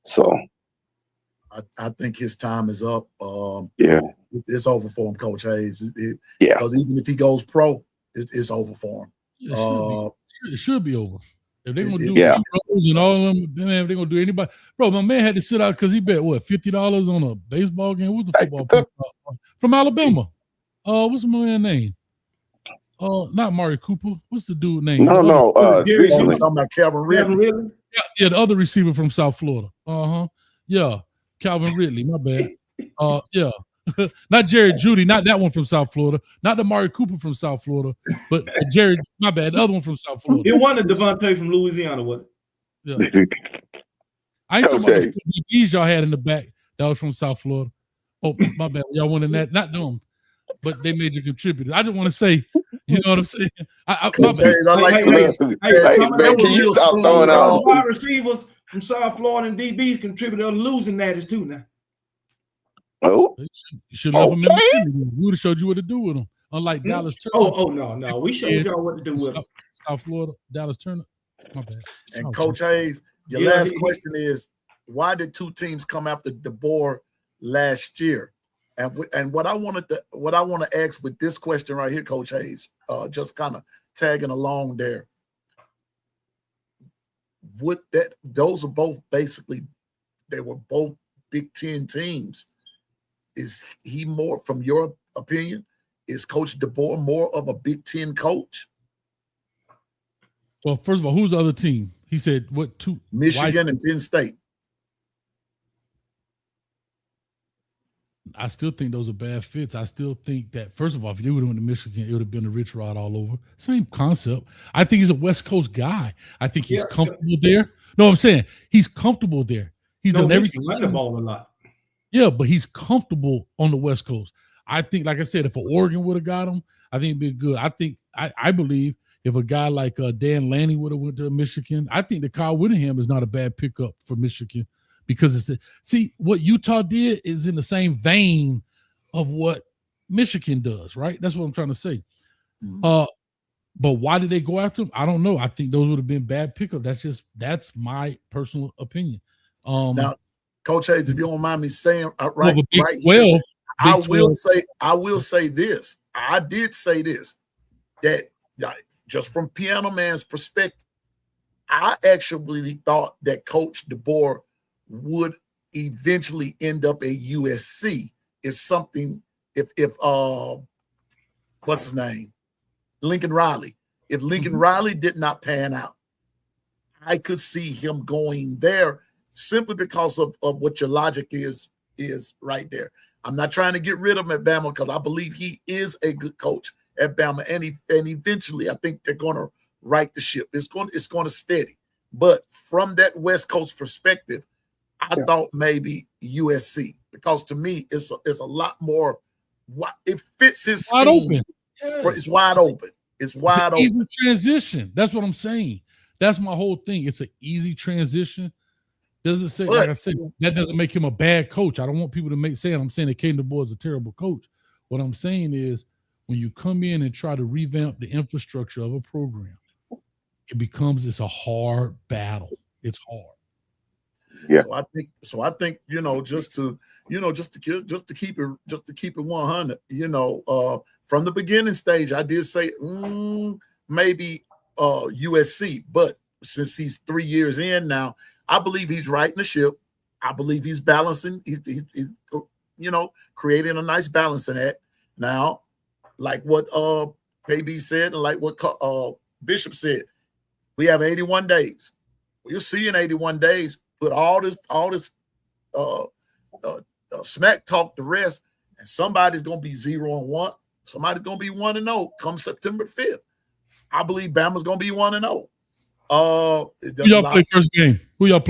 Speaker 4: So
Speaker 1: I think his time is up.
Speaker 4: Yeah,
Speaker 1: it's over for him, Coach Hayes.
Speaker 4: Because
Speaker 1: even if he goes pro, it's over for him.
Speaker 2: It should be over. If they're gonna do
Speaker 4: pros
Speaker 2: and all of them, man, if they're gonna do anybody, bro, my man had to sit out because he bet what $50 on a baseball game. What's the football player from Alabama? What's the man's name? Not Mari Cooper. What's the dude name?
Speaker 4: No,
Speaker 1: recently. Talking about Calvin Ridley.
Speaker 2: Yeah, the other receiver from South Florida. Yeah, Calvin Ridley. My bad. Yeah. Not Jared Judy, not that one from South Florida, not the Mari Cooper from South Florida, but Jared, my bad, the other one from South Florida.
Speaker 3: It wasn't Devontae from Louisiana, was it?
Speaker 2: Yeah. I ain't talking about the DBs y'all had in the back that was from South Florida. Oh, my bad. Y'all wanted that, not them, but they made you contributors. I just want to say, you know what I'm saying?
Speaker 4: Can you stop throwing out
Speaker 3: wide receivers from South Florida and DBs contributed to losing that too now.
Speaker 4: Oh,
Speaker 2: you should have left them in the We would have showed you what to do with them. Unlike Dallas Turner.
Speaker 3: No. We showed y'all what to do with them.
Speaker 2: South Florida, Dallas Turner. My bad.
Speaker 1: And Coach Hayes, your last question is, why did two teams come after DeBoer last year? And what I want to ask with this question right here, Coach Hayes, just kind of tagging along there. Those are both basically, they were both Big Ten teams. Is he more, from your opinion, is Coach DeBoer more of a Big Ten coach?
Speaker 2: Well, first of all, who's the other team? He said what two?
Speaker 1: Michigan and Penn State.
Speaker 2: I still think those are bad fits. I still think that, first of all, if you would have went to Michigan, it would have been a Rich Rod all over. Same concept. I think he's a West Coast guy. I think he's comfortable there. No, I'm saying he's comfortable there. He's done everything.
Speaker 3: Run the ball a lot.
Speaker 2: Yeah, but he's comfortable on the West Coast. I think, like I said, if Oregon would have got him, I think it'd be good. I believe if a guy like Dan Lanning would have went to Michigan, I think that Kyle Whittingham is not a bad pickup for Michigan, because see what Utah did is in the same vein of what Michigan does, right? That's what I'm trying to say.
Speaker 1: Mhm.
Speaker 2: But why did they go after him? I don't know. I think those would have been bad pickup. That's my personal opinion.
Speaker 1: Now, Coach Hayes, if you don't mind me saying
Speaker 2: Well,
Speaker 1: right
Speaker 2: Big
Speaker 1: here,
Speaker 2: 12,
Speaker 1: I
Speaker 2: Big
Speaker 1: will
Speaker 2: 12.
Speaker 1: say this. I did say this, that just from Pianoman's perspective, I actually thought that Coach DeBoer would eventually end up at USC. If something, if what's his name? Lincoln Riley. If Lincoln Riley did not pan out, I could see him going there simply because of what your logic is right there. I'm not trying to get rid of him at Bama because I believe he is a good coach at Bama, and eventually I think they're going to right the ship. It's going to steady. But from that West Coast perspective, I thought maybe USC, because to me it's a lot more. It fits his scheme.
Speaker 2: Wide open.
Speaker 1: It's wide open. It's wide open.
Speaker 2: Easy transition. That's what I'm saying. That's my whole thing. It's an easy transition. Doesn't say, like I said, that doesn't make him a bad coach. I don't want people to I'm saying that Caden DeBoer is a terrible coach. What I'm saying is when you come in and try to revamp the infrastructure of a program, it's a hard battle. It's hard.
Speaker 4: Yeah.
Speaker 1: So I think just to keep it 100, from the beginning stage, I did say maybe USC, but since he's 3 years in now, I believe he's righting the ship. I believe he's balancing. He's creating a nice balance in that. Now, like what KB said, and like what Bishop said, we have 81 days. We'll see in 81 days. Put all this smack talk to rest, and somebody's gonna be 0-1. Somebody's gonna be 1-0 come September 5th. I believe Bama's gonna be 1-0.
Speaker 2: Who y'all play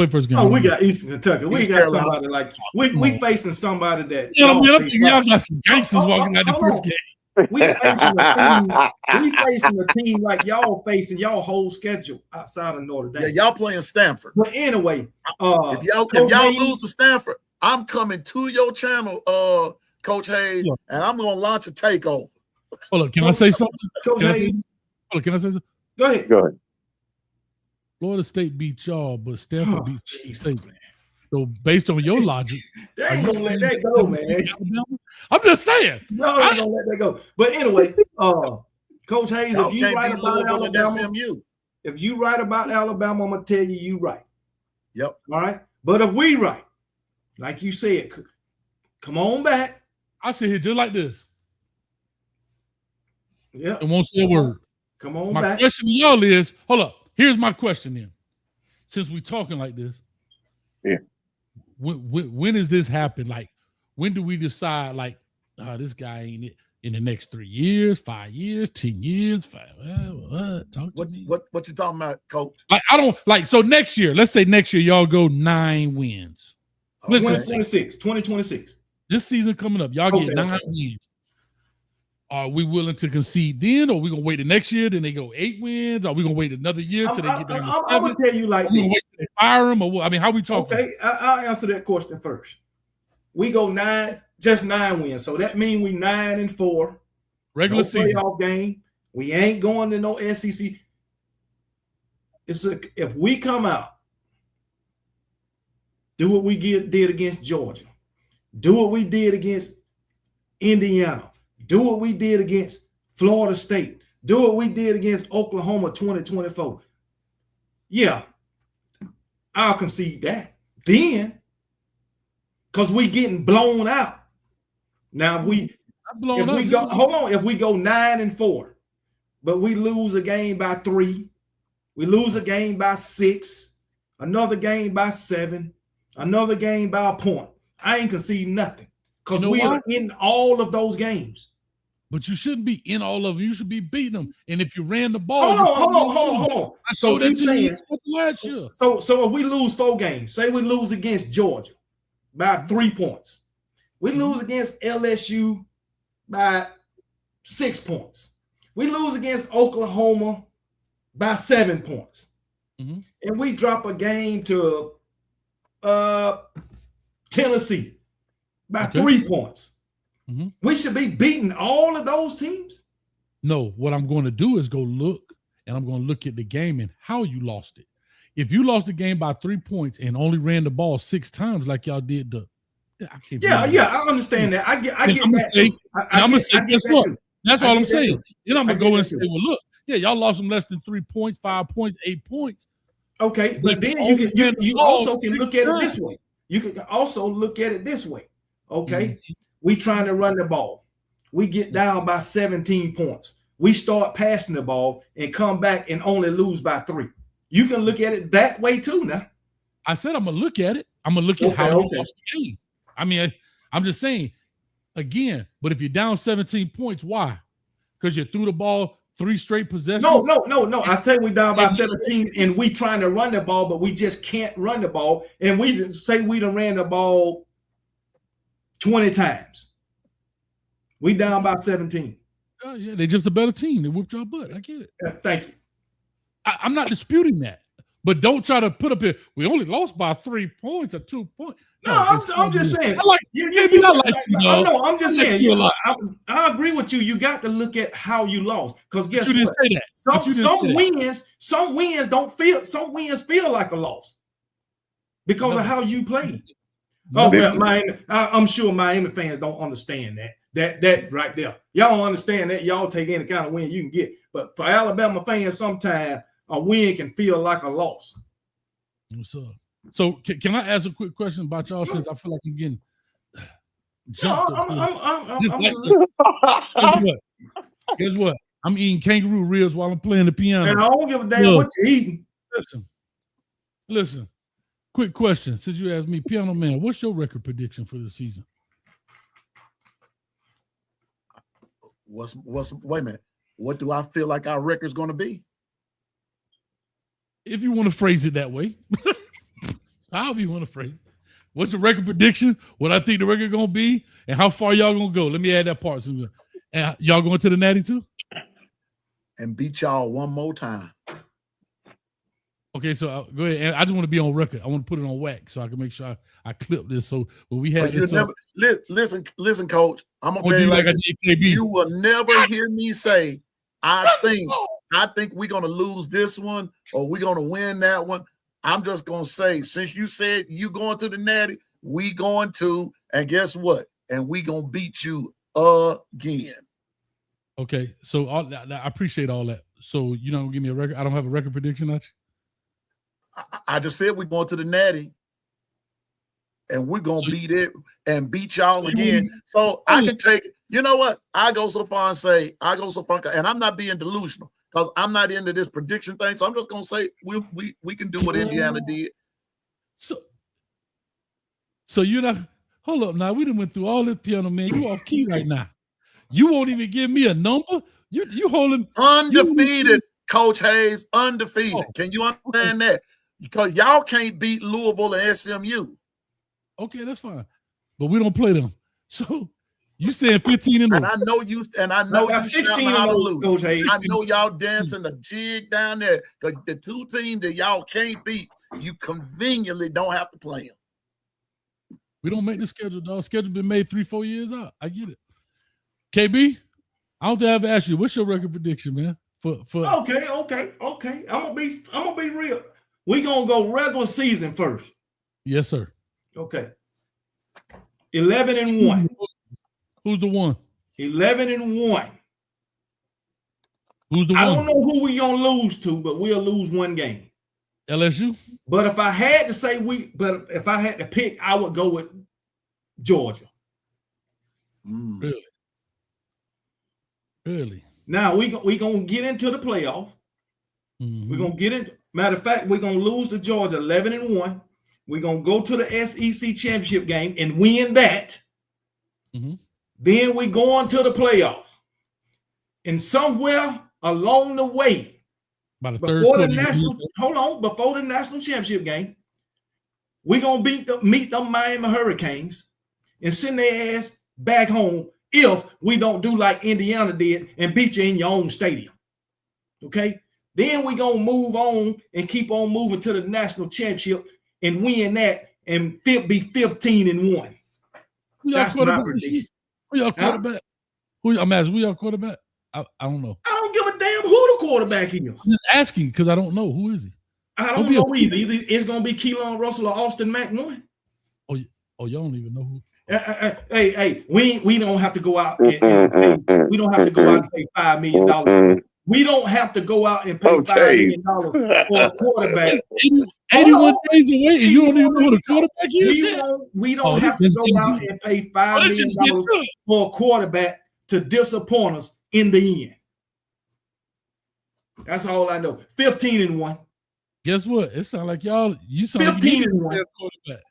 Speaker 2: first game?
Speaker 3: Oh, we got Eastern Kentucky. We got somebody like we facing somebody that
Speaker 2: y'all got some gangsters walking out the first game.
Speaker 3: We facing a team like y'all facing y'all whole schedule outside of Notre Dame.
Speaker 1: Yeah, y'all playing Stanford.
Speaker 3: But anyway,
Speaker 1: if y'all lose to Stanford, I'm coming to your channel, Coach Hayes, and I'm gonna launch a takeover.
Speaker 2: Hold on, can I say something?
Speaker 3: Coach Hayes.
Speaker 2: Can I say something?
Speaker 3: Go ahead.
Speaker 2: Florida State beat y'all, but Stanford beat State. So based on your logic,
Speaker 3: they ain't gonna let that go, man.
Speaker 2: I'm just saying.
Speaker 3: No, they ain't gonna let that go. But anyway, Coach Hayes, if you write about Alabama, if you write about Alabama, I'm gonna tell you right.
Speaker 1: Yep.
Speaker 3: All right. But if we right, like you said, come on back.
Speaker 2: I sit here just like this.
Speaker 3: Yeah.
Speaker 2: And won't say a word.
Speaker 3: Come on
Speaker 2: back.
Speaker 3: My
Speaker 2: question to y'all is, hold up. Here's my question then. Since we talking like this.
Speaker 4: Yeah.
Speaker 2: When does this happen? Like, when do we decide, like, this guy ain't it in the next 3 years, 5 years, 10 years, talk to me.
Speaker 1: What you talking about, Coach?
Speaker 2: I don't like, so next year, let's say next year y'all go 9 wins.
Speaker 3: 2026.
Speaker 2: This season coming up, y'all get 9 wins. Are we willing to concede then, or are we gonna wait the next year? Then they go 8 wins. Are we gonna wait another year till they get down to 7?
Speaker 3: I'm gonna tell you like this.
Speaker 2: Wait till they fire them, or what? I mean, how we talking?
Speaker 3: Okay, I'll answer that question first. We go 9 wins, so that means we 9-4.
Speaker 2: Regular season
Speaker 3: playoff game. We ain't going to no SEC. If we come out, do what we did against Georgia, do what we did against Indiana. Do what we did against Florida State. Do what we did against Oklahoma 2024. Yeah, I'll concede that. Then, because we getting blown out. Now, if we go 9-4, but we lose a game by 3, we lose a game by 6, another game by 7, another game by a point, I ain't conceding nothing. Because we are in all of those games.
Speaker 2: But you shouldn't be in all of them. You should be beating them. And if you ran the ball,
Speaker 3: hold on.
Speaker 2: So you saying last year.
Speaker 3: So if we lose 4 games, say we lose against Georgia by 3 points, we lose against LSU by 6 points, we lose against Oklahoma by 7 points, and we drop a game to Tennessee by
Speaker 2: Okay.
Speaker 3: 3 points.
Speaker 2: Mhm.
Speaker 3: We should be beating all of those teams.
Speaker 2: No, what I'm going to do is go look, and I'm going to look at the game and how you lost it. If you lost the game by 3 points and only ran the ball 6 times like y'all did
Speaker 3: I understand that. I get that too.
Speaker 2: I'm gonna say, guess what? That's all I'm saying.
Speaker 3: Too.
Speaker 2: Then I'm gonna go and say,
Speaker 3: too.
Speaker 2: well, look, yeah, y'all lost them less than 3 points, 5 points, 8 points.
Speaker 3: Okay, but then you also can look at it this way. You can also look at it this way. Okay, we trying to run the ball. We get down by 17 points. We start passing the ball and come back and only lose by 3. You can look at it that way too. Now,
Speaker 2: I said I'm gonna look at it. I'm gonna look at how you lost the game. I mean, I'm just saying again. But if you're down 17 points, why? Because you threw the ball 3 straight possessions.
Speaker 3: No. I said we down by 17, and we trying to run the ball, but we just can't run the ball. And we say we done ran the ball 20 times. We down by 17.
Speaker 2: Oh, yeah, they're just a better team. They whooped your butt. I get it.
Speaker 3: Thank you.
Speaker 2: I'm not disputing that, but don't try to put up here. We only lost by 3 points or 2 points.
Speaker 3: No, I'm just saying.
Speaker 2: I like you. No,
Speaker 3: I'm just saying. I agree with you. You got to look at how you lost, because guess what?
Speaker 2: Say that.
Speaker 3: Some wins don't feel. Some wins feel like a loss because of how you played. Oh, well, Miami. I'm sure Miami fans don't understand that. That right there. Y'all don't understand that. Y'all take any kind of win you can get. But for Alabama fans, sometimes a win can feel like a loss.
Speaker 2: What's up? So can I ask a quick question about y'all, since I feel like I'm getting jumped Guess what? I'm eating kangaroo ribs while I'm playing the piano.
Speaker 3: And I don't give a damn what you're eating.
Speaker 2: Listen. Quick question. Since you asked me, Pianoman, what's your record prediction for the season?
Speaker 1: Wait a minute. What do I feel like our record's going to be?
Speaker 2: If you want to phrase it that way. However you want to phrase it. What's the record prediction? What I think the record going to be, and how far y'all going to go? Let me add that part. And y'all going to the Natty too?
Speaker 1: And beat y'all one more time.
Speaker 2: Okay, so go ahead. And I just want to be on record. I want to put it on wax so I can make sure I clip this. So when we have this,
Speaker 1: listen, Coach. I'm gonna tell you like you will never hear me say, I think we're gonna lose this one or we're gonna win that one. I'm just gonna say, since you said you going to the Natty, we going to, and guess what? And we gonna beat you again.
Speaker 2: Okay, so I appreciate all that. So you don't give me a record. I don't have a record prediction at you.
Speaker 1: I just said we're going to the Natty, and we're gonna beat it and beat y'all again. So I can take it. You know what? I go so far and say, and I'm not being delusional because I'm not into this prediction thing. So I'm just gonna say we can do what Indiana did.
Speaker 2: So you know, hold up now. We done went through all this, Pianoman. You off key right now. You won't even give me a number. You holding
Speaker 1: undefeated, Coach Hayes, undefeated. Can you understand that? Because y'all can't beat Louisville and SMU.
Speaker 2: Okay, that's fine. But we don't play them. So you saying 15-0.
Speaker 1: And I know you 16 how to lose. Coach Hayes. I know y'all dancing the jig down there. The 2 teams that y'all can't beat, you conveniently don't have to play them.
Speaker 2: We don't make the schedule, dog. Schedule been made 3-4 years out. I get it. KB, I don't think I ever asked you, what's your record prediction, man?
Speaker 3: Okay. I'm gonna be real. We gonna go regular season first.
Speaker 2: Yes, sir.
Speaker 3: Okay. 11-1.
Speaker 2: Who's the one?
Speaker 3: 11-1.
Speaker 2: Who's the one?
Speaker 3: I don't know who we gonna lose to, but we'll lose one game.
Speaker 2: LSU.
Speaker 3: But if I had to say if I had to pick, I would go with Georgia.
Speaker 2: Really?
Speaker 3: Now we gonna get into the playoff. We're gonna get into. Matter of fact, we're gonna lose to Georgia 11-1. We're gonna go to the SEC championship game and win that. Then we go on to the playoffs. And somewhere along the way, before the national championship game, we're gonna meet them Miami Hurricanes and send their ass back home if we don't do like Indiana did and beat you in your own stadium. Okay? Then we're going to move on and keep on moving to the national championship and win that and be 15-1.
Speaker 2: Who y'all
Speaker 3: That's my
Speaker 2: quarterback?
Speaker 3: prediction.
Speaker 2: Who y'all quarterback? I'm asking, who y'all quarterback? I don't know.
Speaker 3: I don't give a damn who the quarterback is.
Speaker 2: I'm just asking because I don't know. Who is he?
Speaker 3: I don't know either. Either it's going to be Keelan Russell or Austin Mack one.
Speaker 2: Oh, y'all don't even know who.
Speaker 3: Hey, we don't have to go out and pay. We don't have to go out and pay $5 million. We don't have to go out and pay $5 million for a quarterback.
Speaker 2: 81 days away, and you don't even know who the quarterback is.
Speaker 3: We don't have to go out and pay $5 million for a quarterback to disappoint us in the end. That's all I know. 15-1.
Speaker 2: Guess what? It sounds like you sound
Speaker 3: 15-1
Speaker 2: quarterback.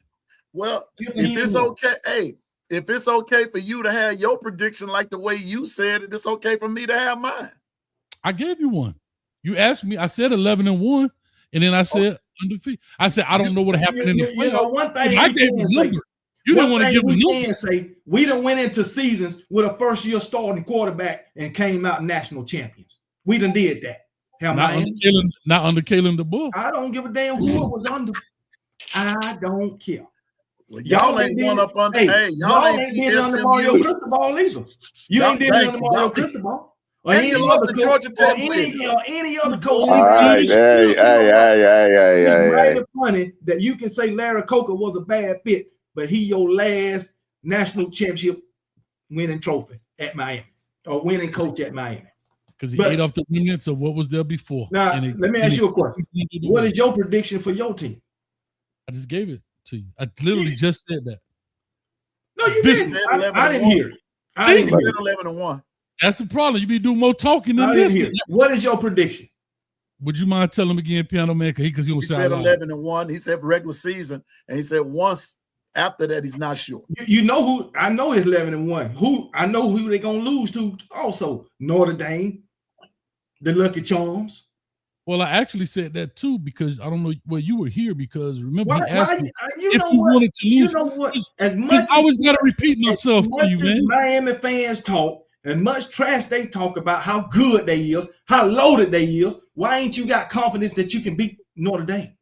Speaker 1: Well, if it's okay, hey, if it's okay for you to have your prediction like the way you said it, it's okay for me to have mine.
Speaker 2: I gave you one. You asked me. I said 11-1, and then I said undefeated. I said I don't know what happened in the playoffs.
Speaker 3: You know, one thing
Speaker 2: I gave you a number. You didn't want to give a number. Can
Speaker 3: say we done went into seasons with a first-year starting quarterback and came out national champions. We done did that.
Speaker 2: Not under Kalen DeBoer.
Speaker 3: I don't give a damn who it was under. I don't care.
Speaker 1: Well, y'all ain't one up under. Hey, y'all ain't
Speaker 3: been under Mario Cristobal either. You ain't been under Mario Cristobal. Or any other coach.
Speaker 4: All right, hey.
Speaker 3: It's funny that you can say Larry Coker was a bad fit, but he your last national championship winning trophy at Miami or winning coach at Miami.
Speaker 2: Because he ate off the remnants of what was there before.
Speaker 3: Now, let me ask you a question. What is your prediction for your team?
Speaker 2: I just gave it to you. I literally just said that.
Speaker 3: No, you didn't. I didn't hear it. I didn't hear
Speaker 1: 11-1.
Speaker 2: That's the problem. You be doing more talking than this.
Speaker 3: What is your prediction?
Speaker 2: Would you mind telling him again, Pianoman? Because he
Speaker 1: said 11-1. He said regular season, and he said once after that he's not sure.
Speaker 3: You know who? I know it's 11-1. Who? I know who they're gonna lose to. Also, Notre Dame, the Lucky Charms.
Speaker 2: Well, I actually said that too because I don't know. Well, you were here because remember he asked me
Speaker 3: if
Speaker 2: you wanted to lose.
Speaker 3: You know what? As much
Speaker 2: I always got to repeat myself to you, man.
Speaker 3: Miami fans talk. And much trash they talk about how good they is, how loaded they is. Why ain't you got confidence that you can beat Notre Dame?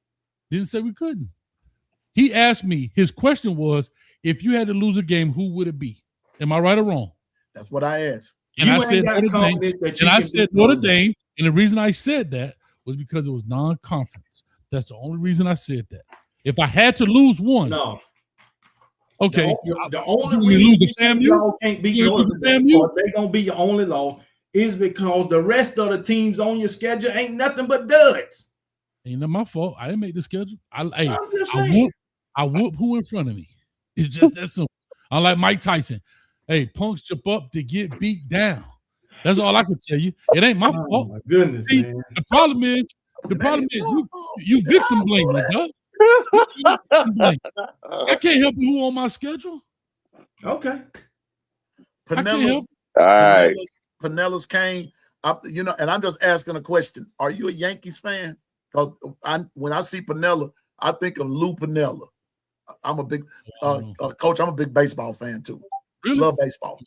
Speaker 2: Didn't say we couldn't. He asked me, his question was, if you had to lose a game, who would it be? Am I right or wrong?
Speaker 1: That's what I asked.
Speaker 2: And I said Notre Dame. And I said Notre Dame. And the reason I said that was because it was non-conference. That's the only reason I said that. If I had to lose one.
Speaker 3: No.
Speaker 2: Okay.
Speaker 3: The only reason y'all can't beat Notre Dame, or they're gonna be your only loss, is because the rest of the teams on your schedule ain't nothing but duds.
Speaker 2: Ain't not my fault. I didn't make the schedule. I whoop who in front of me. It's just that simple. I'm like Mike Tyson. Hey, punks jump up to get beat down. That's all I can tell you. It ain't my fault.
Speaker 3: My goodness,
Speaker 2: see,
Speaker 3: man.
Speaker 2: The problem is you victim blaming, dog. I can't help you who on my schedule.
Speaker 3: Okay.
Speaker 1: Pinellas came up, and I'm just asking a question. Are you a Yankees fan? Because when I see Pinella, I think of Lou Pinella. I'm a big coach. I'm a big baseball fan too.
Speaker 2: Really?
Speaker 1: Love baseball.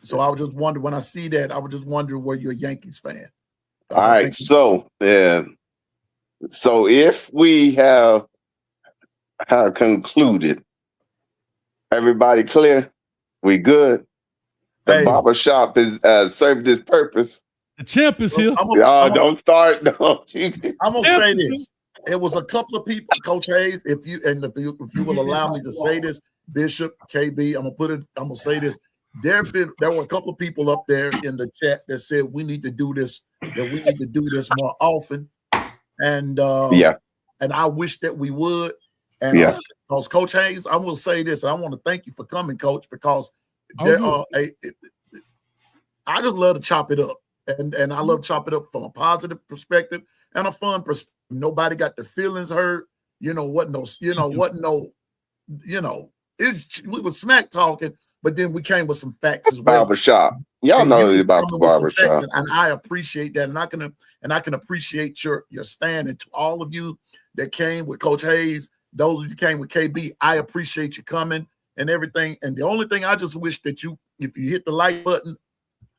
Speaker 1: So I was just wondering when I see that. I was just wondering were you a Yankees fan?
Speaker 4: All right. So if we have concluded, everybody clear? We good? The barbershop is served its purpose.
Speaker 2: The champ is here.
Speaker 4: Don't start.
Speaker 1: I'm gonna say this. It was a couple of people, Coach Hayes. If you will allow me to say this, Bishop, KB, I'm gonna say this. There were a couple of people up there in the chat that said we need to do this, that we need to do this more often. And and I wish that we would. And because Coach Hayes, I will say this. I want to thank you for coming, Coach, because I just love to chop it up. And I love to chop it up from a positive perspective and a fun perspective. Nobody got their feelings hurt. We was smack talking, but then we came with some facts as well.
Speaker 4: Barbershop. Y'all know about the barbershop.
Speaker 1: And I appreciate that. And I can appreciate your stand. And to all of you that came with Coach Hayes, those of you came with KB, I appreciate you coming and everything. And the only thing I just wish that if you hit the like button,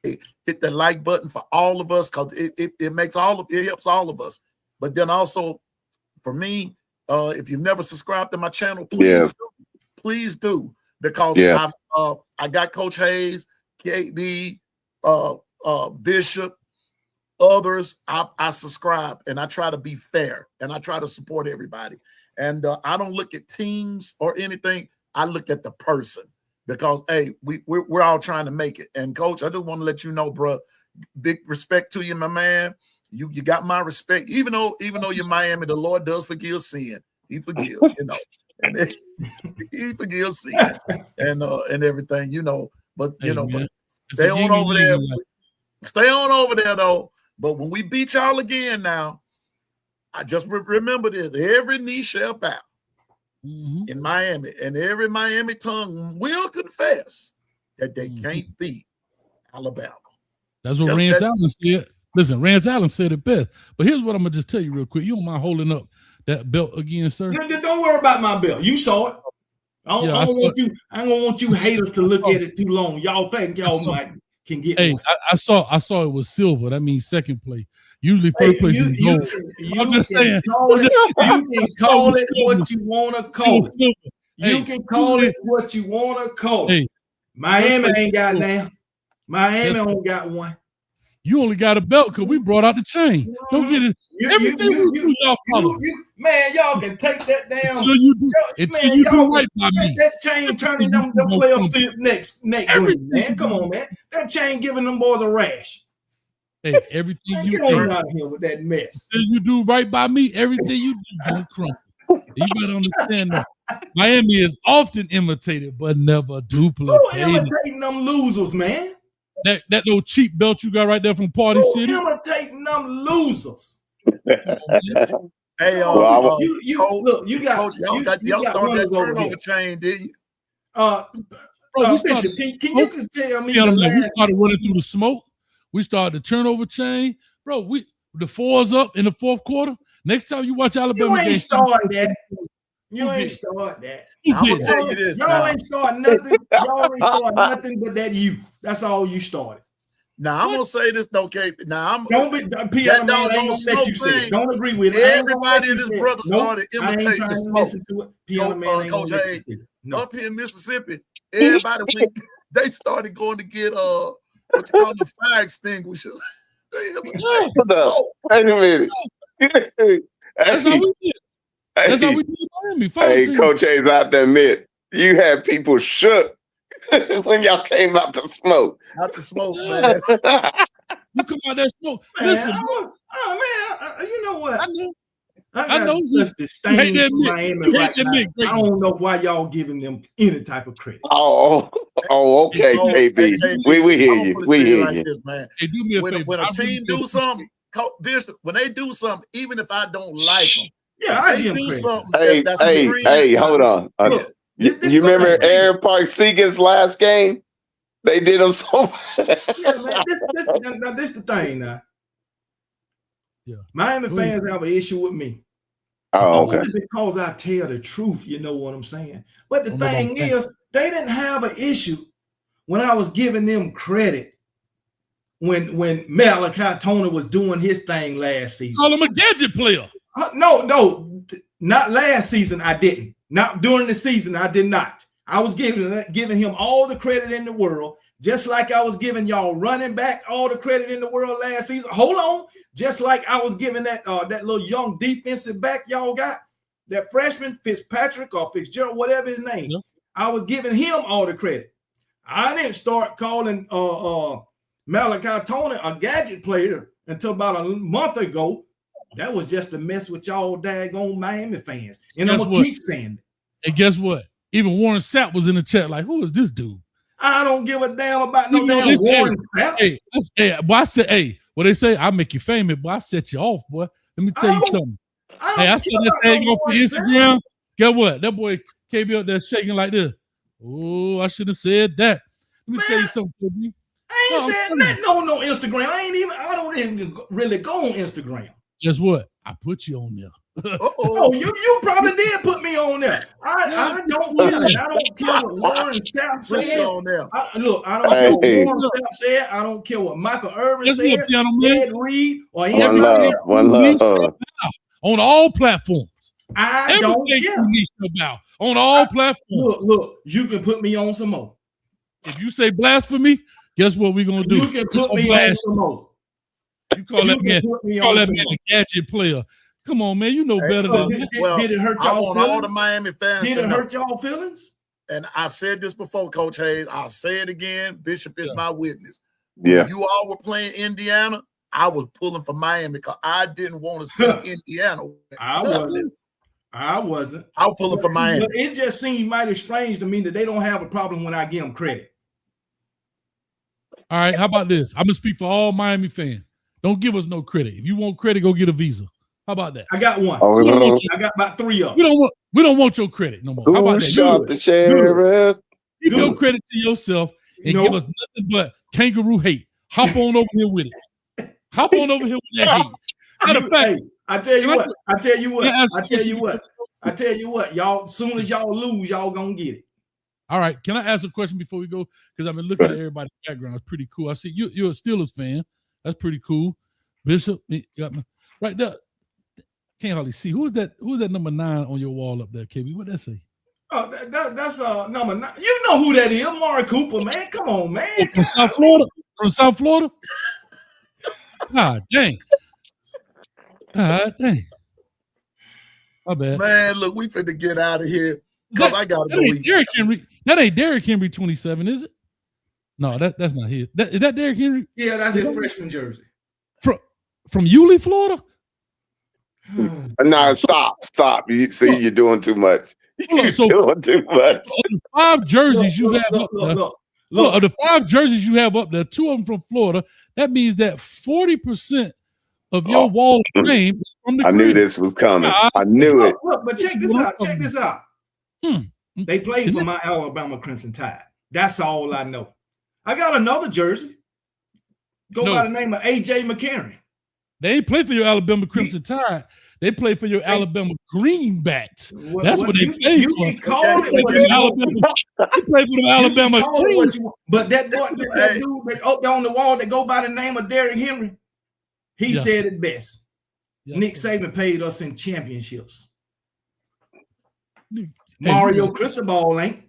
Speaker 1: hit the like button for all of us, because it helps all of us. But then also for me, If you've never subscribed to my channel, please do, because I got Coach Hayes, KB, Bishop, others. I subscribe, and I try to be fair, and I try to support everybody. And I don't look at teams or anything. I look at the person, because hey, we're all trying to make it. And Coach, I just want to let you know, bro, big respect to you, my man. You got my respect. Even though you're Miami, the Lord does forgive sin. He forgives, you know, and he forgives sin and everything, you know. But you know, but stay on over there. Stay on over there though. But when we beat y'all again now, I just remember this: every knee shall bow in Miami, and every Miami tongue will confess that they can't beat Alabama.
Speaker 2: That's what Rance Allen said. Listen, Rance Allen said it best. But here's what I'm gonna just tell you real quick. You don't mind holding up that belt again, sir?
Speaker 3: Don't worry about my belt. You saw it. I don't want you haters to look at it too long. Y'all think y'all can get.
Speaker 2: Hey, I saw it was silver. That means second place. Usually first place is gold. I'm just saying.
Speaker 3: You can call it what you want to call it. You can call it what you want to call it. Miami ain't got now. Miami don't got one.
Speaker 2: You only got a belt because we brought out the chain. Don't get it. Everything you do, y'all follow.
Speaker 3: Man, y'all can take that down.
Speaker 2: Until you do right by me.
Speaker 3: That chain turning them players neck green, man. Come on, man. That chain giving them boys a rash.
Speaker 2: Hey, everything you do
Speaker 3: out of here with that mess.
Speaker 2: Until you do right by me, everything you do don't crumble. You better understand that. Miami is often imitated, but never duplicated.
Speaker 3: Who imitating them losers, man?
Speaker 2: That little cheap belt you got right there from Party City.
Speaker 3: Imitating them losers.
Speaker 1: Hey,
Speaker 3: Coach,
Speaker 1: y'all started that turnover chain, did you?
Speaker 3: Bishop, can you tell me?
Speaker 2: We started running through the smoke. We started the turnover chain, bro. The 4's up in the fourth quarter. Next time you watch Alabama,
Speaker 3: you ain't starting that. You ain't start that.
Speaker 1: I'm gonna tell you this.
Speaker 3: Y'all ain't start nothing. Y'all ain't start nothing but that you. That's all you started.
Speaker 1: Now I'm gonna say this though, KP. Now I'm
Speaker 3: don't be Pianoman. I ain't gonna let you say it. Don't agree with it.
Speaker 1: Everybody and his brother started imitating the smoke.
Speaker 3: Pianoman,
Speaker 1: Coach Hayes, up here in Mississippi, everybody they started going to get what you call the fire extinguishers.
Speaker 4: Wait a minute.
Speaker 2: That's how we did. That's how we did Miami.
Speaker 4: Hey, Coach Hayes, I have to admit, you had people shook when y'all came out the smoke.
Speaker 1: Out the smoke, man.
Speaker 2: You come out that smoke.
Speaker 3: Man,
Speaker 2: listen,
Speaker 3: you know what?
Speaker 2: I know
Speaker 3: you disdain Miami right now. I don't know why y'all giving them any type of credit.
Speaker 4: Oh, okay, KB. We hear you. We hear you.
Speaker 1: This, man.
Speaker 2: Hey, do me a favor.
Speaker 1: When a team do something, when they do something, even if I don't like them,
Speaker 3: I give
Speaker 1: do
Speaker 3: something.
Speaker 4: Hey, hold on. You remember Aaron Park Segan's last game? They did him so bad.
Speaker 3: Man, this the thing now. Yeah. Miami fans have an issue with me.
Speaker 4: Oh, okay.
Speaker 3: Because I tell the truth, you know what I'm saying. But the thing is, they didn't have an issue when I was giving them credit when Malachi Tony was doing his thing last season.
Speaker 2: Call him a gadget player.
Speaker 3: No, not last season. I didn't. Not during the season. I did not. I was giving him all the credit in the world, just like I was giving y'all running back all the credit in the world last season. Hold on. Just like I was giving that little young defensive back y'all got, that freshman Fitzpatrick or Fitzgerald, whatever his name, I was giving him all the credit. I didn't start calling Malachi Tony a gadget player until about a month ago. That was just a mess with y'all daggone Miami fans. And I'm going to keep saying it.
Speaker 2: And guess what? Even Warren Sapp was in the chat like, who is this dude?
Speaker 3: I don't give a damn about no damn Warren Sapp.
Speaker 2: Boy, I said, well, they say I'll make you famous, boy. I set you off, boy. Let me tell you something. I saw that thing on Instagram. Guess what? That boy came up there shaking like this. Oh, I should have said that. Let me tell you something, KB.
Speaker 3: I ain't said nothing on no Instagram. I don't even really go on Instagram.
Speaker 2: Guess what? I put you on there.
Speaker 3: Oh, you probably did put me on there. I don't care. I don't care what Warren Sapp said. I don't care what Warren Sapp said. I don't care what Michael Irvin said, Ed Reed, or anybody else.
Speaker 4: One love.
Speaker 2: On all platforms.
Speaker 3: I don't care.
Speaker 2: You need to about on all platforms.
Speaker 3: Look, you can put me on some more.
Speaker 2: If you say blasphemy, guess what we're gonna do?
Speaker 3: You can put me on some more.
Speaker 2: You call that man a gadget player. Come on, man. You know better than that.
Speaker 3: Did it hurt y'all feelings?
Speaker 1: All the Miami fans.
Speaker 3: Did it hurt y'all feelings?
Speaker 1: And I've said this before, Coach Hayes. I'll say it again. Bishop is my witness.
Speaker 4: Yeah.
Speaker 1: When you all were playing Indiana, I was pulling for Miami because I didn't want to see Indiana.
Speaker 3: I wasn't. I was
Speaker 1: pulling for Miami.
Speaker 3: But it just seemed mighty strange to me that they don't have a problem when I give them credit.
Speaker 2: All right, how about this? I'm gonna speak for all Miami fans. Don't give us no credit. If you want credit, go get a visa. How about that?
Speaker 3: I got one. I got about 3 of them.
Speaker 2: We don't want your credit no more. How about that?
Speaker 4: Shot the sheriff.
Speaker 2: Give your credit to yourself and give us nothing but kangaroo hate. Hop on over here with it. Hop on over here with that hate. Matter of fact,
Speaker 3: I tell you what. Y'all, as soon as y'all lose, y'all gonna get it.
Speaker 2: All right. Can I ask a question before we go? Because I've been looking at everybody's background. It's pretty cool. I see you're a Steelers fan. That's pretty cool. Bishop, you got me right there. Can't hardly see. Who's that number 9 on your wall up there, KB? What that say?
Speaker 3: Oh, that's number 9. You know who that is, Amari Cooper, man. Come on, man.
Speaker 2: Oh, from South Florida? From South Florida? God dang. God dang. My bad.
Speaker 1: Man, look, we finna get out of here because I gotta go eat.
Speaker 2: Derrick Henry. That ain't Derrick Henry 27, is it? No, that's not his. Is that Derrick Henry?
Speaker 3: Yeah, that's his freshman jersey.
Speaker 2: From Yulee, Florida?
Speaker 4: No, stop. You see, you're doing too much. You're doing too much.
Speaker 2: The 5 jerseys you have up there. Look, of the 5 jerseys you have up there, 2 of them from Florida. That means that 40% of your wall of fame is from the
Speaker 4: I knew this was coming. I knew it.
Speaker 3: Look, but check this out. They played for my Alabama Crimson Tide. That's all I know. I got another jersey. Go by the name of A.J. McCarron.
Speaker 2: They ain't play for your Alabama Crimson Tide. They play for your Alabama Greenbacks. That's what they play for.
Speaker 3: You can call it what you want.
Speaker 2: They play for the Alabama Greenbacks.
Speaker 3: But that dude up there on the wall that go by the name of Derrick Henry, he said it best. Nick Saban paid us in championships. Mario Cristobal ain't.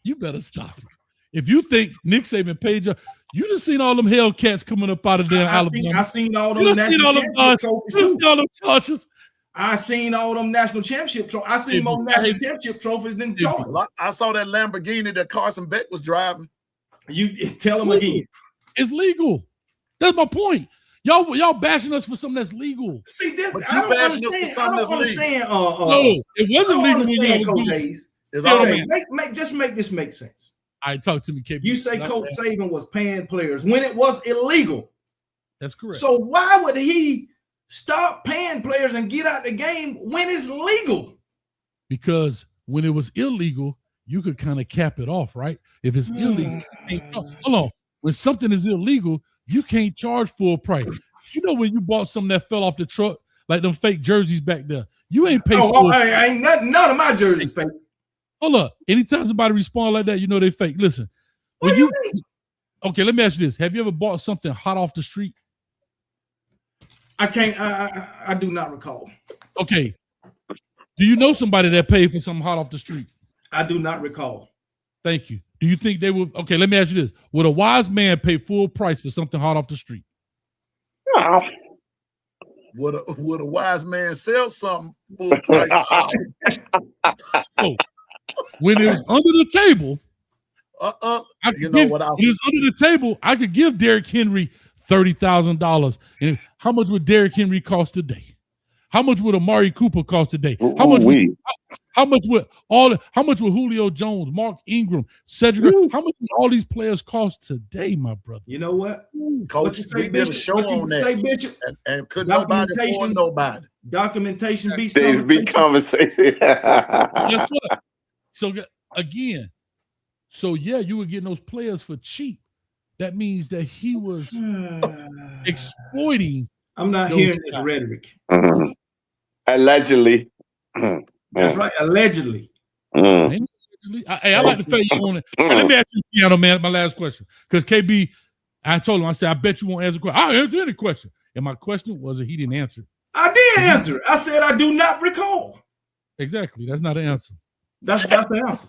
Speaker 2: You better stop it. If you think Nick Saban paid you just seen all them Hellcats coming up out of there in Alabama.
Speaker 3: I seen all them national championship trophies. I seen all them national championship trophies. I seen more national championship trophies than Jordan.
Speaker 1: I saw that Lamborghini that Carson Beck was driving.
Speaker 3: You tell him again.
Speaker 2: It's legal. That's my point. Y'all bashing us for something that's legal.
Speaker 3: See this,
Speaker 1: but you bashing us for something that's legal.
Speaker 2: No, it wasn't legal when you were doing
Speaker 3: it. Just make this make sense.
Speaker 2: I talk to me, KB.
Speaker 3: You say Coach Saban was paying players when it was illegal.
Speaker 2: That's correct.
Speaker 3: So why would he stop paying players and get out the game when it's legal?
Speaker 2: Because when it was illegal, you could kind of cap it off, right? If it's illegal, hold on. When something is illegal, you can't charge full price. You know when you bought something that fell off the truck, like them fake jerseys back there, you ain't paid for it.
Speaker 3: Ain't none of my jerseys fake.
Speaker 2: Hold up. Anytime somebody respond like that, you know they fake. Listen.
Speaker 3: What do you mean?
Speaker 2: Okay, let me ask you this. Have you ever bought something hot off the street?
Speaker 3: I can't. I do not recall.
Speaker 2: Okay. Do you know somebody that paid for something hot off the street?
Speaker 3: I do not recall.
Speaker 2: Thank you. Do you think they would? Okay, let me ask you this. Would a wise man pay full price for something hot off the street?
Speaker 4: No.
Speaker 1: Would a wise man sell something full price?
Speaker 2: So, when it was under the table, when it was under the table, I could give Derrick Henry $30,000. And how much would Derrick Henry cost today? How much would Amari Cooper cost today? How much would Julio Jones, Mark Ingram, Cedric? How much would all these players cost today, my brother?
Speaker 3: You know what?
Speaker 1: Coach, we did a show on that. And could nobody afford nobody.
Speaker 3: Documentation beats
Speaker 4: conversation.
Speaker 2: Guess what? So again, you were getting those players for cheap. That means that he was exploiting.
Speaker 3: I'm not hearing this rhetoric.
Speaker 4: Mm-hmm. Allegedly.
Speaker 3: That's right. Allegedly.
Speaker 2: Hey, I like to pay you on it. Let me ask you, Piano Man, my last question. Because KB, I told him, I said, I bet you won't answer the question. I'll answer any question. And my question was that he didn't answer.
Speaker 3: I did answer. I said I do not recall.
Speaker 2: Exactly. That's not an answer.
Speaker 3: That's the answer.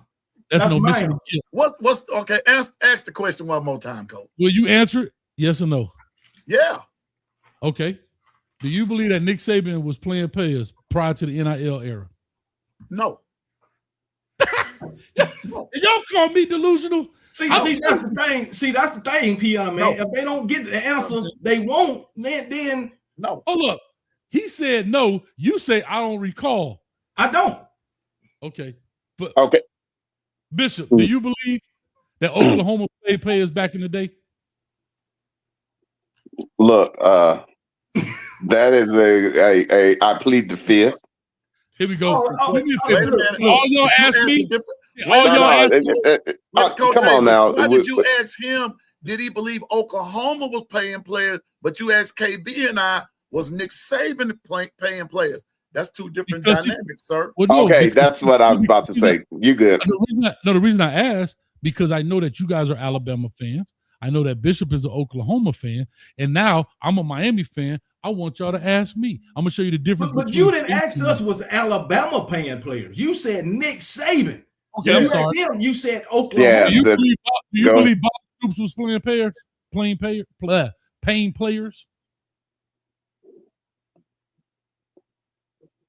Speaker 2: That's no
Speaker 3: my
Speaker 2: mission.
Speaker 3: answer.
Speaker 1: What's okay? Ask the question one more time, Coach.
Speaker 2: Will you answer it? Yes or no?
Speaker 1: Yeah.
Speaker 2: Okay. Do you believe that Nick Saban was playing players prior to the NIL era?
Speaker 1: No.
Speaker 2: Y'all call me delusional?
Speaker 3: See, that's the thing. See, that's the thing, Pianoman.
Speaker 1: No.
Speaker 3: If they don't get the answer they won't, then
Speaker 1: no.
Speaker 2: Hold up. He said no. You say I don't recall.
Speaker 3: I don't.
Speaker 2: Okay. But
Speaker 4: Okay.
Speaker 2: Bishop, do you believe that Oklahoma played players back in the day?
Speaker 4: Look, that is a I plead the fifth.
Speaker 2: Here we go.
Speaker 1: Wait a minute.
Speaker 2: All y'all ask me.
Speaker 4: Come on now.
Speaker 1: Why did you ask him? Did he believe Oklahoma was paying players? But you asked KB and I, was Nick Saban paying players? That's two different dynamics, sir.
Speaker 2: Well, no,
Speaker 4: okay, that's what I was about to say. You good?
Speaker 2: The reason I asked, because I know that you guys are Alabama fans. I know that Bishop is an Oklahoma fan, and now I'm a Miami fan. I want y'all to ask me. I'm gonna show you the difference.
Speaker 3: But you didn't ask us was Alabama paying players. You said Nick Saban.
Speaker 2: Okay, I'm sorry.
Speaker 3: Him, you said Oklahoma.
Speaker 4: Yeah,
Speaker 2: do you believe Bob Stoops was paying players?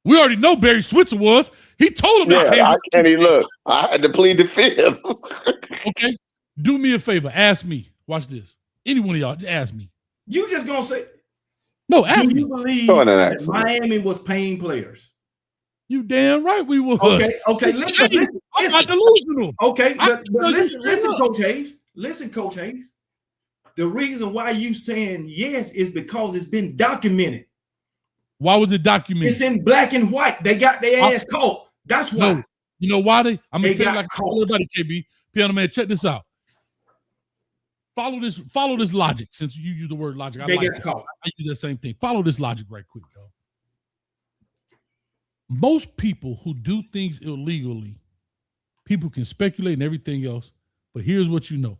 Speaker 2: We already know Barry Switzer was. He told him.
Speaker 4: I had to plead the fifth.
Speaker 2: Okay, do me a favor. Ask me. Watch this. Any one of y'all, just ask me.
Speaker 3: You just gonna say
Speaker 2: no? Ask
Speaker 3: do
Speaker 2: me.
Speaker 3: You believe that Miami was paying players?
Speaker 2: You damn right we was.
Speaker 3: Okay. Listen.
Speaker 2: I'm not delusional.
Speaker 3: Okay, but listen, Coach Hayes. Listen, Coach Hayes. The reason why you saying yes is because it's been documented.
Speaker 2: Why was it documented?
Speaker 3: It's in black and white. They got their ass caught. That's why.
Speaker 2: No, you know why I'm gonna tell you like
Speaker 3: everybody,
Speaker 2: KB. Pianoman, check this out. Follow this logic. Since you use the word logic, I use that same thing. Follow this logic right quick, though. Most people who do things illegally, people can speculate and everything else, but here's what you know.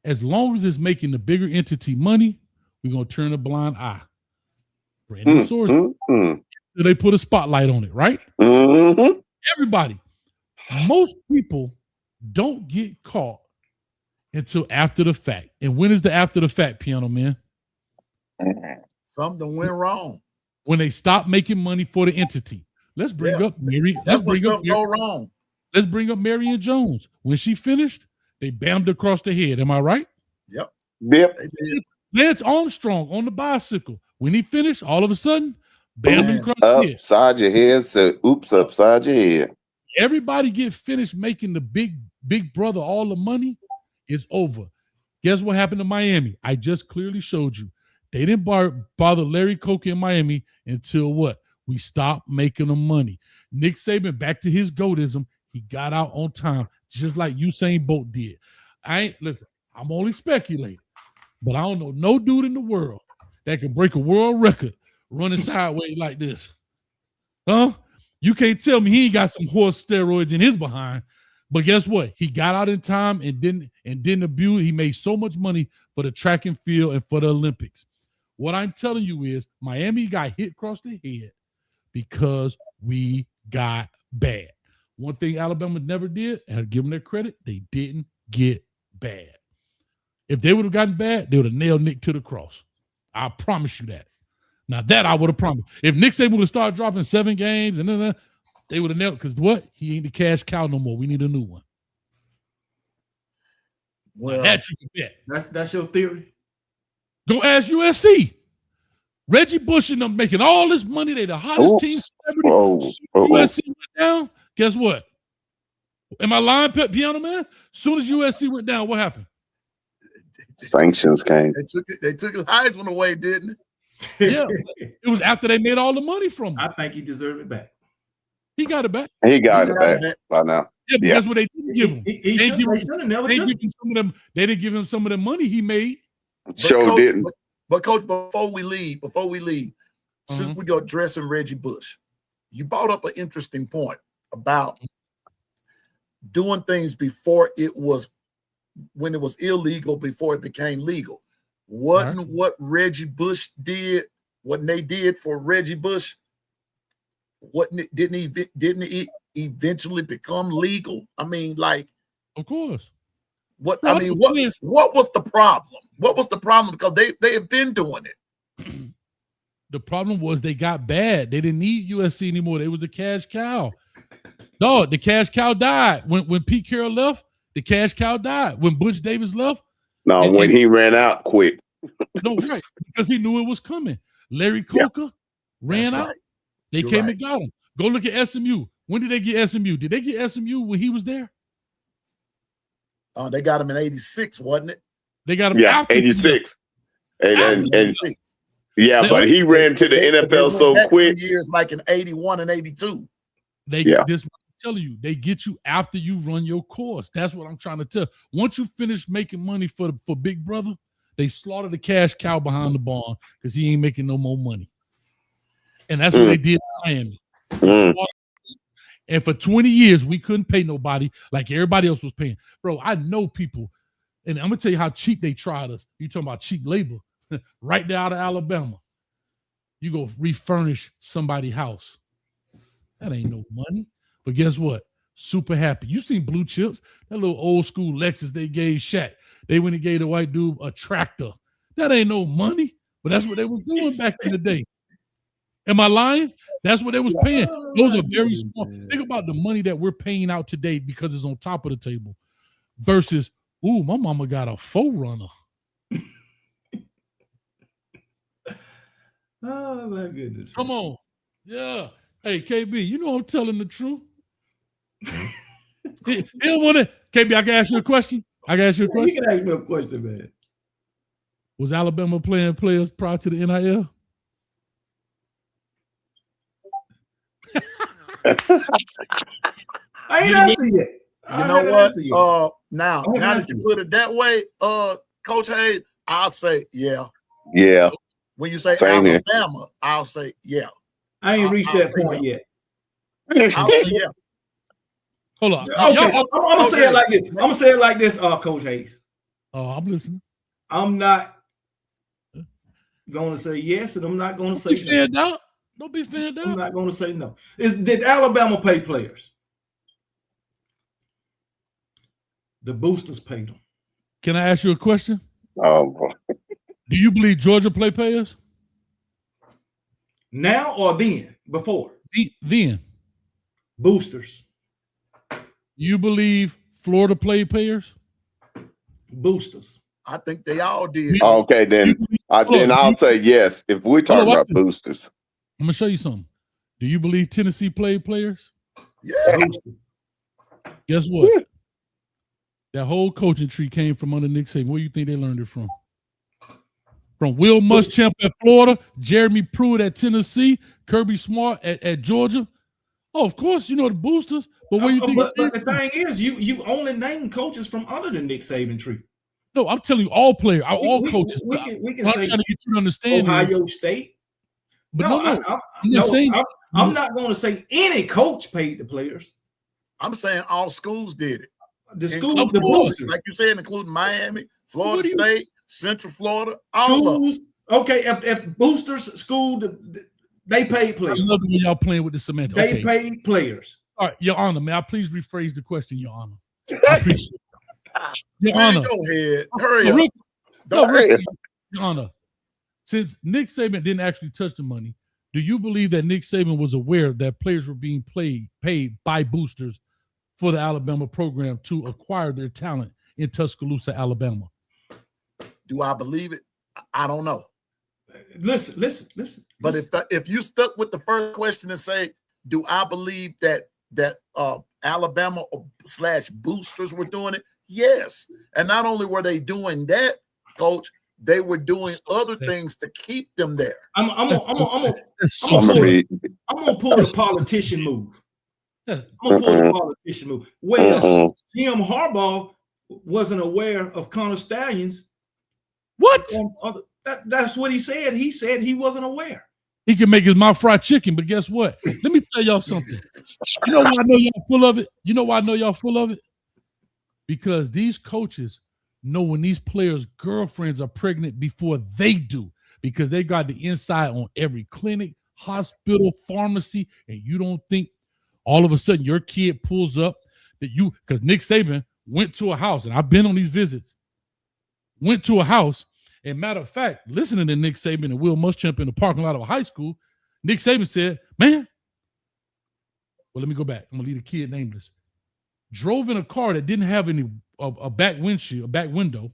Speaker 2: As long as it's making the bigger entity money, we're gonna turn a blind eye. Brandon source. They put a spotlight on it, right?
Speaker 4: Mm-hmm.
Speaker 2: Everybody. Most people don't get caught until after the fact. And when is the after the fact, Pianoman?
Speaker 1: Something went wrong.
Speaker 2: When they stop making money for the entity. Let's bring up Mary. Let's bring up
Speaker 1: go wrong.
Speaker 2: Let's bring up Marion Jones. When she finished, they bammed across the head. Am I right?
Speaker 1: Yep.
Speaker 2: Lance Armstrong on the bicycle. When he finished, all of a sudden, bammed him across the head.
Speaker 4: Upside your head, so oops, upside your head.
Speaker 2: Everybody get finished making the big brother all the money. It's over. Guess what happened to Miami? I just clearly showed you. They didn't bother Larry Coke in Miami until what? We stopped making them money. Nick Saban, back to his goatism, he got out on time, just like Usain Bolt did. Listen, I'm only speculating, but I don't know no dude in the world that can break a world record running sideways like this. Huh? You can't tell me he ain't got some horse steroids in his behind. But guess what? He got out in time and didn't abuse. He made so much money for the track and field and for the Olympics. What I'm telling you is Miami got hit across the head because we got bad. One thing Alabama never did, and I give them their credit, they didn't get bad. If they would have gotten bad, they would have nailed Nick to the cross. I promise you that. Now that I would have promised. If Nick Saban would have started dropping 7 games and then they would have nailed it. Because what? He ain't the cash cow no more. We need a new one.
Speaker 1: Well,
Speaker 2: that you can bet.
Speaker 3: That's your theory.
Speaker 2: Go ask USC. Reggie Bush and them making all this money. They the hottest team celebrity. USC went down. Guess what? Am I lying, Pianoman? Soon as USC went down, what happened?
Speaker 4: Sanctions came.
Speaker 1: They took his Heisman away, didn't
Speaker 2: it? Yeah. It was after they made all the money from him.
Speaker 3: I think he deserved it back.
Speaker 2: He got it back.
Speaker 4: He got it back by now.
Speaker 2: Yeah, but that's what they didn't give him.
Speaker 3: They
Speaker 2: didn't give him some of the money he made.
Speaker 4: Didn't.
Speaker 1: But Coach, before we leave, since we go addressing Reggie Bush, you brought up an interesting point about doing things when it was illegal before it became legal. What Reggie Bush did, what they did for Reggie Bush, didn't it eventually become legal? I mean, like,
Speaker 2: of course.
Speaker 1: What was the problem? What was the problem? Because they have been doing it.
Speaker 2: The problem was they got bad. They didn't need USC anymore. They was the cash cow. Dog, the cash cow died. When Pete Carroll left, the cash cow died. When Butch Davis left.
Speaker 4: No, when he ran out quick.
Speaker 2: No, right. Because he knew it was coming. Larry Coker ran out. Right. They came and got him. Go look at SMU. When did they get SMU? Did they get SMU when he was there?
Speaker 1: They got him in 86, wasn't it?
Speaker 2: They got him after
Speaker 4: 86. And
Speaker 1: 86.
Speaker 4: Yeah, but he ran to the NFL so quick.
Speaker 1: Years like in 81 and 82.
Speaker 2: This I'm telling you, they get you after you run your course. That's what I'm trying to tell. Once you finish making money for Big Brother, they slaughter the cash cow behind the barn because he ain't making no more money. And that's what they did in Miami. And for 20 years, we couldn't pay nobody like everybody else was paying. Bro, I know people, and I'm going to tell you how cheap they tried us. You talking about cheap labor. Right there out of Alabama. You go refurnish somebody's house. That ain't no money. But guess what? Super happy. You seen Blue Chips? That little old school Lexus they gave Shaq. They went and gave the white dude a tractor. That ain't no money. But that's what they was doing back in the day. Am I lying? That's what they was paying. Those are very small. Think about the money that we're paying out today because it's on top of the table versus, ooh, my mama got a 4Runner.
Speaker 3: Oh, my goodness.
Speaker 2: Come on. Yeah. Hey, KB, you know I'm telling the truth. He don't want to. KB, I can ask you a question? You can
Speaker 3: ask me a question, man.
Speaker 2: Was Alabama playing players prior to the NIL?
Speaker 3: I ain't answered yet.
Speaker 1: You know what? Now that you put it that way, Coach Hayes, I'll say yeah.
Speaker 4: Yeah.
Speaker 1: When you say Alabama, I'll say yeah.
Speaker 3: I ain't reached that point yet.
Speaker 1: I'll say yeah.
Speaker 2: Hold on.
Speaker 3: Okay. I'm gonna say it like this. I'm gonna say it like this, Coach Hayes.
Speaker 2: Oh, I'm listening.
Speaker 3: I'm not gonna say yes, and I'm not gonna say no.
Speaker 2: Don't be fanned out.
Speaker 3: I'm not gonna say no. Did Alabama pay players? The boosters paid them.
Speaker 2: Can I ask you a question?
Speaker 4: Oh boy.
Speaker 2: Do you believe Georgia play players?
Speaker 3: Now or then? Before?
Speaker 2: Then.
Speaker 3: Boosters.
Speaker 2: You believe Florida played players?
Speaker 3: Boosters.
Speaker 1: I think they all did.
Speaker 4: Okay, then I'll say yes. If we're talking about boosters.
Speaker 2: I'm going to show you something. Do you believe Tennessee played players?
Speaker 1: Yeah.
Speaker 2: Guess what? Yeah. That whole coaching tree came from under Nick Saban. Where do you think they learned it from? From Will Muschamp at Florida, Jeremy Pruitt at Tennessee, Kirby Smart at Georgia. Oh, of course, you know the boosters. But where you think?
Speaker 3: But the thing is, you only name coaches from under the Nick Saban tree.
Speaker 2: No, I'm telling you, all players, all coaches.
Speaker 3: We can
Speaker 2: I'm
Speaker 3: say
Speaker 2: trying to get you to understand.
Speaker 3: Ohio State.
Speaker 2: But
Speaker 3: I'm not going to say any coach paid the players.
Speaker 1: I'm saying all schools did it.
Speaker 3: The schools, the boosters,
Speaker 1: like you said, including Miami, Florida State, Central Florida, all of them.
Speaker 3: Okay, if boosters school, they paid players.
Speaker 2: I love when y'all playing with the semantics.
Speaker 3: They paid players.
Speaker 2: All right, Your Honor, may I please rephrase the question, Your Honor? I appreciate it. Your Honor,
Speaker 1: go ahead. Hurry up.
Speaker 2: Your Honor, since Nick Saban didn't actually touch the money, do you believe that Nick Saban was aware that players were being paid by boosters for the Alabama program to acquire their talent in Tuscaloosa, Alabama?
Speaker 1: Do I believe it? I don't know.
Speaker 3: Listen.
Speaker 1: But if you stuck with the first question and say, do I believe that Alabama / boosters were doing it? Yes. And not only were they doing that, Coach, they were doing other things to keep them there.
Speaker 3: I'm gonna pull the politician move. Well, Tim Harbaugh wasn't aware of Connor Stallions.
Speaker 2: What?
Speaker 3: That's what he said. He said he wasn't aware.
Speaker 2: He can make his mouth fried chicken, but guess what? Let me tell y'all something. You know why I know y'all full of it? You know why I know y'all full of it? Because these coaches know when these players' girlfriends are pregnant before they do, because they got the inside on every clinic, hospital, pharmacy, and you don't think all of a sudden your kid pulls up that you, because Nick Saban went to a house, and I've been on these visits, went to a house, and matter of fact, listening to Nick Saban and Will Muschamp in the parking lot of a high school, Nick Saban said, man, well, let me go back. I'm going to leave the kid nameless. Drove in a car that didn't have any, a back windshield, a back window,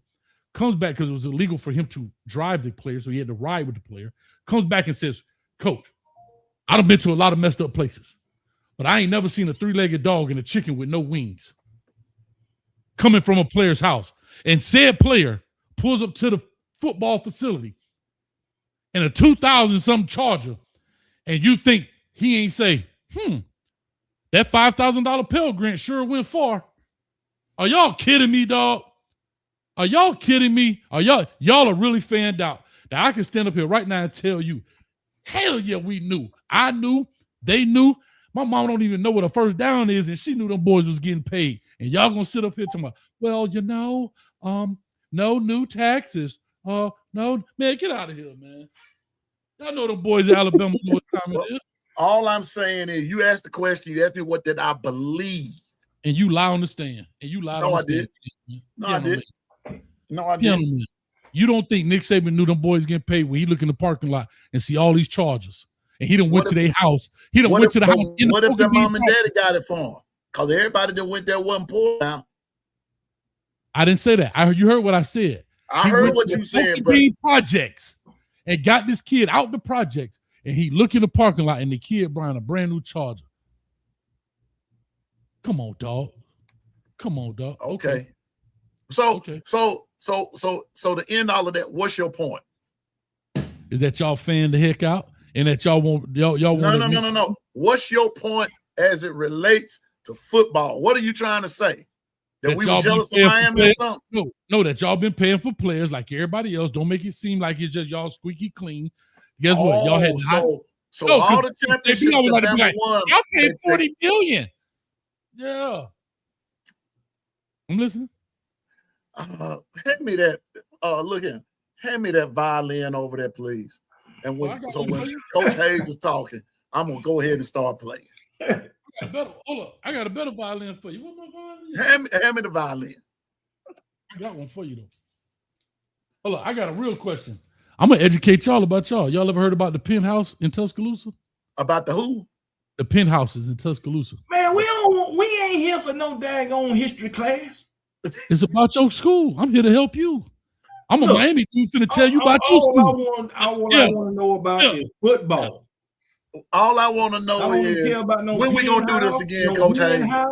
Speaker 2: comes back because it was illegal for him to drive the player, so he had to ride with the player, comes back and says, Coach, I done been to a lot of messed up places, but I ain't never seen a three-legged dog and a chicken with no wings coming from a player's house. And said player pulls up to the football facility in a 2000-something Charger, and you think he ain't say, that $5,000 Pell Grant sure went far. Are y'all kidding me, dog? Are y'all kidding me? Y'all are really fanned out that I can stand up here right now and tell you, hell yeah, we knew. I knew. They knew. My mom don't even know what a first down is, and she knew them boys was getting paid. And y'all gonna sit up here talking about, well, no new taxes. No, man, get out of here, man. Y'all know them boys in Alabama know what time it is.
Speaker 1: All I'm saying is, you asked the question. You asked me what did I believe,
Speaker 2: and you lie on the stand. And you lied on the stand.
Speaker 1: No, I did. No, I
Speaker 2: didn't.
Speaker 1: didn't.
Speaker 2: You don't think Nick Saban knew them boys getting paid when he look in the parking lot and see all these charges? And he done went to their house. He done went to the house.
Speaker 1: What if their mom and daddy got it for him? Because everybody that went there wasn't poor now.
Speaker 2: I didn't say that. You heard what I said.
Speaker 1: I heard what you said, but
Speaker 2: projects and got this kid out the projects, and he look in the parking lot, and the kid buying a brand new Charger. Come on, dog.
Speaker 1: Okay. So to end all of that, what's your point?
Speaker 2: Is that y'all fan the heck out, and that y'all want y'all want?
Speaker 1: No. What's your point as it relates to football? What are you trying to say? That we were jealous of Miami or something?
Speaker 2: No, that y'all been paying for players like everybody else. Don't make it seem like it's just y'all squeaky clean. Guess what? Y'all had
Speaker 1: all the championships that Bama won.
Speaker 2: Y'all paid $40 million. Yeah. I'm listening.
Speaker 1: Hand me that. Look here. Hand me that violin over there, please. And when Coach Hayes is talking, I'm gonna go ahead and start playing.
Speaker 2: I got a better violin for you. What my violin?
Speaker 1: Hand me the violin.
Speaker 2: I got one for you though. Hold on, I got a real question. I'm gonna educate y'all about y'all. Y'all ever heard about the penthouse in Tuscaloosa?
Speaker 1: About the who?
Speaker 2: The penthouses in Tuscaloosa.
Speaker 3: Man, we ain't here for no daggone history class.
Speaker 2: It's about your school. I'm here to help you. I'm a Miami dude finna tell you about your school.
Speaker 3: I want to know about is football.
Speaker 1: All I want to know is when we gonna do this again, Coach Hayes. I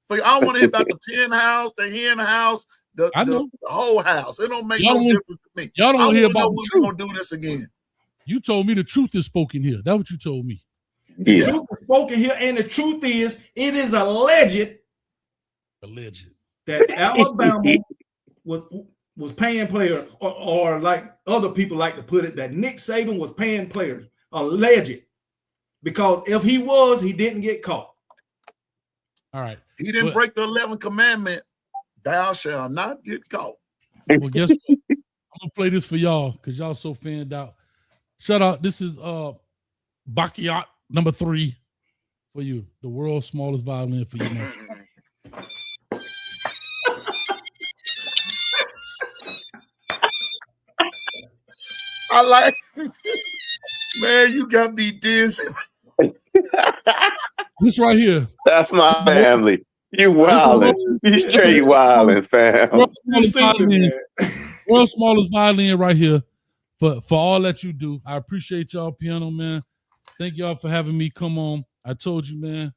Speaker 1: don't want to hear about the penthouse, the hen house, the whole house. It don't make no difference to me.
Speaker 2: Y'all don't hear about
Speaker 1: when we gonna do this again.
Speaker 2: You told me the truth is spoken here. That's what you told me.
Speaker 3: The truth is spoken here, and the truth is, it is alleged that Alabama was paying players, or like other people like to put it, that Nick Saban was paying players. Alleged. Because if he was, he didn't get caught.
Speaker 2: All right.
Speaker 1: He didn't break the 11th commandment. Thou shalt not get caught.
Speaker 2: Well, guess what? I'm gonna play this for y'all because y'all so fanned out. Shout out. This is Bakiat number 3 for you. The world's smallest violin for you.
Speaker 1: I like man, you got me dizzy.
Speaker 2: This right here.
Speaker 4: That's my family. You wildin'. You straight wildin', fam.
Speaker 2: World's smallest violin right here for all that you do. I appreciate y'all, Pianoman. Thank y'all for having me come on. I told you, man.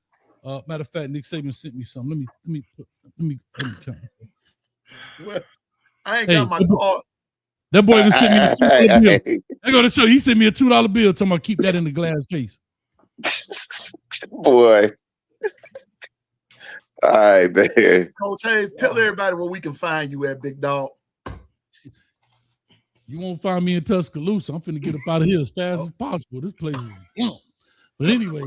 Speaker 2: Matter of fact, Nick Saban sent me something. Let me count.
Speaker 1: Well, I ain't got my card.
Speaker 2: That boy even sent me a $2 bill. I go to show he sent me a $2 bill. Talking about keep that in the glass case.
Speaker 4: Boy. All right, man.
Speaker 1: Coach Hayes, tell everybody where we can find you at, big dog.
Speaker 2: You won't find me in Tuscaloosa. I'm finna get up out of here as fast as possible. This place is young. But anyway,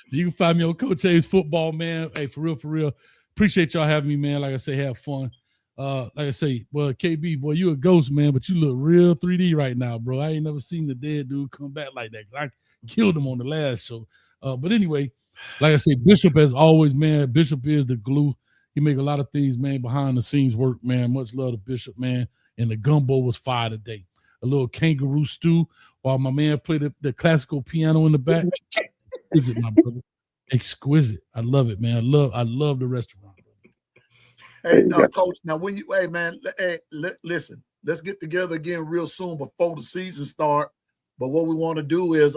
Speaker 2: you can find me on Coach Hayes Football, man. Hey, for real. Appreciate y'all having me, man. Like I say, have fun. like I say, well, KB, boy, you a ghost, man, but you look real 3D right now, bro. I ain't never seen the dead dude come back like that. I killed him on the last show. But anyway, like I said, Bishop, as always, man, Bishop is the glue. He make a lot of things, man, behind the scenes work, man. Much love to Bishop, man. And the gumbo was fire today. A little kangaroo stew while my man played the classical piano in the back. Exquisite, my brother. Exquisite. I love it, man. I love the restaurant.
Speaker 1: Hey, Coach. Now, hey, man, listen. Let's get together again real soon before the season start. But what we want to do is,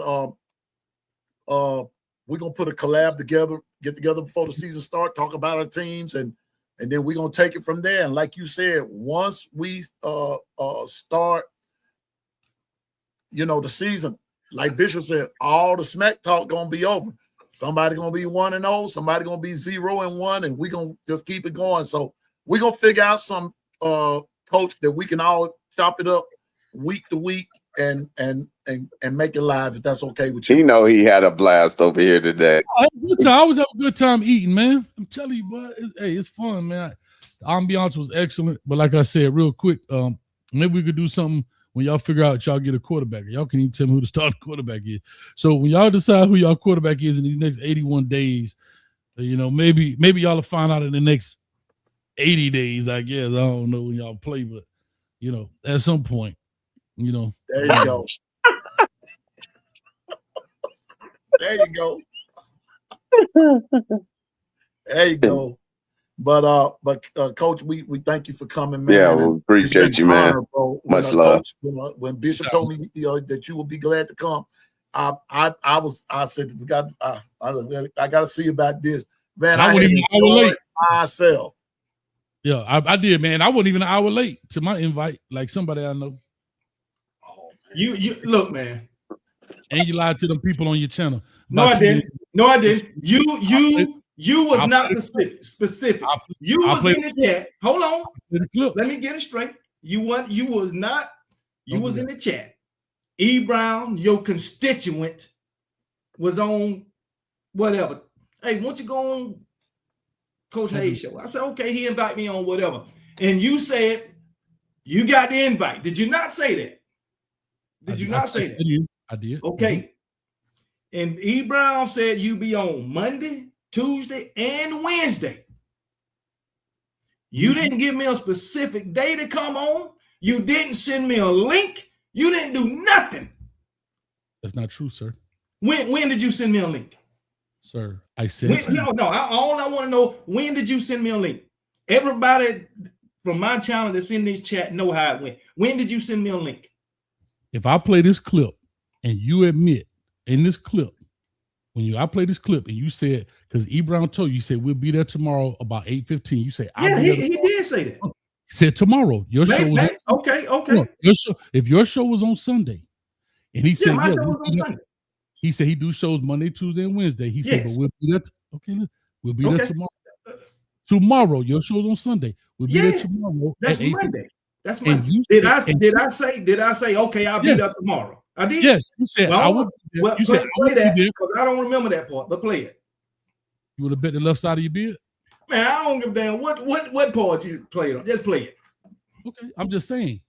Speaker 1: we're gonna put a collab together, get together before the season start, talk about our teams, and then we're gonna take it from there. And like you said, once we start, the season, like Bishop said, all the smack talk gonna be over. Somebody gonna be 1-0, somebody gonna be 0-1, and we're gonna just keep it going. So we're gonna figure out some coach that we can all chop it up week to week and make it live, if that's okay with you.
Speaker 4: He had a blast over here today.
Speaker 2: I always have a good time eating, man. I'm telling you, bro. It's fun, man. The ambiance was excellent, but like I said, real quick, maybe we could do something when y'all figure out y'all get a quarterback. Y'all can even tell me who the starting quarterback is. So when y'all decide who y'all quarterback is in these next 81 days, maybe y'all will find out in the next 80 days, I guess. I don't know when y'all play, but at some point,
Speaker 1: There you go. There you go. There you go. But Coach, we thank you for coming, man.
Speaker 4: Yeah, we appreciate you, man.
Speaker 1: Honor, bro.
Speaker 4: Much love.
Speaker 1: Coach, when Bishop told me that you would be glad to come, I said I got to see about this, man. I
Speaker 2: wasn't even an hour late
Speaker 1: myself.
Speaker 2: Yeah, I did, man. I wasn't even an hour late to my invite, like somebody I know.
Speaker 1: Oh,
Speaker 3: You look, man.
Speaker 2: And you lied to them people on your channel.
Speaker 3: No, I didn't. No, I didn't. You was not specific. You was in the chat. Hold on. Let me get it straight. You was not. You was in the chat. E. Brown, your constituent, was on whatever. Hey, won't you go on Coach Hayes show? I said, okay, he invite me on whatever. And you said you got the invite. Did you not say that? Did you not say that?
Speaker 2: I did.
Speaker 3: Okay. And E. Brown said you be on Monday, Tuesday, and Wednesday. You didn't give me a specific day to come on. You didn't send me a link. You didn't do nothing.
Speaker 2: That's not true, sir.
Speaker 3: When did you send me a link?
Speaker 2: Sir, I said
Speaker 3: all I want to know, when did you send me a link? Everybody from my channel that's in this chat know how it went. When did you send me a link?
Speaker 2: If I play this clip and you admit in this clip, I play this clip and you said, because E. Brown told you, said we'll be there tomorrow about 8:15. You say,
Speaker 3: he did say that.
Speaker 2: He said tomorrow. Your show was
Speaker 3: okay.
Speaker 2: If your show was on Sunday, and he said,
Speaker 3: my show was on Sunday.
Speaker 2: He said he do shows Monday, Tuesday, and Wednesday. He said, but we'll be there. Okay, we'll be there tomorrow. Tomorrow, your show's on Sunday. We'll be there tomorrow.
Speaker 3: That's Monday. That's Monday. Did I say okay? I'll be there tomorrow. I did.
Speaker 2: Yes, you said I would.
Speaker 3: Well, you said play that because I don't remember that part. But play it.
Speaker 2: You would have bet the left side of your beard.
Speaker 3: Man, I don't give a damn what part you played on. Just play it.
Speaker 2: Okay, I'm just saying.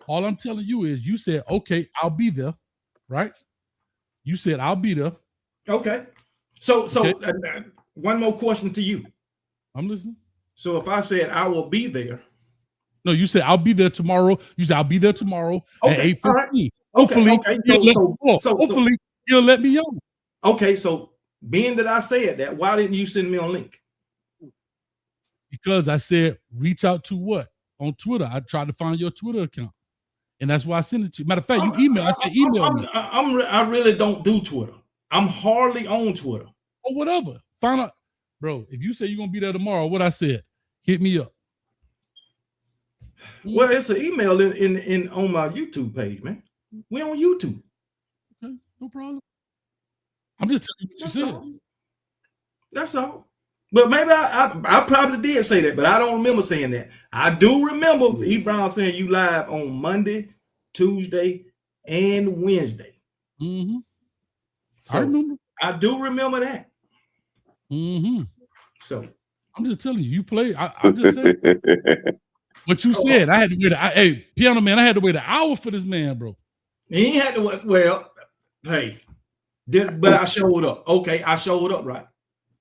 Speaker 2: All I'm telling you is, you said okay, I'll be there, right? You said I'll be there.
Speaker 3: Okay. So one more question to you.
Speaker 2: I'm listening.
Speaker 3: So if I said I will be there.
Speaker 2: No, you said I'll be there tomorrow. You said I'll be there tomorrow at 8:15.
Speaker 3: Right.
Speaker 2: Hopefully, hopefully you'll let me on.
Speaker 3: Okay, so being that I said that, why didn't you send me a link?
Speaker 2: Because I said reach out to what? On Twitter. I tried to find your Twitter account. And that's why I sent it to you. Matter of fact, you email. I said email me.
Speaker 3: I really don't do Twitter. I'm hardly on Twitter.
Speaker 2: Or whatever. Find out. Bro, if you say you're going to be there tomorrow, what I said, hit me up.
Speaker 3: Well, it's an email in on my YouTube page, man. We're on YouTube.
Speaker 2: Okay, no problem. I'm just telling you what you said.
Speaker 3: That's all. But maybe I probably did say that, but I don't remember saying that. I do remember E. Brown saying you live on Monday, Tuesday, and Wednesday.
Speaker 2: Mm-hmm.
Speaker 3: So
Speaker 2: I remember.
Speaker 3: I do remember that.
Speaker 2: Mm-hmm.
Speaker 3: So
Speaker 2: I'm just telling you, you play. I'm just saying. What you said, I had to wait. Hey, Piano Man, I had to wait an hour for this man, bro.
Speaker 3: He ain't had to. Well, hey, but I showed up. Okay, I showed up, right?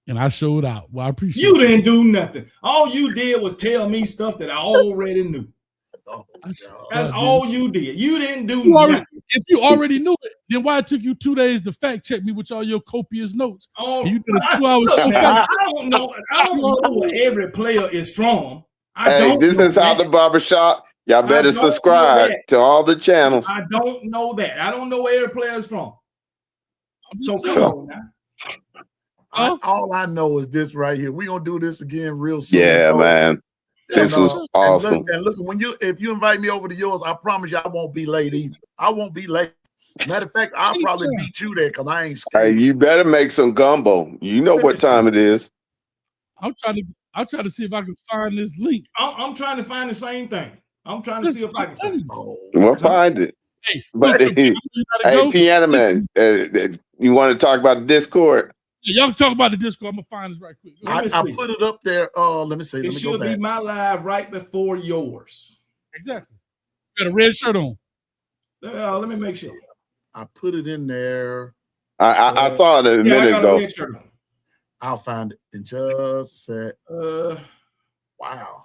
Speaker 2: And I showed out. Well, I appreciate
Speaker 3: you. Didn't do nothing. All you did was tell me stuff that I already knew. That's all you did. You didn't do nothing.
Speaker 2: If you already knew it, then why it took you 2 days to fact check me with all your copious notes?
Speaker 3: Oh,
Speaker 2: you did a 2-hour show.
Speaker 3: I don't know. I don't know where every player is from.
Speaker 4: This is how the barbershop. Y'all better subscribe to all the channels.
Speaker 3: I don't know that. I don't know where every player is from. So come on now.
Speaker 1: All I know is this right here. We're gonna do this again real soon.
Speaker 4: Yeah, man. This was awesome.
Speaker 1: And look, if you invite me over to yours, I promise you I won't be late either. I won't be late. Matter of fact, I'll probably beat you there because I ain't scared.
Speaker 4: Hey, you better make some gumbo. You know what time it is.
Speaker 2: I'm trying to see if I can find this link.
Speaker 3: I'm trying to find the same thing. I'm trying to see if I can find it.
Speaker 4: We'll find it.
Speaker 2: Hey,
Speaker 4: but hey, Pianoman, you want to talk about the Discord?
Speaker 2: Yeah, y'all can talk about the Discord. I'm gonna find this right quick.
Speaker 1: I put it up there. Let me see.
Speaker 3: It should be my live right before yours.
Speaker 2: Exactly. Got a red shirt on.
Speaker 3: Let me make sure.
Speaker 1: I put it in there.
Speaker 4: I saw it a minute ago.
Speaker 1: I'll find it in just a sec. Wow.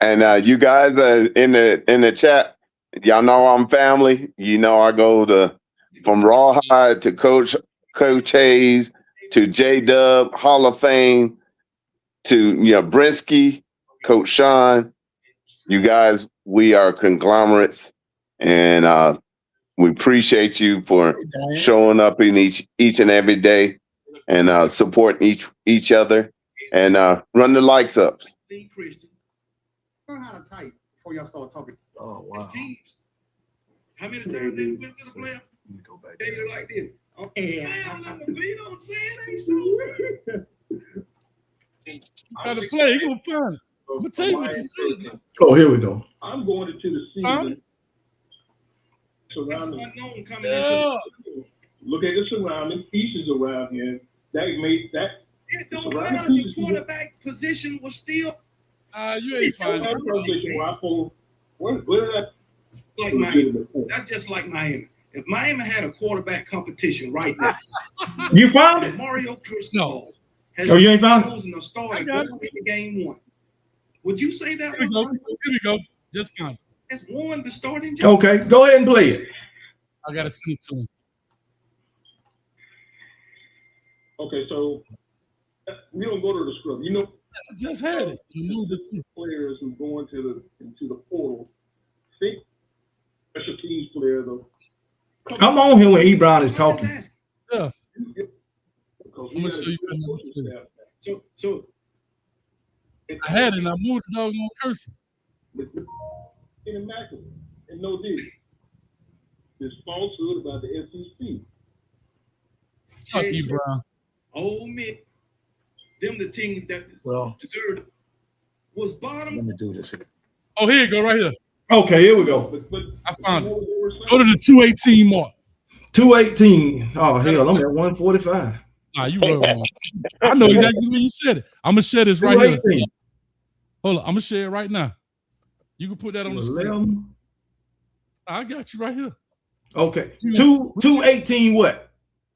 Speaker 4: And you guys in the chat, y'all know I'm family. You know I go from Rawhide to Coach Hayes to J-Dub, Hall of Fame, to Brinsky, Coach Sean. You guys, we are conglomerates, and we appreciate you for showing up in each and every day and supporting each other and run the likes up.
Speaker 5: Learn how to type before y'all start talking.
Speaker 1: Oh wow!
Speaker 5: How many times they went to the player?
Speaker 1: Let me go back.
Speaker 5: They do like this. Okay. Man, I'm you know what I'm saying? Ain't so good.
Speaker 2: Gotta play. You gonna find it. I'm gonna tell you what you said.
Speaker 3: Oh, here we go.
Speaker 5: I'm going into the season. Surrounding.
Speaker 2: Yeah.
Speaker 5: Look at the surrounding pieces around here. That made that. It don't matter. The quarterback position was still.
Speaker 2: You ain't fine.
Speaker 5: Like Miami. That's just like Miami. If Miami had a quarterback competition right now,
Speaker 3: you found it.
Speaker 5: Mario Cristobal has
Speaker 3: you ain't found
Speaker 5: chosen a starter going into game one. Would you say that?
Speaker 2: Here we go. Just found it.
Speaker 5: It's won the starting job.
Speaker 3: Okay, go ahead and play it.
Speaker 2: I gotta send it to him.
Speaker 5: Okay, so we don't go to the scrub. You know,
Speaker 2: I just had it.
Speaker 5: The players who go into the portal, think special teams player though.
Speaker 3: I'm on here when E. Brown is talking.
Speaker 2: Yeah. I'm gonna show you.
Speaker 5: So
Speaker 2: I had it and I moved the dog on cursor.
Speaker 5: Immaculate and no this. This falsehood about the SEC.
Speaker 2: Fuck E. Brown.
Speaker 5: Ole Miss, them the team that deserved was bottom.
Speaker 1: Let me do this here.
Speaker 2: Oh, here you go, right here.
Speaker 3: Okay, here we go.
Speaker 5: But
Speaker 2: I found it. Go to the 218 mark.
Speaker 3: 218. Oh, hell, I'm at 145.
Speaker 2: Nah, you were wrong. I know exactly when you said it. I'm going to share this right here. Hold on. I'm going to share it right now. You can put that on the screen. I got you right here.
Speaker 3: Okay. 218 what?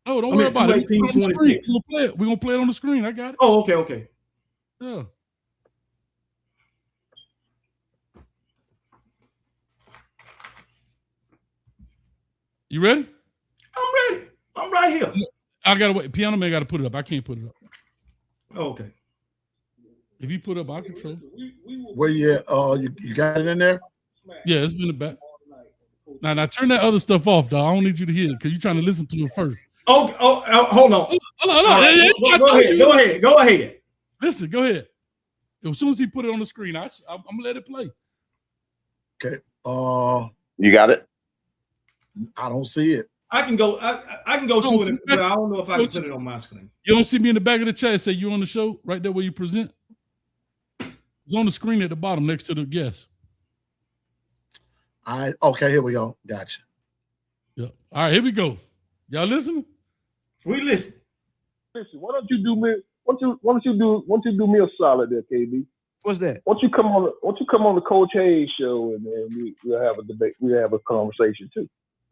Speaker 2: Oh, don't worry about it. We're going to play it on the screen. I got it.
Speaker 3: Oh, okay.
Speaker 2: Yeah. You ready?
Speaker 3: I'm ready. I'm right here.
Speaker 2: I gotta wait. Pianoman got to put it up. I can't put it up.
Speaker 3: Okay.
Speaker 2: If you put it up, I'll control.
Speaker 1: Where you at? You got it in there?
Speaker 2: Yeah, it's been the back. Now turn that other stuff off, dog. I don't need you to hear it because you're trying to listen to it first.
Speaker 3: Oh, hold on.
Speaker 2: Hold on.
Speaker 3: Go ahead.
Speaker 2: Listen, go ahead. As soon as he put it on the screen, I'm gonna let it play.
Speaker 1: Okay.
Speaker 4: You got it?
Speaker 1: I don't see it.
Speaker 3: I can go to it, but I don't know if I can put it on my screen.
Speaker 2: You don't see me in the back of the chat say you're on the show right there where you present? It's on the screen at the bottom next to the guest.
Speaker 1: Okay, here we go. Gotcha.
Speaker 2: Yeah. All right, here we go. Y'all listening?
Speaker 3: We listen.
Speaker 5: Listen, why don't you do me a solid there, KB?
Speaker 6: What's that?
Speaker 5: Why don't you come on the Coach Hayes show, and then we'll have a debate. We'll have a conversation too.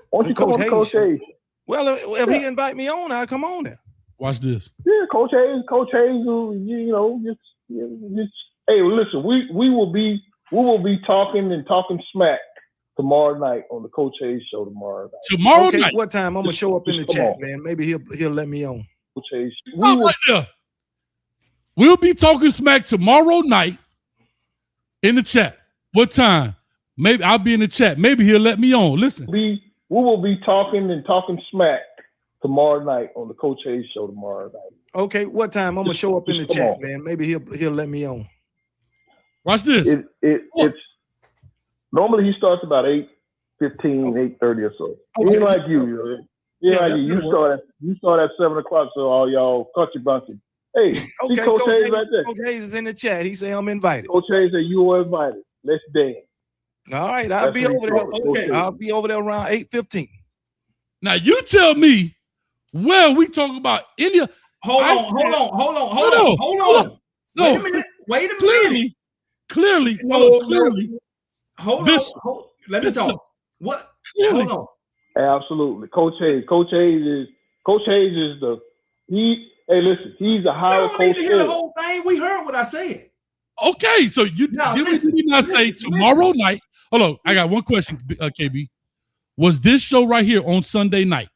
Speaker 5: Why don't you come on the Coach Hayes show?
Speaker 6: Well, if he invite me on, I'll come on there.
Speaker 2: Watch this.
Speaker 5: Yeah, Coach Hayes, just hey, listen, we will be talking smack tomorrow night on the Coach Hayes show tomorrow night.
Speaker 2: Tomorrow
Speaker 6: okay,
Speaker 2: night.
Speaker 6: What time? I'm gonna show up in the chat, man. Maybe he'll let me on.
Speaker 5: Coach Hayes.
Speaker 2: We'll be talking smack tomorrow night in the chat. What time? Maybe I'll be in the chat. Maybe he'll let me on. Listen.
Speaker 5: We will be talking smack tomorrow night on the Coach Hayes show tomorrow night.
Speaker 6: Okay, what time? I'm gonna show up in the chat, man. Maybe he'll let me on.
Speaker 2: Watch this.
Speaker 5: It's normally he starts about 8:15, 8:30 or so. Okay. Ain't like you. You start at 7 o'clock, so all y'all cut your bunches. Hey,
Speaker 6: okay,
Speaker 5: Coach Hayes right there.
Speaker 6: Coach Hayes is in the chat. He say I'm invited.
Speaker 5: Coach Hayes said you were invited. Let's dance.
Speaker 6: All right, I'll be over there. Okay, I'll be over there around 8:15.
Speaker 2: Now you tell me where we talk about India.
Speaker 3: Hold on.
Speaker 2: No.
Speaker 3: Wait a minute.
Speaker 2: Clearly.
Speaker 3: Hold on. Let me talk. What?
Speaker 2: Clearly.
Speaker 3: Hold
Speaker 5: on. Absolutely. Coach Hayes is the hey, listen, he's a higher coach.
Speaker 3: We don't need to hear the whole thing. We heard what I said.
Speaker 2: Okay, so you did not say tomorrow night. Hold on, I got one question, KB. Was this show right here on Sunday night?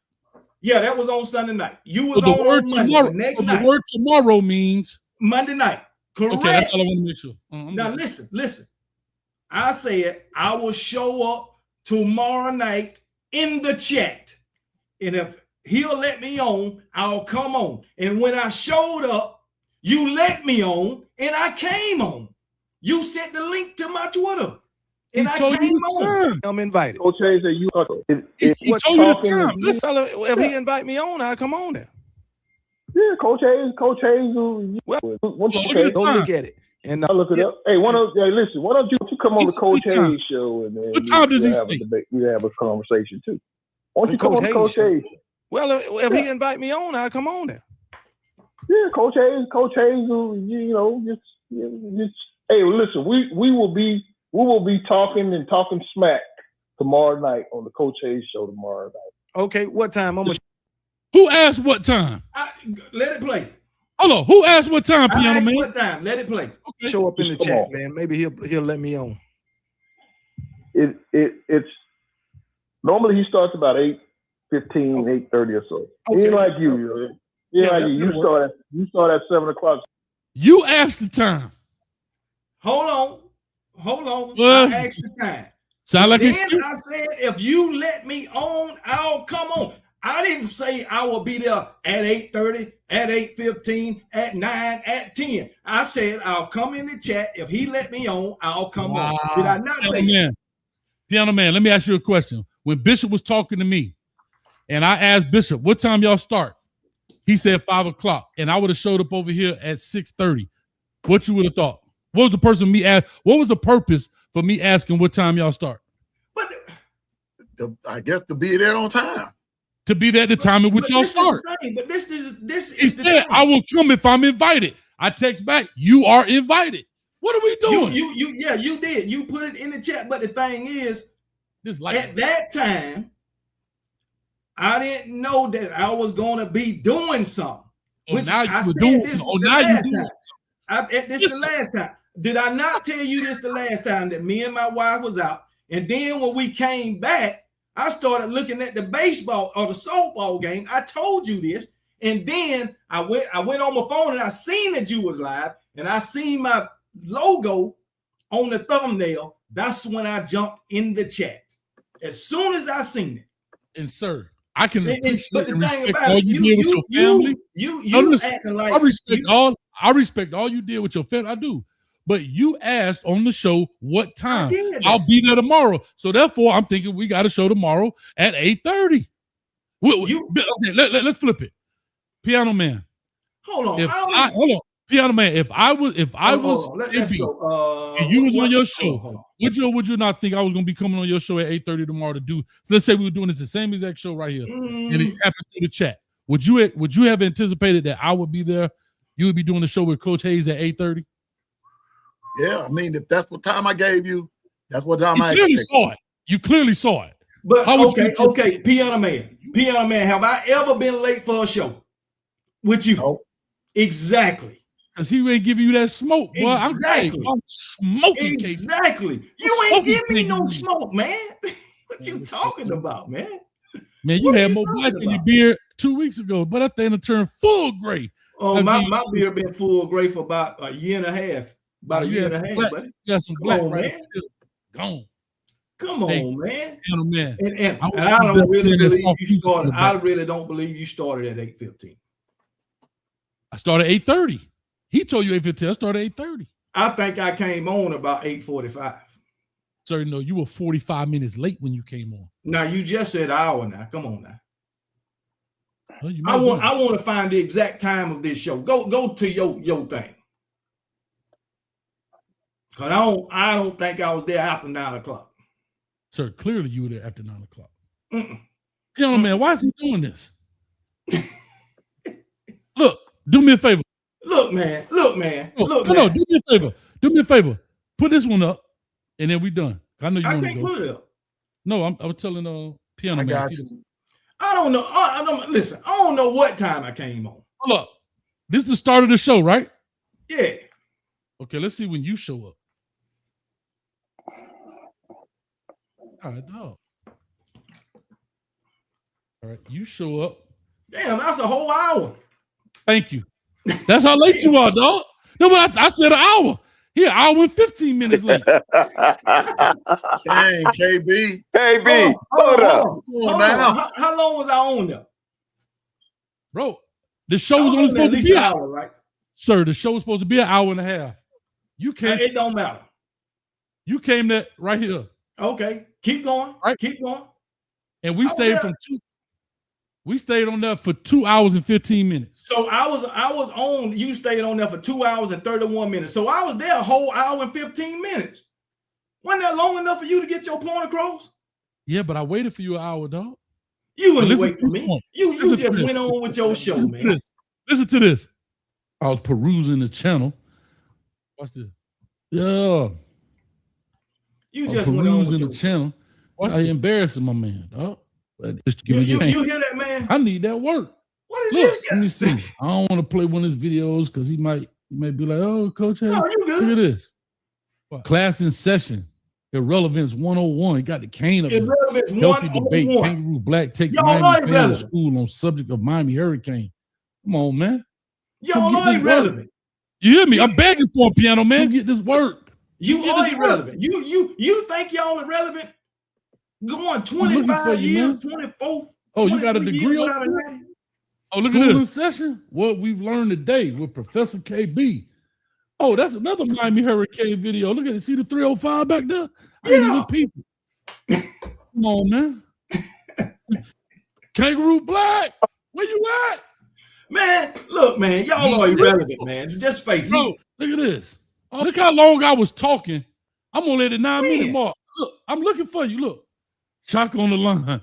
Speaker 3: Yeah, that was on Sunday night. You was on Monday,
Speaker 2: tomorrow.
Speaker 3: Next night.
Speaker 2: The word tomorrow means
Speaker 3: Monday night. Correct.
Speaker 2: Okay, that's all I want to make sure.
Speaker 3: Now listen. I said I will show up tomorrow night in the chat, and if he'll let me on, I'll come on. And when I showed up, you let me on, and I came on. You sent the link to my Twitter, and I came on.
Speaker 6: I'm invited.
Speaker 5: Coach Hayes said you.
Speaker 2: He told you the time.
Speaker 6: Let's tell him if he invite me on, I'll come on there.
Speaker 5: Yeah, Coach Hayes.
Speaker 6: Don't look at it. And
Speaker 5: I'll look it up. Hey, why don't you come on the Coach Hayes show, and then
Speaker 2: what time does he speak?
Speaker 5: We have a conversation too. Why don't you come on the Coach Hayes?
Speaker 6: Well, if he invite me on, I'll come on there.
Speaker 5: Yeah, Coach Hayes, hey, listen, we will be talking smack tomorrow night on the Coach Hayes show tomorrow night.
Speaker 6: Okay, what time?
Speaker 2: Who asked what time?
Speaker 3: Let it play.
Speaker 2: Hold on. Who asked what time, Pianoman?
Speaker 3: What time? Let it play.
Speaker 6: Okay. Show up in the chat, man. Maybe he'll let me on.
Speaker 5: It's normally he starts about 8:15, 8:30 or so. Okay. Ain't like you. You start at 7 o'clock.
Speaker 2: You asked the time.
Speaker 3: Hold on. I asked the time.
Speaker 2: Sound like
Speaker 3: I said, if you let me on, I'll come on. I didn't say I will be there at 8:30, at 8:15, at 9, at 10. I said I'll come in the chat. If he let me on, I'll come on. Did I not say that?
Speaker 2: Pianoman, let me ask you a question. When Bishop was talking to me, and I asked Bishop, what time y'all start? He said 5 o'clock, and I would have showed up over here at 6:30. What you would have thought? What was the purpose for me asking what time y'all start?
Speaker 1: I guess to be there on time.
Speaker 2: To be there at the time in which y'all start.
Speaker 3: But this is
Speaker 2: he said, I will come if I'm invited. I text back, you are invited. What are we doing?
Speaker 3: You did. You put it in the chat. But the thing is, at that time, I didn't know that I was going to be doing something. Which
Speaker 2: now
Speaker 3: I
Speaker 2: you
Speaker 3: said
Speaker 2: doing
Speaker 3: this
Speaker 2: something.
Speaker 3: the
Speaker 2: Now
Speaker 3: last
Speaker 2: you doing
Speaker 3: time. This is the last time. Did I not tell you this the last time that me and my wife was out? And then when we came back, I started looking at the baseball or the softball game. I told you this. And then I went on my phone and I seen that you was live and I seen my logo on the thumbnail. That's when I jumped in the chat. As soon as I seen it.
Speaker 2: And sir, I can
Speaker 3: but the thing about
Speaker 2: all you did with your family. I respect all you did with your family. I do. But you asked on the show what time. I'll be there tomorrow. So therefore, I'm thinking we got a show tomorrow at 8:30. Okay, let's flip it. Pianoman.
Speaker 3: Hold on.
Speaker 2: Hold on. Pianoman. If I was and you was on your show, would you not think I was gonna be coming on your show at 8:30 tomorrow to do? So let's say we were doing this the same exact show right here, and it happened through the chat. Would you have anticipated that I would be there? You would be doing the show with Coach Hayes at 8:30?
Speaker 1: Yeah, I mean, if that's what time I gave you, that's what time
Speaker 2: You
Speaker 1: I
Speaker 2: clearly
Speaker 1: expect.
Speaker 2: saw it. You clearly saw it.
Speaker 3: But
Speaker 2: How would
Speaker 3: okay, Piano Man, have I ever been late for a show with you?
Speaker 1: Nope.
Speaker 3: Exactly.
Speaker 2: Because he ain't giving you that smoke, boy.
Speaker 3: Exactly.
Speaker 2: I'm smoking.
Speaker 3: Exactly. You ain't give me no smoke, man. What you talking about, man?
Speaker 2: Man, you had more black in your beard 2 weeks ago, but that thing turned full gray.
Speaker 3: Oh, my beard been full gray for about a year and a half. About a year and a half, buddy.
Speaker 2: You got some black
Speaker 3: on,
Speaker 2: right
Speaker 3: man.
Speaker 2: Gone.
Speaker 3: Come on, man.
Speaker 2: Man.
Speaker 3: And I don't really believe you started. I really don't believe you started at 8:15.
Speaker 2: I started 8:30. He told you 8:15. I started 8:30.
Speaker 3: I think I came on about 8:45.
Speaker 2: Sir, no, you were 45 minutes late when you came on.
Speaker 3: Now you just said an hour. Now, come on now.
Speaker 2: Well,
Speaker 3: I want to find the exact time of this show. Go to your thing. Cause I don't think I was there after 9 o'clock.
Speaker 2: Sir, clearly you were there after 9 o'clock. Man, why is he doing this? Look, do me a favor.
Speaker 3: Look, man.
Speaker 2: No, do me a favor. Do me a favor. Put this one up, and then we done. I know you want to go.
Speaker 3: Put it up.
Speaker 2: No, I was telling Pianoman.
Speaker 1: I got you.
Speaker 3: I don't know. Listen, I don't know what time I came on.
Speaker 2: Hold up. This is the start of the show, right?
Speaker 3: Yeah.
Speaker 2: Okay, let's see when you show up. All right, dog. All right, you show up.
Speaker 3: Damn, that's a whole hour.
Speaker 2: Thank you. That's how late you are, dog. No, but I said an hour. Here, hour and 15 minutes late.
Speaker 1: Dang, KB.
Speaker 4: KB, hold up.
Speaker 3: How long was I on there?
Speaker 2: Bro, the show was only supposed to be an
Speaker 3: hour, right?
Speaker 2: Sir, the show was supposed to be an hour and a half. You came.
Speaker 3: It don't matter.
Speaker 2: You came there right here.
Speaker 3: Okay, keep going.
Speaker 2: Right?
Speaker 3: Keep going.
Speaker 2: And we stayed We stayed on there for 2 hours and 15 minutes.
Speaker 3: So I was on. You stayed on there for 2 hours and 31 minutes. So I was there a whole hour and 15 minutes. Wasn't that long enough for you to get your point across?
Speaker 2: Yeah, but I waited for you an hour, dog.
Speaker 3: You wouldn't wait for me. You just went on with your show, man.
Speaker 2: Listen to this. I was perusing the channel. Watch this. Yeah.
Speaker 3: You just went on with
Speaker 2: the channel. I embarrassing my man, dog.
Speaker 3: You hear that, man?
Speaker 2: I need that work.
Speaker 3: What is
Speaker 2: Look,
Speaker 3: this guy?
Speaker 2: let me see. I don't want to play one of his videos because he might be like, "Oh, Coach, hey,
Speaker 3: no, you good.
Speaker 2: Look at this. Class in session. Irrelevance 101. He got the cane of
Speaker 3: Irrelevance
Speaker 2: healthy debate. Kangaroo Black takes Miami fan to school on subject of Miami Hurricane. Come on, man.
Speaker 3: Y'all are irrelevant.
Speaker 2: You hear me? I'm begging for a Piano Man. Get this work.
Speaker 3: You are irrelevant. You think y'all irrelevant? Going 25 years, 24.
Speaker 2: Oh, you got a degree over there? Oh, look at this session. What we've learned today with Professor KB. Oh, that's another Miami Hurricane video. Look at it. See the 305 back there?
Speaker 3: Yeah.
Speaker 2: People. Come on, man. Kangaroo Black. Where you at?
Speaker 3: Man, look, man. Y'all are irrelevant, man. Just face it.
Speaker 2: Bro, look at this. Oh, look how long I was talking. I'm going to let it 9 minute mark. Look, I'm looking for you. Look. Shaka on the line.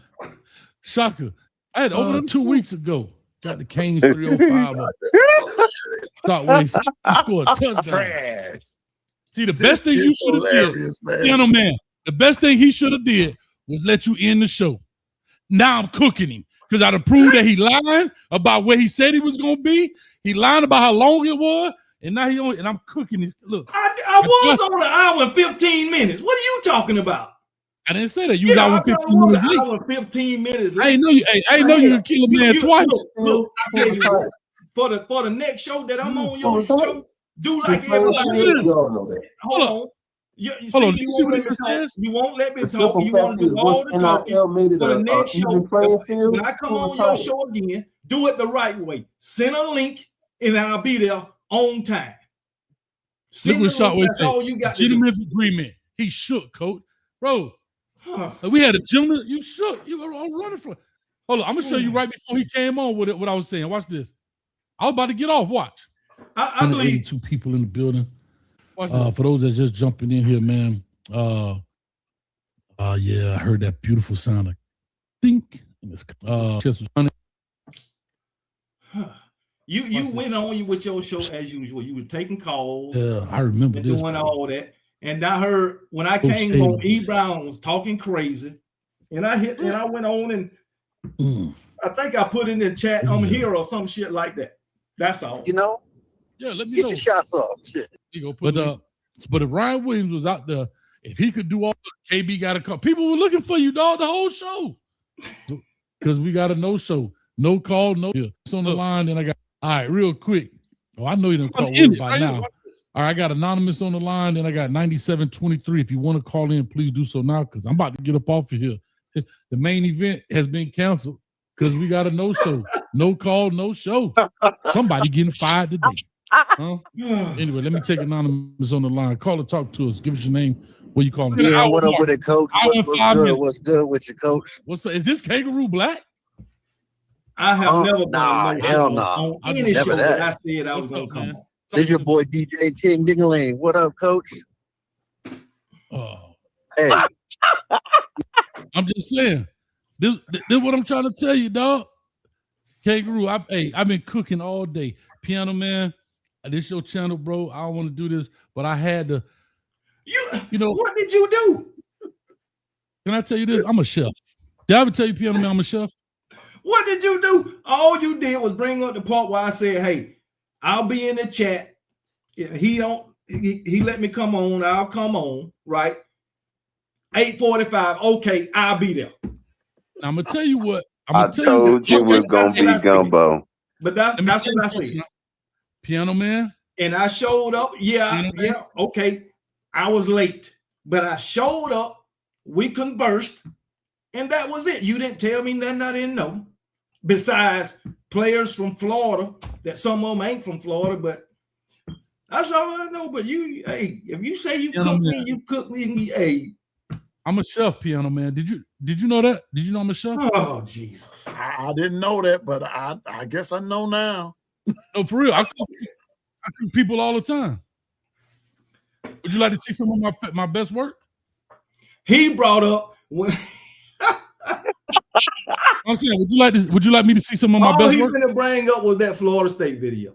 Speaker 2: Shaka. I had over 2 weeks ago. Got the Canes 305 up. Start when he scored a touchdown. See, the best thing you should have did, Pianoman, the best thing he should have did was let you end the show. Now I'm cooking him because I done proved that he lying about where he said he was going to be. He lying about how long it was. And now and I'm cooking his, look.
Speaker 3: I was on an hour and 15 minutes. What are you talking about?
Speaker 2: I didn't say that. You was out 15 minutes late.
Speaker 3: Hour 15 minutes late.
Speaker 2: I ain't know you could kill a man twice.
Speaker 3: Look, I tell you what, for the next show that I'm on your show, do like everybody else. Hold on. You see what it says? You won't let me talk. You want to do all the talking. For the next show, when I come on your show again, do it the right way. Send a link, and I'll be there on time.
Speaker 2: Look what Shotway said. Legitimate agreement. He shook, coach. Bro. We had a gentleman. You shook. You were running for. Hold on. I'm gonna show you right before he came on with it. What I was saying. Watch this. I was about to get off. Watch.
Speaker 3: I believe
Speaker 2: 2 people in the building. For those that's just jumping in here, man. Yeah, I heard that beautiful sound. I think. Chest was running.
Speaker 3: You went on with your show as usual. You were taking calls.
Speaker 2: Yeah, I remember
Speaker 3: and
Speaker 2: this.
Speaker 3: doing all that. And I heard when I came home, E. Brown was talking crazy. And I went on and I think I put in the chat, I'm here or some shit like that. That's all.
Speaker 6: You know?
Speaker 2: Yeah, let me
Speaker 6: Get
Speaker 2: know.
Speaker 6: your shots off. Shit.
Speaker 2: But if Ryan Williams was out there, if he could do all KB got to come. People were looking for you, dog, the whole show. Because we got a no-show. No call, no. It's on the line, and I got all right, real quick. Oh, I know you done called in by now. All right, I got Anonymous on the line, and I got 9723. If you want to call in, please do so now, because I'm about to get up off of here. The main event has been canceled because we got a no-show. No call, no show. Somebody getting fired today. Huh? Anyway, let me take Anonymous on the line. Call or talk to us. Give us your name. What you calling?
Speaker 6: Yeah, what up with it, coach? What's good with you, coach?
Speaker 2: Is this Kangaroo Black?
Speaker 3: I have never
Speaker 6: been hell no.
Speaker 3: On any show that I said I was going to come on.
Speaker 6: This your boy DJ King Dingaling. What up, coach?
Speaker 2: Oh.
Speaker 6: Hey.
Speaker 2: I'm just saying. This what I'm trying to tell you, dog. Kangaroo, I've been cooking all day. Pianoman, this your channel, bro. I don't want to do this, but I had to. You know.
Speaker 3: What did you do?
Speaker 2: Can I tell you this? I'm a chef. Did I ever tell you, Pianoman, I'm a chef?
Speaker 3: What did you do? All you did was bring up the part where I said, hey, I'll be in the chat. He let me come on. I'll come on, right? 8:45. Okay, I'll be there.
Speaker 2: Now, I'm gonna tell you what.
Speaker 4: I told you it was gonna be gumbo.
Speaker 3: But that's what I said.
Speaker 2: Pianoman.
Speaker 3: And I showed up. Yeah, okay. I was late, but I showed up. We conversed, and that was it. You didn't tell me nothing I didn't know. Besides players from Florida, that some of them ain't from Florida, but that's all I know. But if you say you cook me, hey.
Speaker 2: I'm a chef, Pianoman. Did you know that? Did you know I'm a chef?
Speaker 3: Oh, Jesus.
Speaker 1: I didn't know that, but I guess I know now.
Speaker 2: No, for real. I cook people all the time. Would you like to see some of my best work?
Speaker 3: He brought up when
Speaker 2: I'm saying, would you like me to see some of my best work?
Speaker 3: All he's gonna bring up was that Florida State video.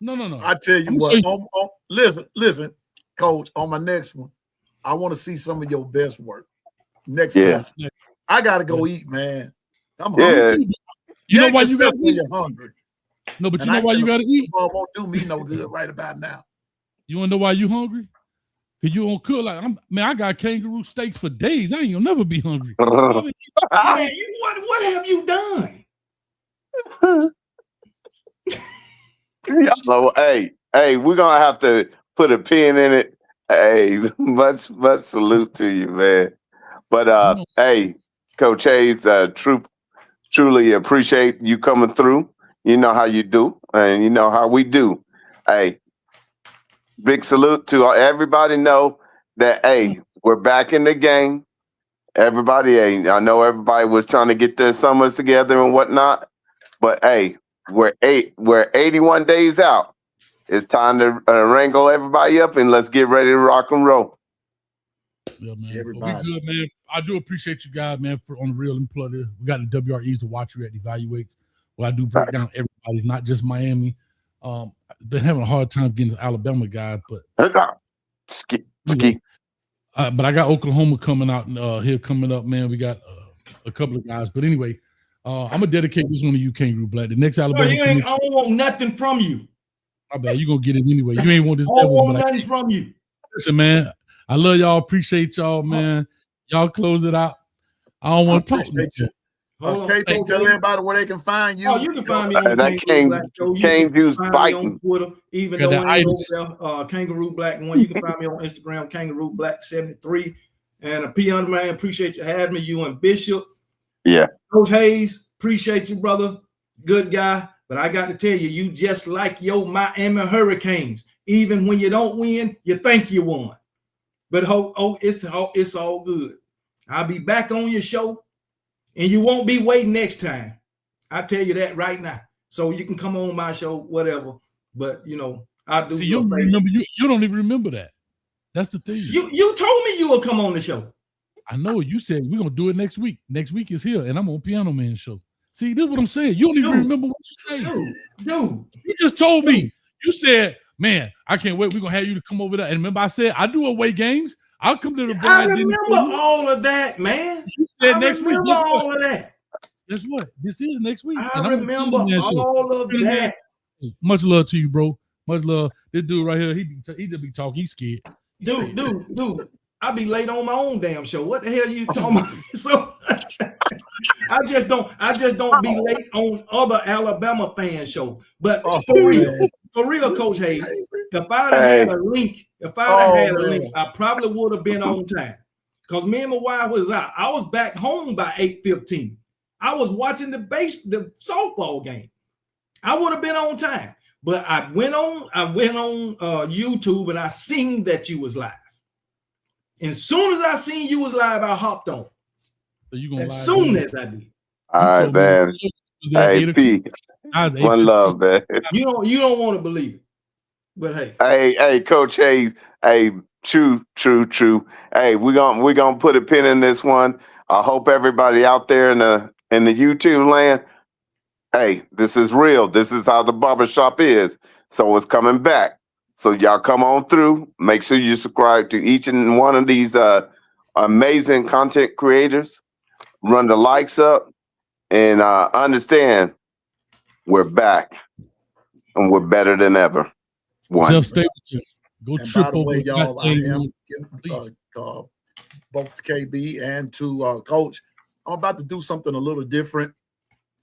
Speaker 2: No.
Speaker 1: I tell you what, listen, Coach, on my next one, I want to see some of your best work. Next time. I gotta go eat, man. I'm hungry.
Speaker 2: You know why you gotta eat?
Speaker 1: You're hungry.
Speaker 2: No, but you know why you gotta eat?
Speaker 1: Won't do me no good right about now.
Speaker 2: You wanna know why you hungry? Because you don't cook like I got kangaroo steaks for days. I ain't gonna never be hungry.
Speaker 3: Man, what have you done?
Speaker 4: So hey, we're gonna have to put a pin in it. Hey, much salute to you, man. But hey, Coach Hayes, truly appreciate you coming through. You know how you do, and you know how we do. Hey, big salute to everybody. Know that hey, we're back in the game. Everybody, hey, I know everybody was trying to get their summers together and whatnot, but hey, we're 81 days out. It's time to wrangle everybody up and let's get ready to rock and roll.
Speaker 2: Yeah, man.
Speaker 1: Everybody.
Speaker 2: We good, man. I do appreciate you guys, man, for on the real and plug it. We got the WREs to watch you at Evaluates. Well, I do break down everybody's, not just Miami. Been having a hard time getting the Alabama guys, but but I got Oklahoma coming out here coming up, man. We got a couple of guys, but anyway, I'm gonna dedicate this one to you, Kangaroo Black. The next Alabama.
Speaker 3: I don't want nothing from you.
Speaker 2: I bet you gonna get it anyway. You ain't want this.
Speaker 3: I don't want nothing from you.
Speaker 2: Listen, man. I love y'all. Appreciate y'all, man. Y'all close it out. I don't want to talk to you.
Speaker 1: Okay, tell everybody where they can find you.
Speaker 3: Oh, you can find me on
Speaker 4: Kangaroo Black on
Speaker 3: Twitter, even though I ain't over there, Kangaroo Black 1. You can find me on Instagram, Kangaroo Black 73. And a Pianoman, appreciate you having me. You and Bishop.
Speaker 4: Yeah.
Speaker 3: Coach Hayes, appreciate you, brother. Good guy. But I got to tell you, you just like your Miami Hurricanes. Even when you don't win, you think you won. But it's all good. I'll be back on your show. And you won't be waiting next time. I tell you that right now. So you can come on my show, whatever. But you know, I do.
Speaker 2: See, you remember you don't even remember that. That's the thing.
Speaker 3: You told me you will come on the show.
Speaker 2: I know you said we're gonna do it next week. Next week is here, and I'm on Pianoman show. See, this is what I'm saying. You don't even remember what you said.
Speaker 3: Dude.
Speaker 2: You just told me. You said, man, I can't wait. We're going to have you to come over there. And remember, I said, I do away games. I'll come to the bar.
Speaker 3: I remember all of that, man.
Speaker 2: You said
Speaker 3: I
Speaker 2: next week.
Speaker 3: remember all of that.
Speaker 2: Guess what? This is next week.
Speaker 3: I remember all of that.
Speaker 2: Much love to you, bro. Much love. This dude right here, he just be talking. He's scared.
Speaker 3: Dude. I be late on my own damn show. What the hell you talking about? So I just don't be late on other Alabama fan show. But for real, Coach Hayes, if I'd have had a link, I probably would have been on time. Because me and my wife was out. I was back home by 8:15. I was watching the softball game. I would have been on time. But I went on YouTube and I seen that you was live. And as soon as I seen you was live, I hopped on.
Speaker 2: So you gonna
Speaker 3: as soon as I did.
Speaker 4: All right, man. Hey, P. One love, man.
Speaker 3: You don't want to believe it. But
Speaker 4: hey, Coach Hayes. Hey, true. Hey, we're gonna put a pin in this one. I hope everybody out there in the YouTube land. Hey, this is real. This is how the barbershop is. So it's coming back. So y'all come on through. Make sure you subscribe to each and one of these amazing content creators. Run the likes up and understand we're back and we're better than ever.
Speaker 2: Jeff Stapleton. Go
Speaker 1: and
Speaker 2: trip
Speaker 1: by the
Speaker 2: over.
Speaker 1: way, y'all, I am giving both to KB and to Coach. I'm about to do something a little different.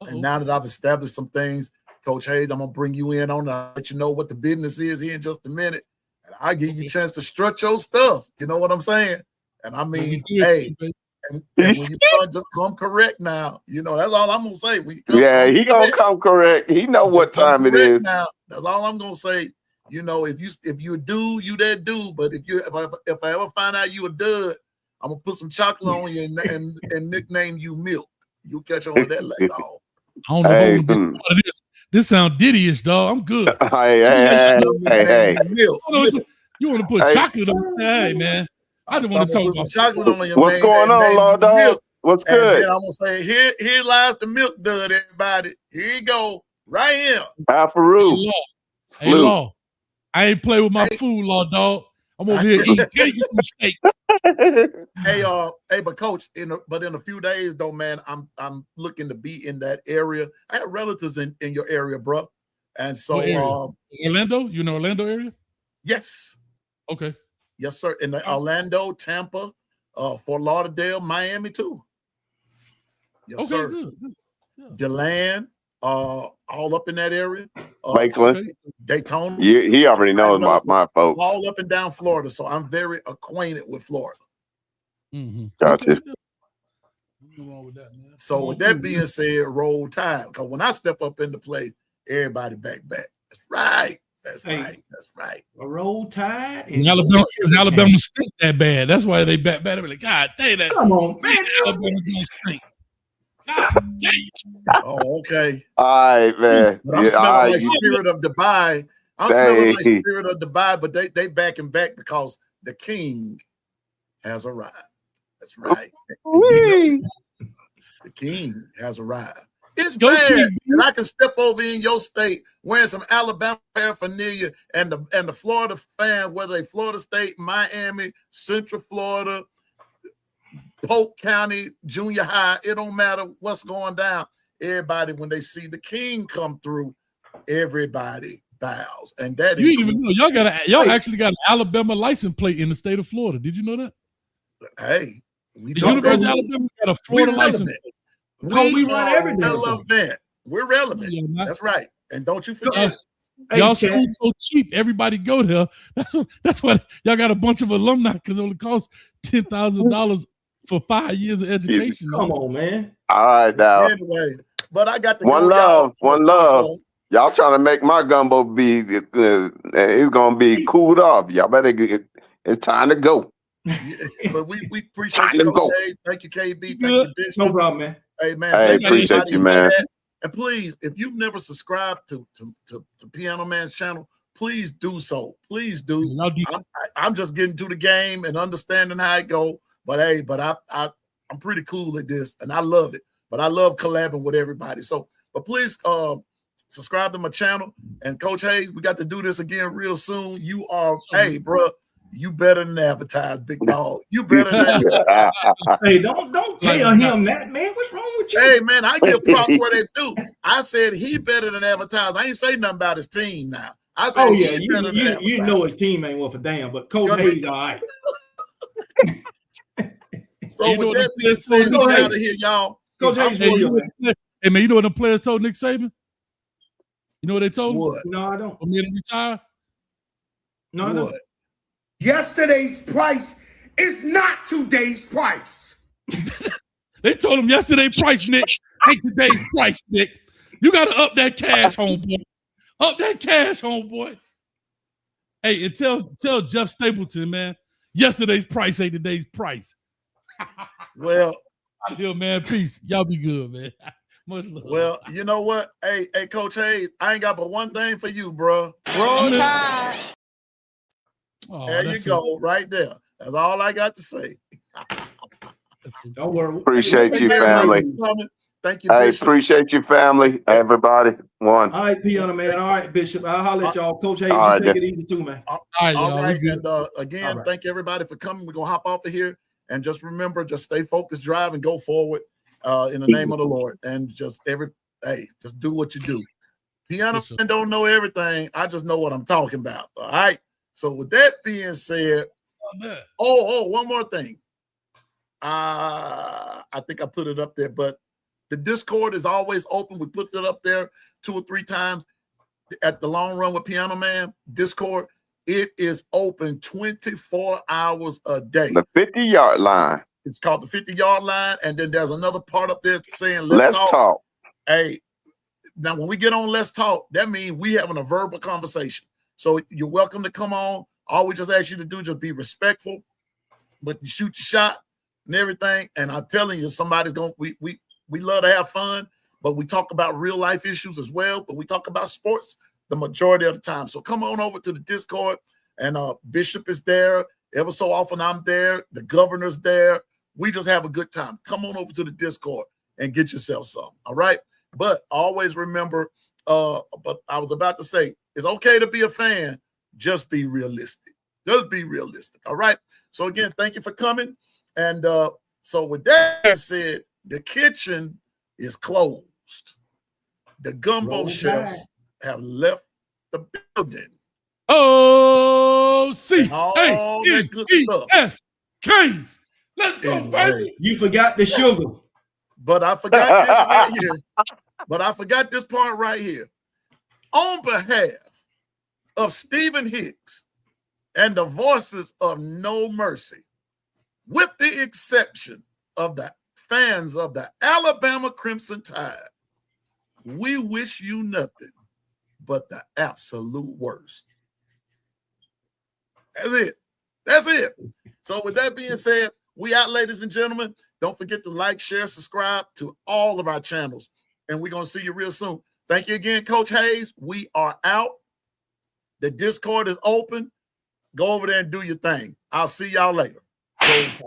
Speaker 1: And now that I've established some things, Coach Hayes, I'm gonna bring you in on that. I'll let you know what the business is here in just a minute. And I'll give you a chance to strut your stuff. You know what I'm saying? And I mean, hey, and when you start, just come correct now. You know, that's all I'm gonna say.
Speaker 4: He gonna come correct. He know what time it is.
Speaker 1: Now, that's all I'm gonna say. You know, if you a dude, you that dude. But if I ever find out you a dud, I'm gonna put some chocolate on you and nickname you Milk. You'll catch on with that later on.
Speaker 2: I don't know what it is. This sound Diddy-ish, dog. I'm good.
Speaker 4: Hey.
Speaker 2: You want to put chocolate on? Hey, man. I just want to talk about
Speaker 1: chocolate on your
Speaker 4: What's going on, Lord Dog? What's good?
Speaker 1: And then I'm gonna say, here lies the milk dud, everybody. Here you go, right here.
Speaker 4: Alfaru.
Speaker 2: Hey, Law. I ain't play with my food, Law Dog. I'm over here eating steak.
Speaker 1: Hey, but Coach, in a few days though, man, I'm looking to be in that area. I have relatives in your area, bro. And so
Speaker 2: Orlando, you know Orlando area?
Speaker 1: Yes.
Speaker 2: Okay.
Speaker 1: Yes, sir. In the Orlando, Tampa, Fort Lauderdale, Miami too. Yes, sir.
Speaker 2: Good. Yeah.
Speaker 1: DeLand, all up in that area.
Speaker 4: Lakeland,
Speaker 1: Daytona.
Speaker 4: He already knows my folks.
Speaker 1: All up and down Florida, so I'm very acquainted with Florida.
Speaker 2: Mm-hmm.
Speaker 4: Gotcha.
Speaker 1: So with that being said, roll tide. Because when I step up into play, everybody back. That's right. That's right.
Speaker 3: A roll tide.
Speaker 2: Alabama stink that bad. That's why they back. Like, God dang that.
Speaker 3: Come on, man.
Speaker 2: Alabama don't stink. God dang.
Speaker 1: Oh, okay.
Speaker 4: All right, man.
Speaker 1: But I'm smelling like Spirit of Dubai. Smelling like Spirit of Dubai, but they backing back because the king has arrived. That's right. The king has arrived. It's bad that I can step over in your state wearing some Alabama paraphernalia and the Florida fan, whether they Florida State, Miami, Central Florida, Polk County, junior high, it don't matter what's going down. Everybody, when they see the king come through, everybody bows. And that
Speaker 2: you didn't even know y'all actually got an Alabama license plate in the state of Florida. Did you know that?
Speaker 1: Hey,
Speaker 2: the University of Alabama got a Florida license plate.
Speaker 3: We run everything.
Speaker 1: Relevant. We're relevant. That's right. And don't you forget.
Speaker 2: Y'all school so cheap. Everybody go there. That's why y'all got a bunch of alumni because it only costs $10,000 for 5 years of education.
Speaker 3: Come on, man.
Speaker 4: All right, now.
Speaker 1: Anyway, but I got to
Speaker 4: one love. Y'all trying to make my gumbo be it's gonna be cooled off. Y'all better get. It's time to go.
Speaker 1: But we appreciate you, Coach A. Thank you, KB. Thank you, Bishop.
Speaker 3: No problem, man.
Speaker 1: Hey, man.
Speaker 4: I appreciate you, man.
Speaker 1: And please, if you've never subscribed to Pianoman's channel, please do so. Please do. I'm just getting to the game and understanding how it go. But hey, I'm pretty cool at this, and I love it. but I love collabing with everybody. So, but please subscribe to my channel. And Coach Hayes, we got to do this again real soon. You are, hey, bro, you better than advertise, big dog. You better than advertise.
Speaker 3: Hey, don't tell him that, man. What's wrong with you?
Speaker 1: Hey, man, I give props where they do. I said he better than advertise. I ain't say nothing about his team now. I said,
Speaker 3: oh yeah, you know his team ain't worth a damn, but Coach Hayes, all right.
Speaker 1: So with that being said, we out of here, y'all.
Speaker 3: Coach Hayes,
Speaker 2: hey, man, you know what the players told Nick Saban? You know what they told him?
Speaker 1: What?
Speaker 3: No, I don't.
Speaker 2: For me to retire?
Speaker 3: No, I don't.
Speaker 1: What?
Speaker 7: Yesterday's price is not today's price.
Speaker 2: They told him yesterday's price, Nick, ain't today's price, Nick. You got to up that cash, homeboy. Up that cash, homeboy. Hey, and tell Jeff Stapleton, man, yesterday's price ain't today's price.
Speaker 1: Well,
Speaker 2: out here, man. Peace. Y'all be good, man. Much love.
Speaker 1: Well, you know what? Hey, Coach Hayes, I ain't got but one thing for you, bro.
Speaker 7: Roll Tide.
Speaker 2: Oh,
Speaker 1: there you go, right there. That's all I got to say.
Speaker 3: Don't worry.
Speaker 4: Appreciate you, family.
Speaker 1: Thank you,
Speaker 4: Hey,
Speaker 1: Bishop.
Speaker 4: appreciate you, family. Everybody. One.
Speaker 3: All right, Pianoman. All right, Bishop. I'll holler at y'all. Coach Hayes, you
Speaker 4: right,
Speaker 3: take it easy too, man.
Speaker 2: All right,
Speaker 1: all right. And again,
Speaker 3: right.
Speaker 1: Thank everybody for coming. We're gonna hop off of here. And just remember, just stay focused, drive, and go forward in the name of the Lord. And just just do what you do. Pianoman don't know everything. I just know what I'm talking about. All right. So with that being said, one more thing. I think I put it up there, but the Discord is always open. We put it up there 2 or 3 times at the Long Run with Pianoman Discord. It is open 24 hours a day.
Speaker 4: The 50-yard line.
Speaker 1: It's called the 50-yard line. And then there's another part up there saying, let's talk. Hey, now when we get on Let's Talk, that means we having a verbal conversation. So you're welcome to come on. All we just ask you to do, just be respectful, but you shoot your shot and everything. And I'm telling you, somebody's going, we love to have fun, but we talk about real life issues as well. But we talk about sports the majority of the time. So come on over to the Discord, and Bishop is there. Ever so often I'm there. The governor's there. We just have a good time. Come on over to the Discord and get yourself some. All right. But always remember, but I was about to say, it's okay to be a fan. Just be realistic. Just be realistic. All right. So again, thank you for coming. And so with that said, the kitchen is closed. The gumbo chefs have left the building.
Speaker 2: O-C-A-N-E-S. Canes. Let's go, baby.
Speaker 3: You forgot the sugar.
Speaker 1: But I forgot this right here. But I forgot this part right here. On behalf of Stephen Hicks and the voices of No Mercy, with the exception of the fans of the Alabama Crimson Tide, we wish you nothing but the absolute worst. That's it. That's it. So with that being said, we out, ladies and gentlemen. Don't forget to like, share, subscribe to all of our channels. And we're going to see you real soon. Thank you again, Coach Hayes. We are out. The Discord is open. Go over there and do your thing. I'll see y'all later. Roll Tide.